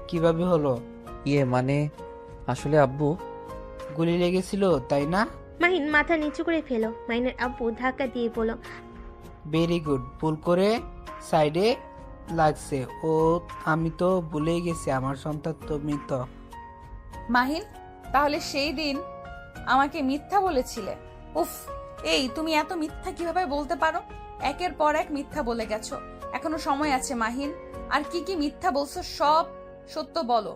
কিভাবে হলো? মানে আসলে আব্বু, গুলি লেগেছিল তাই না? মাহিন মাথা নিচু করে ফেলো। মাইনের আপু ধাক্কা দিয়ে বলল, ভেরি গুড, ভুল করে সাইডে লাগছে। ও, আমি তো ভুলেই গেছি, আমার সন্তান তো মৃত। মাহিন, তাহলে সেই দিন আমাকে মিথ্যা বলেছিলে? উফ, এই তুমি এত মিথ্যা কিভাবে বলতে পারো? একের পর এক মিথ্যা বলে গেছো। এখনো সময় আছে মাহিন, আর কি কি মিথ্যা বলছো সব সত্য বলো।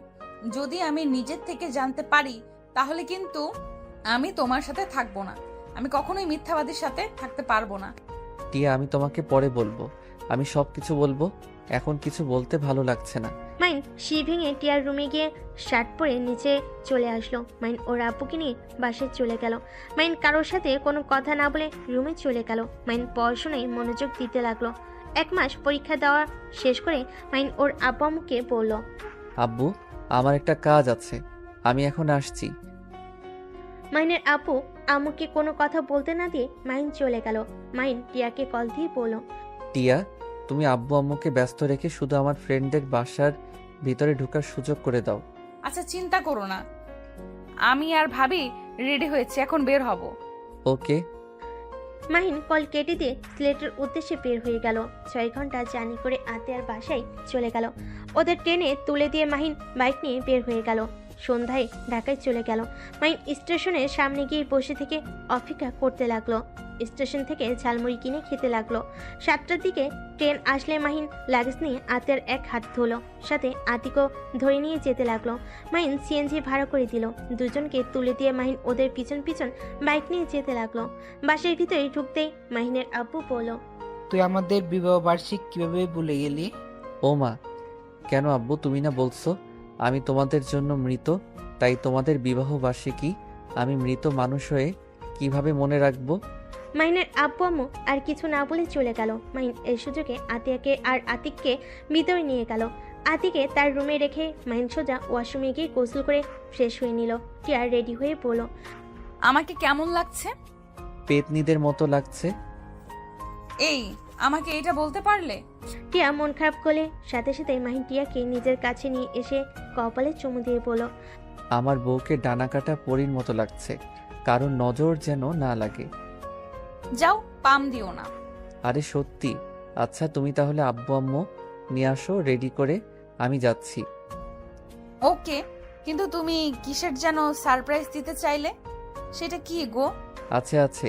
যদি আমি নিজের থেকে জানতে পারি তাহলে কিন্তু আমি তোমার সাথে থাকবো না। আমি কখনোই মিথ্যাবাদীর সাথে থাকতে পারবো না। টিয়া, আমি তোমাকে পরে বলবো, আমি সব কিছু বলবো, এখন কিছু বলতে ভালো লাগছে না। মাইন শি ভেঙে টিয়ার রুমে গিয়ে শার্ট পরে নিচে চলে আসলো। মাইন ওর আপুকে নিয়ে বাসায় চলে গেল। মাইন কারোর সাথে কোনো কথা না বলে রুমে চলে গেল। মাইন পড়াশোনায় মনোযোগ দিতে লাগলো। 1 মাস পরীক্ষা দেওয়া শেষ করে মাইন ওর আব্বু আম্মুকে বলল, আব্বু, আমার একটা কাজ আছে, আমি এখন আসছি। মাহিনের আপু আম্মুকে কোনো কথা বলতে না দিয়ে মাহিন চলে গেল। মাহিন টিয়াকে কল দিয়ে বলল, টিয়া, তুমি আব্বু আম্মুকে ব্যস্ত রেখে শুধু আমার ফ্রেন্ডদের বাসার ভিতরে ঢোকার সুযোগ করে দাও। আচ্ছা চিন্তা করো না, আমি আর ভাবি রেডি হয়েছি, এখন বের হব। ওকে। মাহিন কল কেটে দিয়ে সিলেটের উদ্দেশ্যে বের হয়ে গেল। 6 ঘন্টা জার্নি করে আতিয়ার বাসায় চলে গেল। ওদের ট্রেনে তুলে দিয়ে মাহিন বাইক নিয়ে বের হয়ে গেল। সন্ধ্যায় ঢাকায় চলে গেল। মাহিন স্টেশনের সামনে গিয়ে বসে থেকে অপেক্ষা করতে লাগলো। স্টেশন থেকে ঝালমুড়ি কিনে খেতে লাগলো। 7টার দিকে ট্রেন আসলে মাহিন লাগেজ নিয়ে আতিয়ার এক হাত ধুলো, সাথে আতিকও ধরে নিয়ে যেতে লাগলো। মাহিন সিএনজি ভাড়া করে দিল। দুজনকে তুলে দিয়ে মাহিন ওদের পিছন পিছন বাইক নিয়ে যেতে লাগলো। বাসের ভিতরে ঢুকতেই মাহিনের আব্বু বলল, তুই আমাদের বিবাহ বার্ষিক কিভাবে ভুলে গেলি? ও মা, কেন আব্বু, তুমি না বলছো আমি তোমাদের জন্য মৃত, তাই তোমাদের বিবাহ বার্ষিকী আমি মৃত মানুষ হয়ে কিভাবে মনে রাখবো? মাহিনের আব্বু আম্মু আর কিছু না বলে চলে গেল। মাহিন এই সুযোগে আতিয়াকে আর আতিককে ভিতরে নিয়ে গেল। আতিকে তার রুমে রেখে মাহিন সোজা ওয়াশরুমে গিয়ে গোসল করে ফ্রেশ হয়ে নিল। টিয়া রেডি হয়ে বলল, আমাকে কেমন লাগছে? পেতনিদের মতো লাগছে। এই, আমাকে এটা বলতে পারলে? টিয়া মন খারাপ করলে সাথে সাথে মাহিন টিয়াকে নিজের কাছে নিয়ে এসে কপালে চুমু দিয়ে বলল, আমার বউকে ডানা কাটা পরীর মতো লাগছে, কারণ নজর যেন না লাগে। যাও, পাম দিও না। আরে সত্যি। আচ্ছা তুমি তাহলে আব্বু আম্মু নিয়ে আসো রেডি করে, আমি যাচ্ছি। ওকে, কিন্তু তুমি কিসের যেন সারপ্রাইজ দিতে চাইলে, সেটা কি গো? আছে আছে,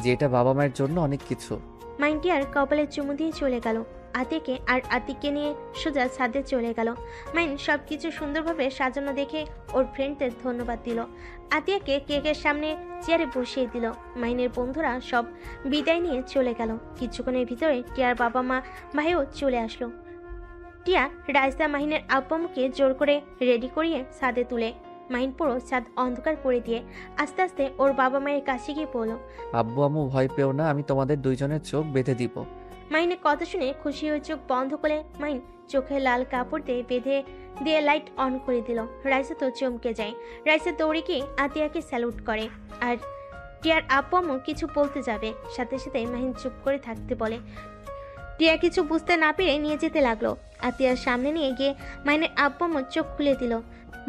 যেটা বাবা মায়ের জন্য অনেক কিছু। মাহিন টিয়ার কপালে চুমু দিয়ে চলে গেল। আতিকে আর আতিককে নিয়ে সোজা ছাদে চলে গেল। মাহিন সবকিছু সুন্দরভাবে সাজানো দেখে ওর ফ্রেন্ডদের ধন্যবাদ দিল। আতিয়াকে কেকের সামনে চেয়ারে বসিয়ে দিল। মাহিনের বন্ধুরা সব বিদায় নিয়ে চলে গেল। কিছুক্ষণের ভিতরে টিয়ার বাবা মা ভাইও চলে আসলো। টিয়া রাইসা মাহিনের আব্বামুকে জোর করে রেডি করিয়ে ছাদে তুলে মাহিন পুরো ছাদ অন্ধকার করে দিয়ে আস্তে আস্তে ওর বাবা মায়ের কাছে গিয়ে বলল, আব্বু আম্মু ভয় পেও না, আমি তোমাদের দুইজনের চোখ বেঁধে দিব। মাহিনের কথা শুনে খুশি হয়ে চোখ বন্ধ করে মাহিন চোখে লাল কাপড় দিয়ে বেঁধে দিয়ে লাইট অন করে দিল। রাইসা তো চমকে যায়। রাইসা দৌড়ে গিয়ে আতিয়াকে স্যালুট করে। আর টিয়ার আব্বু আম্মু কিছু বলতে যাবে, সাথে সাথে মাহিন চুপ করে থাকতে বলে। টিয়া কিছু বুঝতে না পেরে নিয়ে যেতে লাগলো। আতিয়ার সামনে নিয়ে গিয়ে মাহিনের আব্বু আম্মু চোখ খুলে দিল।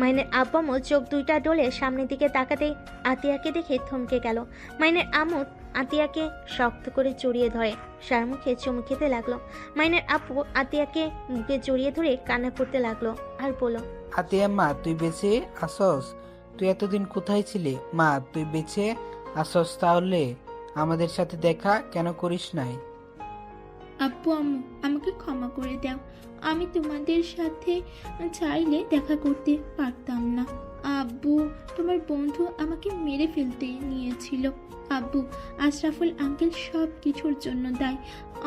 মাহিনের আব্বু আম্মু চোখ দুইটা ডলে সামনের দিকে তাকাতেই আতিয়াকে দেখে থমকে গেল। মাহিনের আম্মু আতিয়াকে শক্ত করে জড়িয়ে ধরে সার মুখে চুমু খেতে লাগলো। মাহিনের আপু আতিয়াকে মুখে জড়িয়ে ধরে কান্না করতে লাগলো আর বলল, আতিয়া মা, তুই বেঁচে আসস? তুই এতদিন কোথায় ছিলি? মা, তুই বেঁচে আসস, তাহলে আমাদের সাথে দেখা কেন করিস নাই? আব্বু আম্মু আমাকে ক্ষমা করে দাও, আমি তোমাদের সাথে চাইলে দেখা করতে পারতাম না। আব্বু, তোমার বন্ধু আমাকে মেরে ফেলতে নিয়েছিল। আব্বু, আশরাফুল আঙ্কেল সব কিছুর জন্য দায়ী।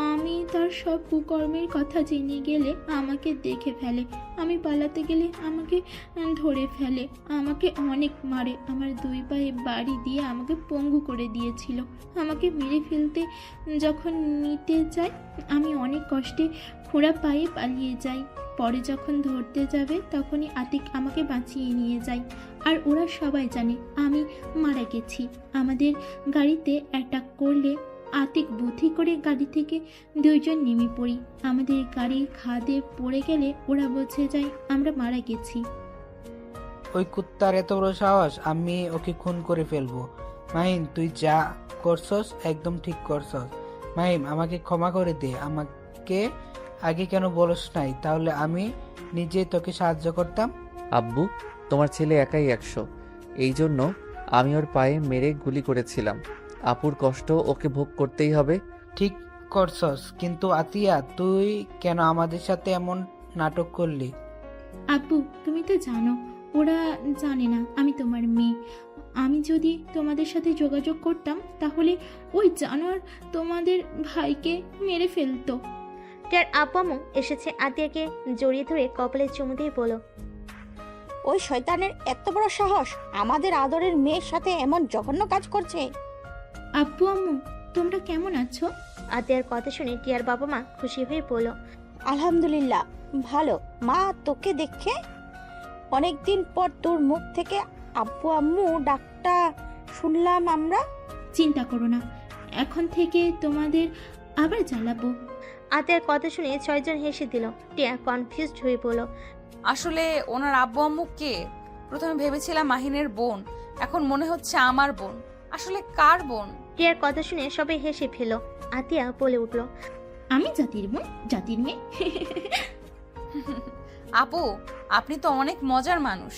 আমি তার সব কুকর্মের কথা জেনে গেলে আমাকে দেখে ফেলে, আমি পালাতে গেলে আমাকে ধরে ফেলে, আমাকে অনেক মারে, আমার 2 পায়ে বাড়ি দিয়ে আমাকে পঙ্গু করে দিয়েছিল। আমাকে মেরে ফেলতে যখন নিতে যায় আমি অনেক কষ্টে খোঁড়া পায়ে পালিয়ে যাই। পরে যখন ধরতে যাবে তখনই আতিক আমাকে বাঁচিয়ে নিয়ে যায়। আর ওরা সবাই জানে আমি মারা গেছি। আমাদের গাড়িতে অ্যাটাক করলে আতিক বুদ্ধি করে গাড়ি থেকে 2 জন নেমে পড়ি। আমাদের গাড়ি খাদে পড়ে গেলে ওরা বুঝে যায় আমরা মারা গেছি। ওই কুত্তার এত বড় সাহস, আমি ওকে খুন করে ফেলবো। মাহিম, তুই যা করছস একদম ঠিক করছস। মাহিম, আমাকে ক্ষমা করে দে। আমাকে আগে কেন বলস নাই? তাহলে আমি নিজে তোকে সাহায্য করতাম। আব্বু, তোমার ছেলে একাই 100, এই জন্য আমি ওর পায়ে মেরে গুলি করেছিলাম। আপুর কষ্ট ওকে ভোগ করতেই হবে। ঠিক করছস, কিন্তু আতিয়া, তুই কেন আমাদের সাথে এমন নাটক করলি? আব্বু, তুমি তো জানো ওরা জানে না আমি তোমার মেয়ে। আমি যদি তোমাদের সাথে যোগাযোগ করতাম তাহলে ওই জানোয়ার তোমাদের ভাইকে মেরে ফেলতো। টিয়ার আব্বু আম্মু এসেছে আতিয়াকে জড়িয়ে ধরে কপালে চুমু দিয়ে বলল, ওই শয়তানের এত বড় সাহস আমাদের আদরের মেয়ের সাথে এমন জঘন্য কাজ করছে। আব্বু আম্মু, তোমরা কেমন আছো? আতিয়ার কথা শুনে টিয়ার বাবা মা খুশি হয়ে বলল, আলহামদুলিল্লাহ ভালো। মা, তোকে দেখে অনেকদিন পর তোর মুখ থেকে আব্বু আম্মু ডাকটা শুনলাম আমরা। চিন্তা করো না, এখন থেকে তোমাদের আবার জ্বালাবো। আতিয়ার কথা শুনে 6 জন হেসে দিল। টিয়া কনফিউজড হয়ে পড়ল। আসলে ওনার আব্বু আম্মু কে? প্রথমে ভেবেছিলাম মাহিনের বোন, এখন মনে হচ্ছে আমার বোন। আসলে কার বোন? টিয়ার কথা শুনে সবাই হেসে ফেল। আতিয়া বলে উঠল, আমি জাতির বোন, জাতির মেয়ে। আপু, আপনি তো অনেক মজার মানুষ।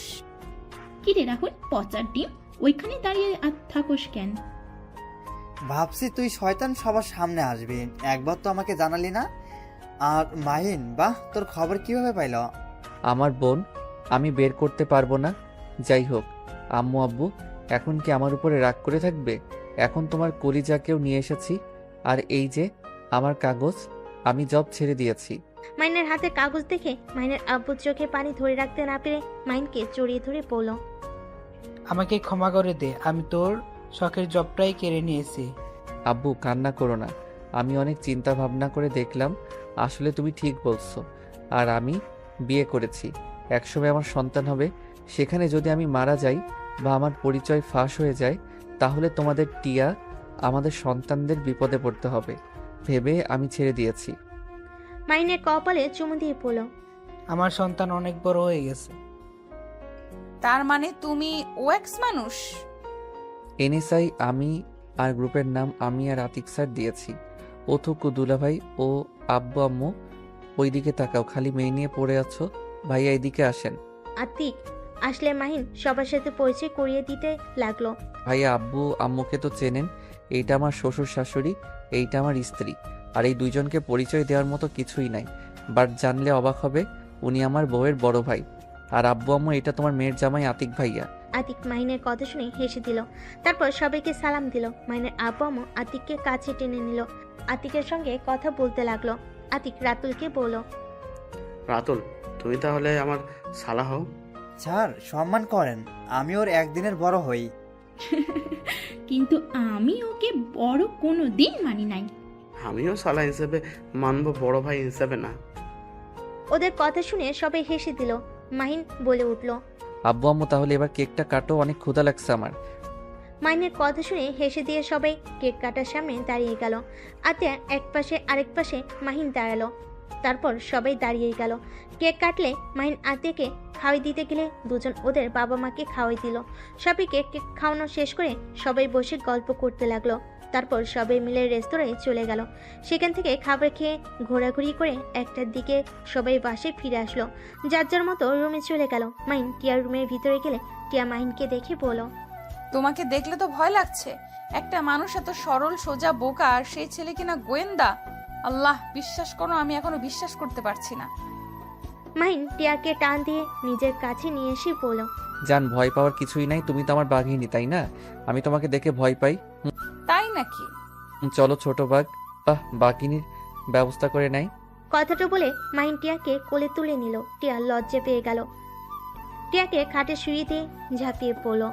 কি রে রাহুল, পচার ডিম, ওইখানে দাঁড়িয়ে আর থাকোস কেন? ভাবছি তুই শয়তান সবার সামনে আসবি, একবার তো আমাকে জানালি না। আর মাহিন, বাহ, তোর খবর কিভাবে পাইল? আমার বোন, আমি বের করতে পারবো না। যাই হোক, আম্মু আব্বু এখন কি আমার উপরে রাগ করে থাকবে? এখন তোমার কলিজাকেও নিয়ে এসেছি। আর এই যে আমার কাগজ, আমি জব ছেড়ে দিয়েছি। মাইনের হাতে কাগজ দেখে মাইনের আব্বুর চোখে পানি ধরে রাখতে না পেরে মাইনকে জড়িয়ে ধরে বলল, আমাকে ক্ষমা করে দে, আমি তোর শখের জবটাই কেড়ে নিয়েছি। আব্বু, কান্না করো না। আমি অনেক চিন্তা ভাবনা করে দেখলাম, আসলে তুমি ঠিক বলছো। আর আমি বিয়ে করেছি, একসময় আমার সন্তান হবে। সেখানে যদি আমি মারা যাই বা আমার পরিচয় ফাঁস হয়ে যায়, তাহলে তোমাদের টিয়া আমাদের সন্তানদের বিপদে পড়তে হবে ভেবে আমি ছেড়ে দিয়েছি। মাইনের কপালে চুমু দিয়ে বলল, আমার সন্তান অনেক বড় হয়ে গেছে। তার মানে তুমি ওএক্স মানুষ? এনএসআই আমি, আর গ্রুপের নাম আমি আর আতিক স্যার দিয়েছি। ও থুকু দুলাভাই ও আব্বু আম্মু, ওইদিকে তাকাও, খালি মেয়ে নিয়ে পড়ে আছো। ভাইয়া এদিকে আসেন। আতিক আসলে মাহিন সবার সাথে পরিচয় করিয়ে দিতে লাগলো। ভাইয়া আব্বু আম্মুকে তো চেনেন, এইটা আমার শ্বশুর শাশুড়ি, এইটা আমার স্ত্রী। আর এই দুইজনকে পরিচয় দেওয়ার মতো কিছুই নাই, বাট জানলে অবাক হবে, উনি আমার বউয়ের বড় ভাই। আর আব্বু আম্মু, এটা তোমার মেয়ের জামাই আতিক ভাইয়া। আতিক মাহিনের কথা শুনে হেসে দিল। তারপর সবাইকে সালাম দিল। মাহিনের আব্বু আম্মু আতিককে কাছে টেনে নিল। আতিকের সঙ্গে কথা বলতে লাগলো। আতিক রাতুলকে বলল, রাতুল, তুমি তাহলে আমার শালা হও। স্যার, সম্মান করেন, আমি ওর একদিনের বড় হই। কিন্তু আমি ওকে বড় কোনো দিন মানি নাই। আমিও শালা হিসেবে মানবো, বড় ভাই হিসেবে না। ওদের কথা শুনে সবাই হেসে দিল। মাহিন বলে উঠল, আব্বু আম্মু, তাহলে এবার কেকটা কাটো, অনেক ক্ষুধা লাগছে আমার। মাহিনের কথা শুনে হেসে দিয়ে সবাই কেক কাটার সামনে দাঁড়িয়ে গেল। আতিয়া এক পাশে আরেক পাশে মাহিন দাঁড়ালো। তারপর সবাই দাঁড়িয়ে গেল। কেক কাটলে মাহিন আতিয়াকে খাওয়াই দিতে গেলে দুজন ওদের বাবা মাকে খাওয়াই দিল। সবাইকে কেক খাওয়ানো শেষ করে সবাই বসে গল্প করতে লাগলো। তারপর সবাই মিলে রেস্তোরাঁয় চলে গেল। সেখান থেকে খাবার খেয়ে ঘোরাঘুরি করে 1টার দিকে সবাই বাসায় ফিরে আসলো। যার যার মতো রুমে চলে গেল। মাহিন টিয়ার রুমের ভিতরে গেলে টিয়া মাহিনকে দেখে বলল, তোমাকে দেখলে তো ভয় লাগছে। একটা মানুষ এত সরল সোজা বোকা, আর সেই ছেলে কিনা গোয়েন্দা। আল্লাহ, বিশ্বাস করো, আমি এখনো বিশ্বাস করতে পারছি না। মাহিন টিয়াকে টান দিয়ে নিজের কাছে নিয়ে এসে বলল, জান, ভয় পাওয়ার কিছুই নাই, তুমি তো আমার বাঘিনী, তাই না? আমি তোমাকে দেখে ভয় পাই? তাই নাকি? চলো ছোট বাঘ, বাঘিনীর ব্যবস্থা করে নাই। কথাটা বলে মাহিন টিয়াকে কোলে তুলে নিল। টিয়া লজ্জা পেয়ে গেল। টিয়াকে খাটে শুয়ে দিয়ে ঝাঁপিয়ে পড়ল।